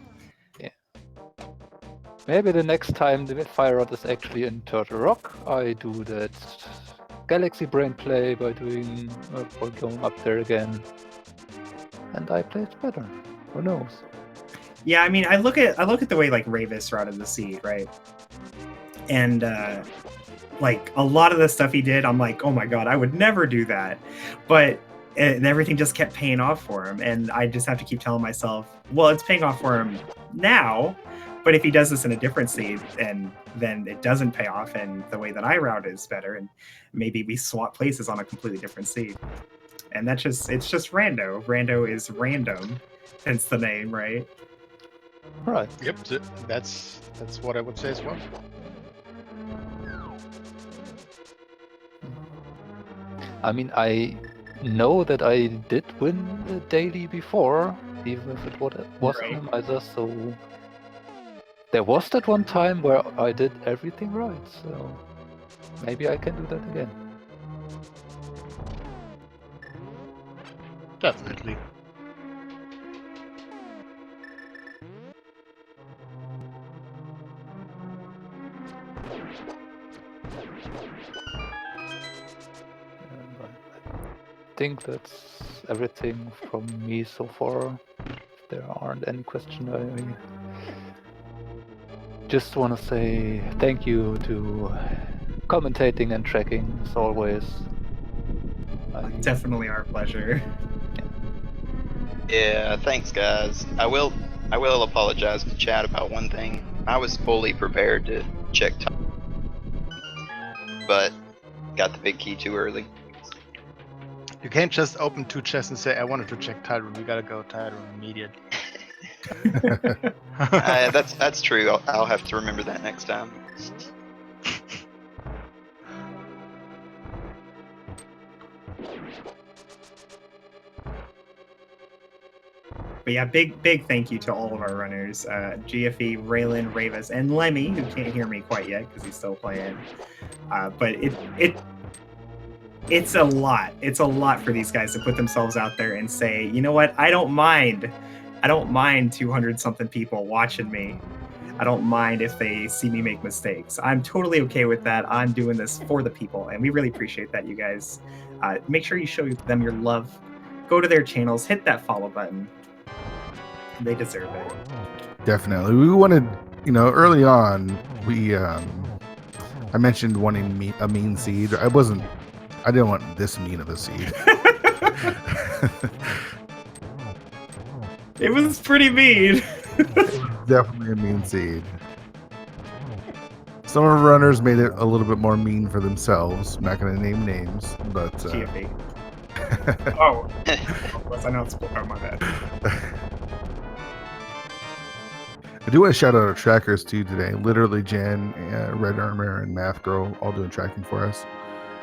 Maybe the next time the fire rod is actually in Turtle Rock, I do that Galaxy Brain play by doing by going up there again, and I play it better. Who knows? Yeah, I mean, I look at the way like Ravis routed the seed, right? And like a lot of the stuff he did, I'm like, oh my god, I would never do that. But everything just kept paying off for him, and I just have to keep telling myself, well, it's paying off for him now. But if he does this in a different seed, and then it doesn't pay off, and the way that I route is better, and maybe we swap places on a completely different seed. And it's just rando. Rando is random, hence the name, right? Right. Yep, that's what I would say as well. I mean, I know that I did win the daily before, even if it was Right. randomizer, so there was that one time where I did everything right, so maybe I can do that again. Definitely. I think that's everything from me so far. If there aren't any questions, I just want to say thank you to commentating and tracking as always. Definitely our pleasure. Yeah, thanks guys. I will apologize to chat about one thing. I was fully prepared to check time, but got the big key too early. You can't just open two chests and say, I wanted to check tide room. You gotta go tide room immediately. That's true. I'll have to remember that next time. But yeah, big thank you to all of our runners, GFE, Raylan, Ravis, and Lemmy, who can't hear me quite yet because he's still playing. But it's a lot. It's a lot for these guys to put themselves out there and say, you know what, I don't mind 200 something people watching me. I don't mind if they see me make mistakes. I'm totally okay with that. I'm doing this for the people, and we really appreciate that, you guys. Make sure you show them your love. Go to their channels, hit that follow button. They deserve it. Definitely. We wanted, early on, I mentioned wanting a mean seed. I didn't want this mean of a seed. It was pretty mean. Definitely a mean seed. Some of our runners made it a little bit more mean for themselves. I'm not going to name names, but... GFE. Oh. Was I not supposed to? Oh, my bad. I do want to shout out our trackers too today. Literally Jen, Red Armor, and Math Girl all doing tracking for us.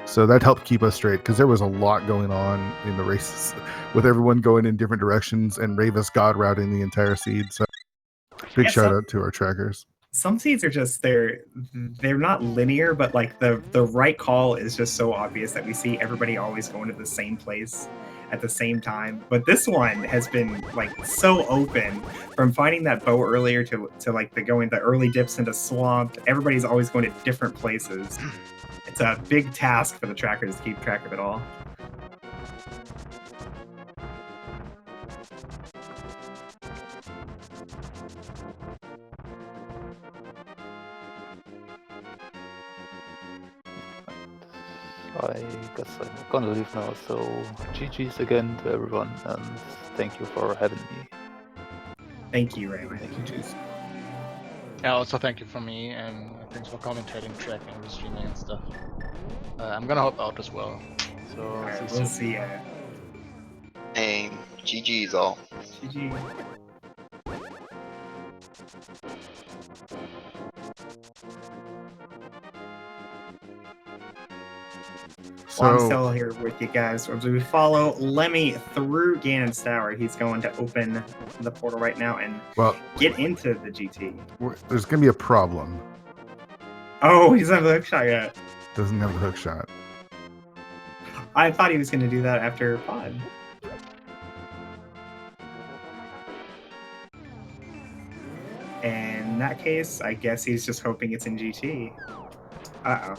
So that helped keep us straight because there was a lot going on in the races with everyone going in different directions and Ravis God routing the entire seed. So big shout out to our trackers. Some seeds are just they're not linear, but like the right call is just so obvious that we see everybody always going to the same place at the same time. But this one has been like so open, from finding that bow earlier to like going the early dips into swamp. Everybody's always going to different places. It's a big task for the trackers to keep track of it all. I guess I'm gonna leave now, so GG's again to everyone, and thank you for having me. Thank you, Ray. Thank you, Jason. Yeah, also thank you for me, and thanks for commentating, tracking, restreaming, and stuff. I'm gonna hop out as well. So All right, see you we'll soon. see ya. Hey, GG's all. GG. Well, I'm So still here with you guys. As we follow Lemmy through Ganon's Tower, he's going to open the portal right now and well, get into the GT. there's gonna be a problem. Oh, he doesn't have the hook shot yet. Doesn't have the hook shot. I thought he was going to do that after Pod. In that case, I guess he's just hoping it's in GT. Uh-oh.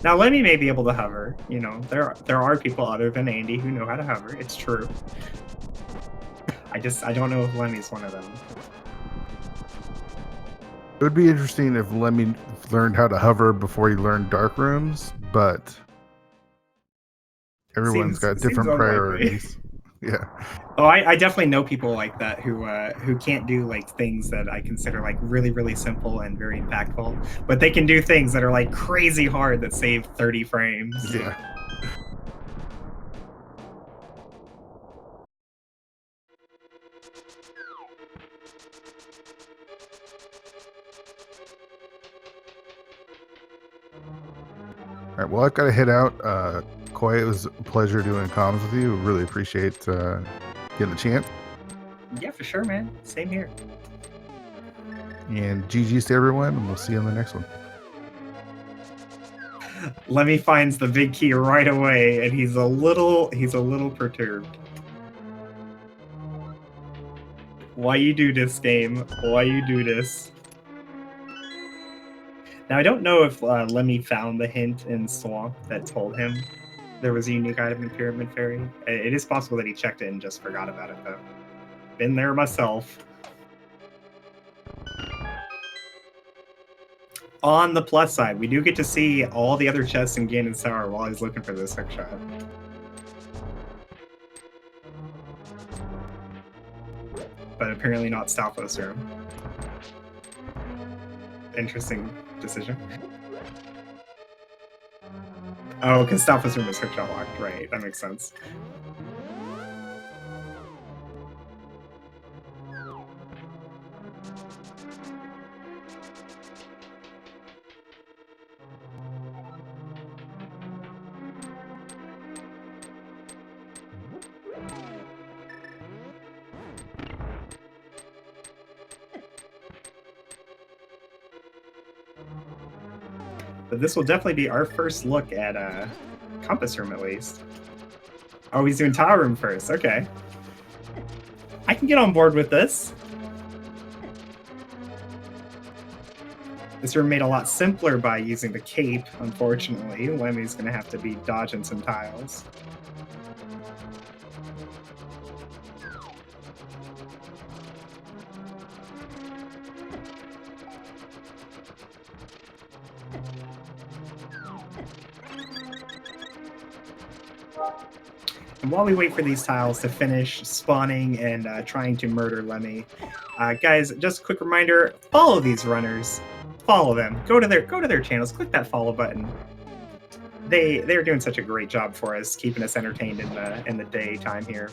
Now, Lemmy may be able to hover. You know, there are people other than Andy who know how to hover. It's true. I don't know if Lemmy's one of them. It would be interesting if Lemmy learned how to hover before he learned dark rooms, but everyone's got different unlikely. priorities. Yeah. Oh, I definitely know people like that who can't do like things that I consider like really, really simple and very impactful, but they can do things that are like crazy hard that save 30 frames. Yeah. All right. Well, I've got to head out. Koi, it was a pleasure doing comms with you. Really appreciate getting the chance. Yeah, for sure, man. Same here. And GG's to everyone, and we'll see you on the next one. Lemmy finds the big key right away, and he's a little perturbed. Why you do this, game? Why you do this? Now, I don't know if Lemmy found the hint in Swamp that told him there was a unique item in Pyramid Fairy. It is possible that he checked it and just forgot about it, though. Been there myself. On the plus side, we do get to see all the other chests in Ganon's Tower while he's looking for this hook shot. But apparently not Stalfos room. Interesting decision. Oh, because Stalfos room is hookshot locked, right? That makes sense. But this will definitely be our first look at Compass Room, at least. Oh, he's doing Tower Room first. Okay. I can get on board with this. This room made a lot simpler by using the cape, unfortunately. Lemmy's going to have to be dodging some tiles. And while we wait for these tiles to finish spawning and trying to murder Lemmy, guys, just a quick reminder: follow these runners, follow them, go to their channels, click that follow button. They're doing such a great job for us, keeping us entertained in the daytime here.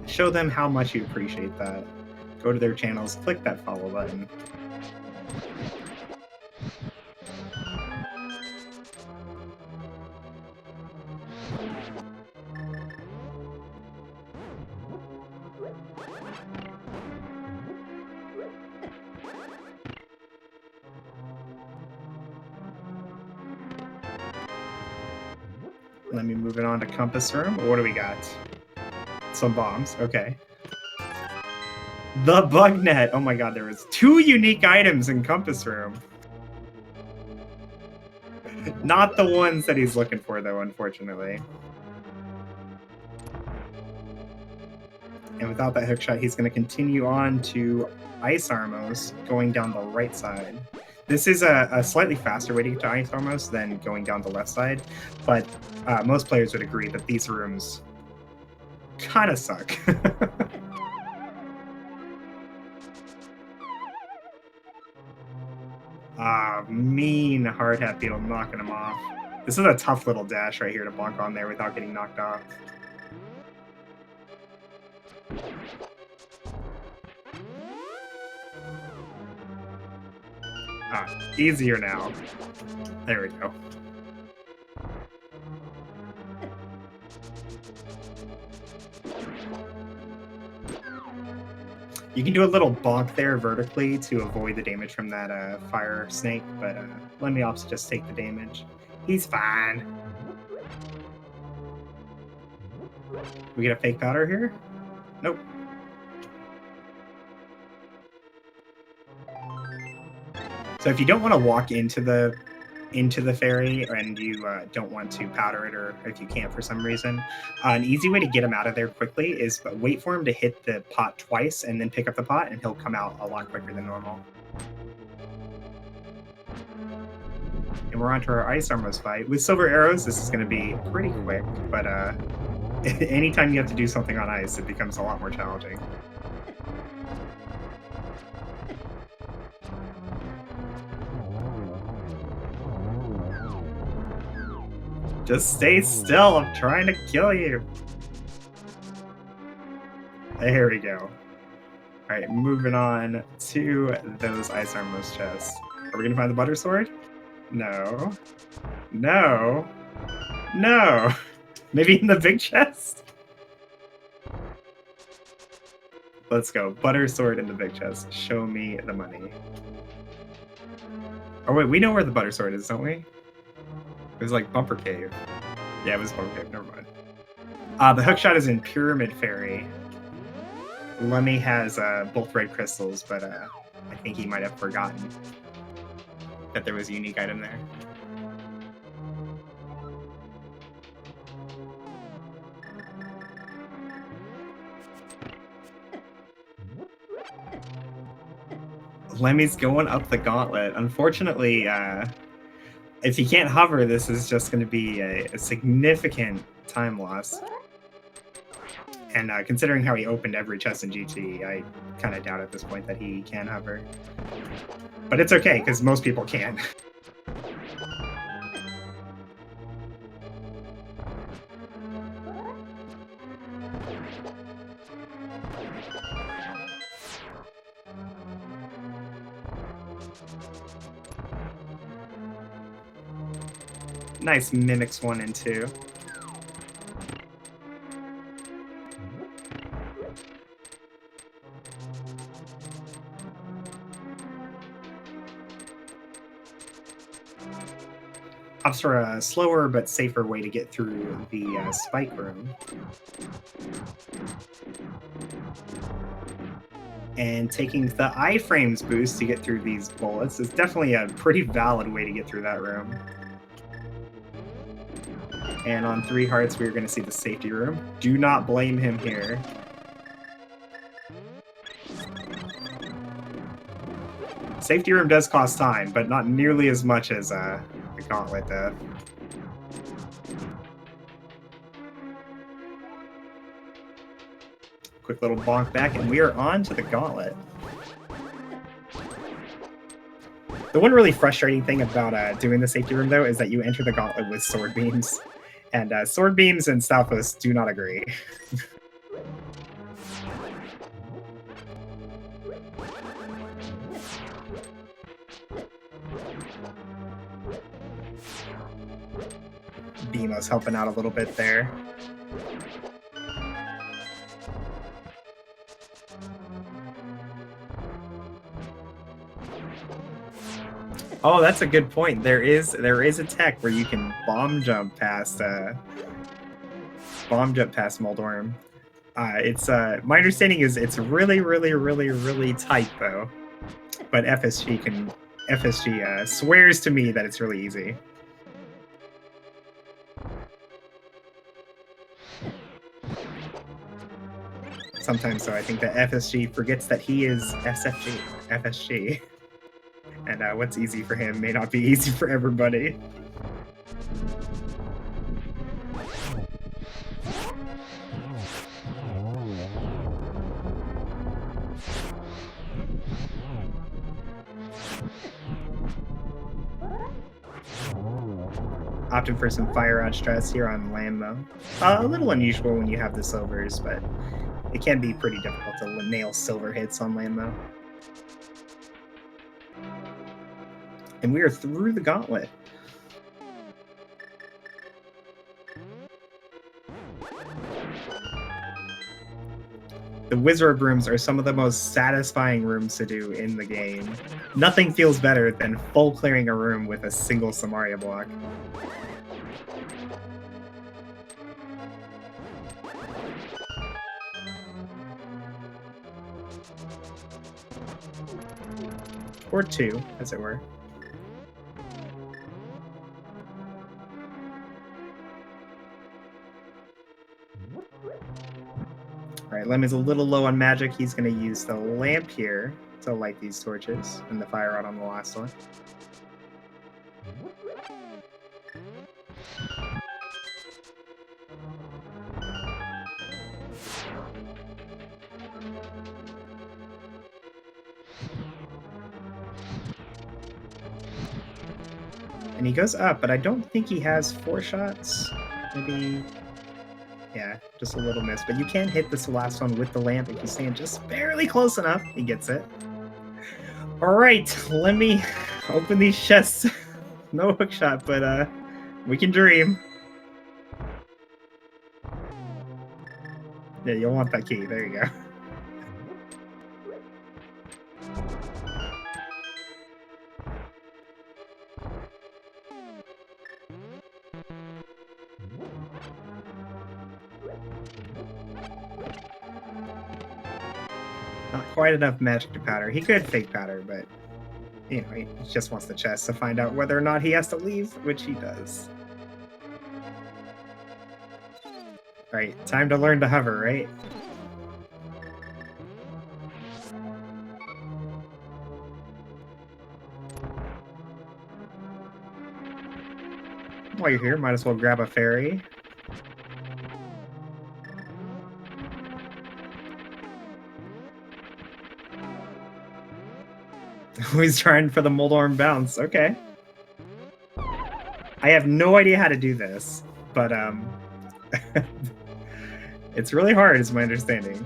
Show them how much you appreciate that. Go to their channels, click that follow button. Let me move it on to Compass Room. What do we got? Some bombs. Okay. The bug net. Oh my god, there was 2 unique items in Compass Room. Not the ones that he's looking for, though, unfortunately. And without that hook shot, he's going to continue on to Ice Armos, going down the right side. This is a slightly faster way to get to Ice Armos than going down the left side, but most players would agree that these rooms kind of suck. Mean hard hat beetle knocking him off. This is a tough little dash right here to bonk on there without getting knocked off. Easier now. There we go. You can do a little bonk there vertically to avoid the damage from that fire snake, but let me also just take the damage. He's fine. We get a fake powder here? Nope. So if you don't want to walk into the fairy and you don't want to powder it, or if you can't for some reason, an easy way to get him out of there quickly is wait for him to hit the pot twice and then pick up the pot, and he'll come out a lot quicker than normal. And we're on to our Ice Armos fight. With Silver Arrows, this is going to be pretty quick, but anytime you have to do something on ice, it becomes a lot more challenging. Just stay still, I'm trying to kill you. There we go. Alright, moving on to those Ice Armos chests. Are we gonna find the Butter Sword? No. No. No. Maybe in the big chest? Let's go. Butter Sword in the big chest. Show me the money. Oh wait, we know where the Butter Sword is, don't we? It was like Bumper Cave. Yeah, it was Bumper Cave. Never mind. The hookshot is in Pyramid Fairy. Lemmy has both red crystals, but I think he might have forgotten that there was a unique item there. Lemmy's going up the gauntlet. Unfortunately, if he can't hover, this is just going to be a significant time loss. And considering how he opened every chest in GT, I kind of doubt at this point that he can hover. But it's okay, because most people can. Nice Mimics 1 and 2. Opts for a slower but safer way to get through the spike room. And taking the iframes boost to get through these bullets is definitely a pretty valid way to get through that room. And on 3 hearts, we're going to see the safety room. Do not blame him here. Safety room does cost time, but not nearly as much as the gauntlet does. Quick little bonk back, and we are on to the gauntlet. The one really frustrating thing about doing the safety room, though, is that you enter the gauntlet with sword beams. And sword beams and Stalfos do not agree. Beamo's helping out a little bit there. Oh, that's a good point. There is a tech where you can bomb jump past bomb jump past Moldorm. It's my understanding is it's really, really, really, really tight though. But FSG swears to me that it's really easy. Sometimes though, I think that FSG forgets that he is FSG. And what's easy for him may not be easy for everybody. Opting for some fire rod strats here on Lambo. A little unusual when you have the silvers, but it can be pretty difficult to nail silver hits on Lambo. And we are through the gauntlet. The wizard rooms are some of the most satisfying rooms to do in the game. Nothing feels better than full clearing a room with a single Samaria block. Or two, as it were. Alright, Lemon's a little low on magic. He's going to use the lamp here to light these torches, and the fire rod on the last one. And he goes up, but I don't think he has 4 shots. Maybe... yeah, just a little miss. But you can hit this last one with the lamp if you stand just barely close enough. He gets it. Alright, let me open these chests. No hook shot, but we can dream. Yeah, you'll want that key. There you go. Not quite enough magic to powder. He could fake powder, but you know, he just wants the chest to find out whether or not he has to leave, which he does. Alright, time to learn to hover, right? While you're here, might as well grab a fairy. He's trying for the Moldorm bounce. Okay. I have no idea how to do this, but it's really hard, is my understanding.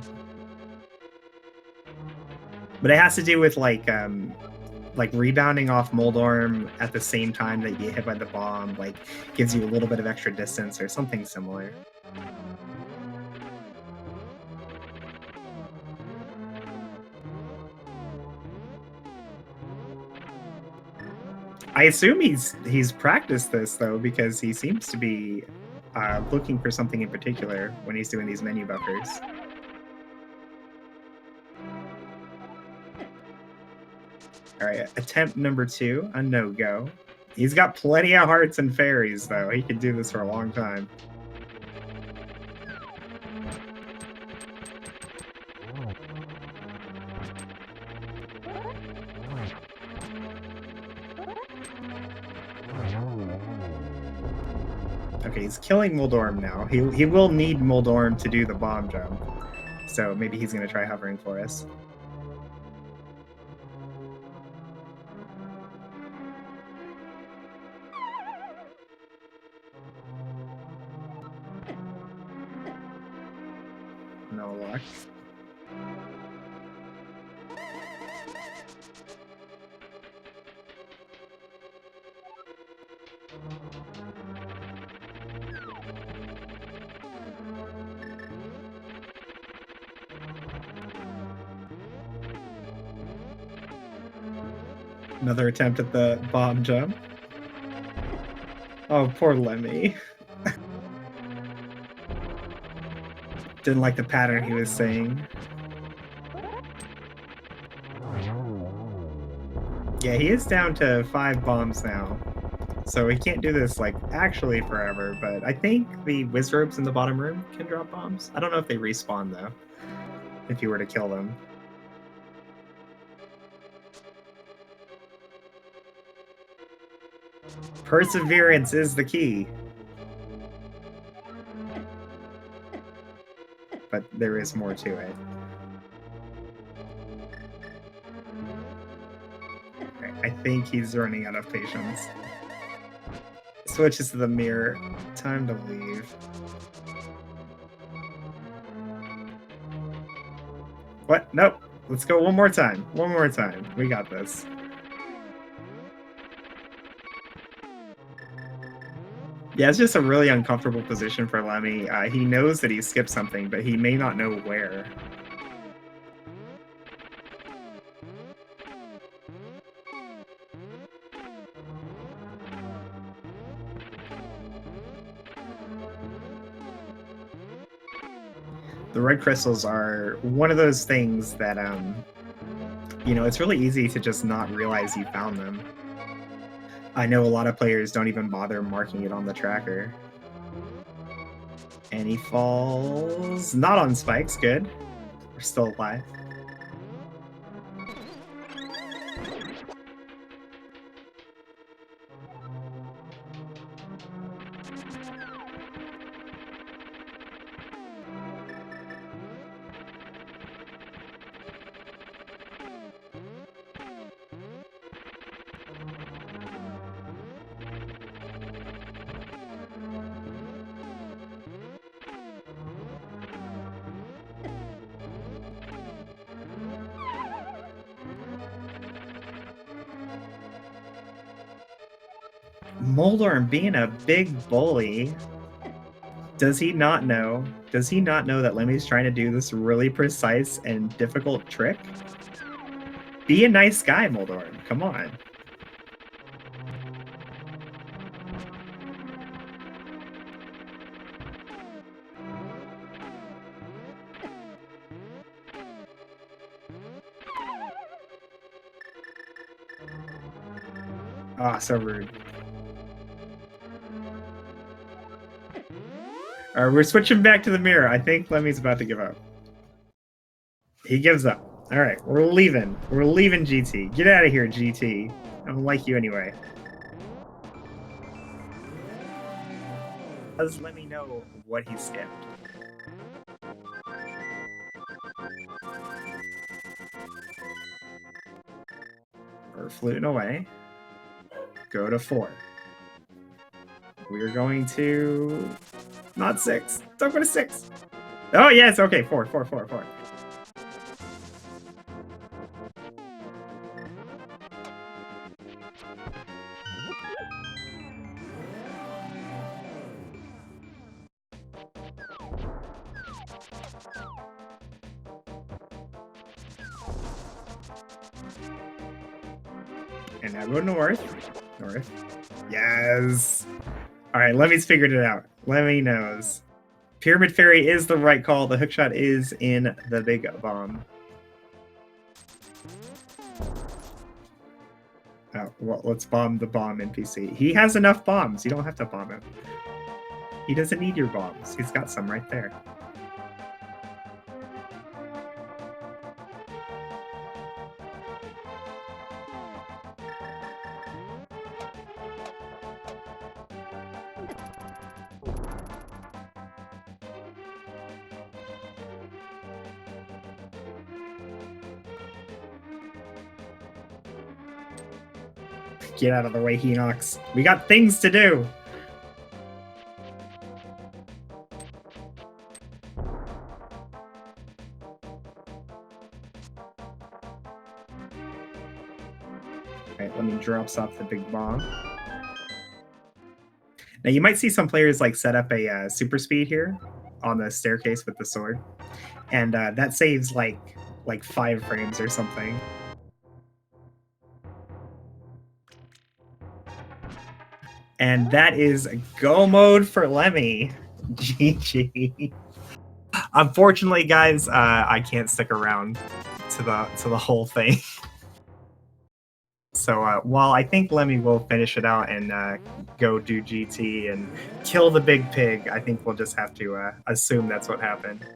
But it has to do with like rebounding off Moldorm at the same time that you get hit by the bomb, like gives you a little bit of extra distance or something similar. I assume he's practiced this though, because he seems to be looking for something in particular when he's doing these menu buffers. All right, attempt number 2, a no-go. He's got plenty of hearts and fairies though. He could do this for a long time. Okay, he's killing Moldorm now. He will need Moldorm to do the bomb jump. So maybe he's going to try hovering for us. No luck. Another attempt at the bomb jump. Oh, poor Lemmy. Didn't like the pattern he was saying. Yeah, he is down to 5 bombs now. So he can't do this, like, actually forever, but I think the wizards in the bottom room can drop bombs. I don't know if they respawn, though, if you were to kill them. Perseverance is the key. But there is more to it. Okay, I think he's running out of patience. Switches to the mirror. Time to leave. What? Nope. Let's go one more time. One more time. We got this. Yeah, it's just a really uncomfortable position for Lemmy. He knows that he skipped something, but he may not know where. The red crystals are one of those things that, you know, it's really easy to just not realize you found them. I know a lot of players don't even bother marking it on the tracker. And he falls not on spikes, good. We're still alive. Moldorm being a big bully. Does he not know? Does he not know that Lemmy's trying to do this really precise and difficult trick? Be a nice guy, Moldorm. Come on. Ah, so rude. Alright, we're switching back to the mirror. I think Lemmy's about to give up. He gives up. Alright, we're leaving. We're leaving GT. Get out of here, GT. I don't like you anyway. Does Lemmy know what he skipped? We're fluting away. Go to 4. We're going to... Not 6. Don't go to 6. Oh, yes. Okay, 4. And now go north. North. Yes. All right, Lemmy's figured it out. Lemmy knows. Pyramid Fairy is the right call. The hookshot is in the big bomb. Oh, well, let's bomb the bomb NPC. He has enough bombs. You don't have to bomb him. He doesn't need your bombs. He's got some right there. Get out of the way, Henox. We got things to do. Alright, let me drops off the big bomb. Now you might see some players like set up a super speed here on the staircase with the sword. And that saves like 5 frames or something. And that is go mode for Lemmy. GG. Unfortunately, guys, I can't stick around to the whole thing. So while I think Lemmy will finish it out and go do GT and kill the big pig, I think we'll just have to assume that's what happened.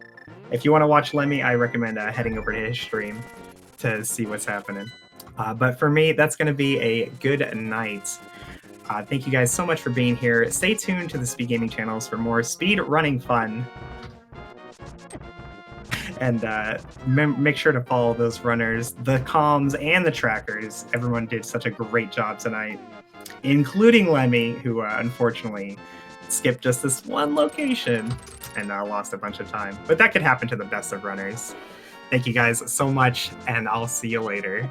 If you want to watch Lemmy, I recommend heading over to his stream to see what's happening. But for me, that's going to be a good night. Thank you guys so much for being here. Stay tuned to the Speed Gaming channels for more speed running fun. And make sure to follow those runners, the comms, and the trackers. Everyone did such a great job tonight, including Lemmy, who unfortunately skipped just this one location and lost a bunch of time. But that could happen to the best of runners. Thank you guys so much, and I'll see you later.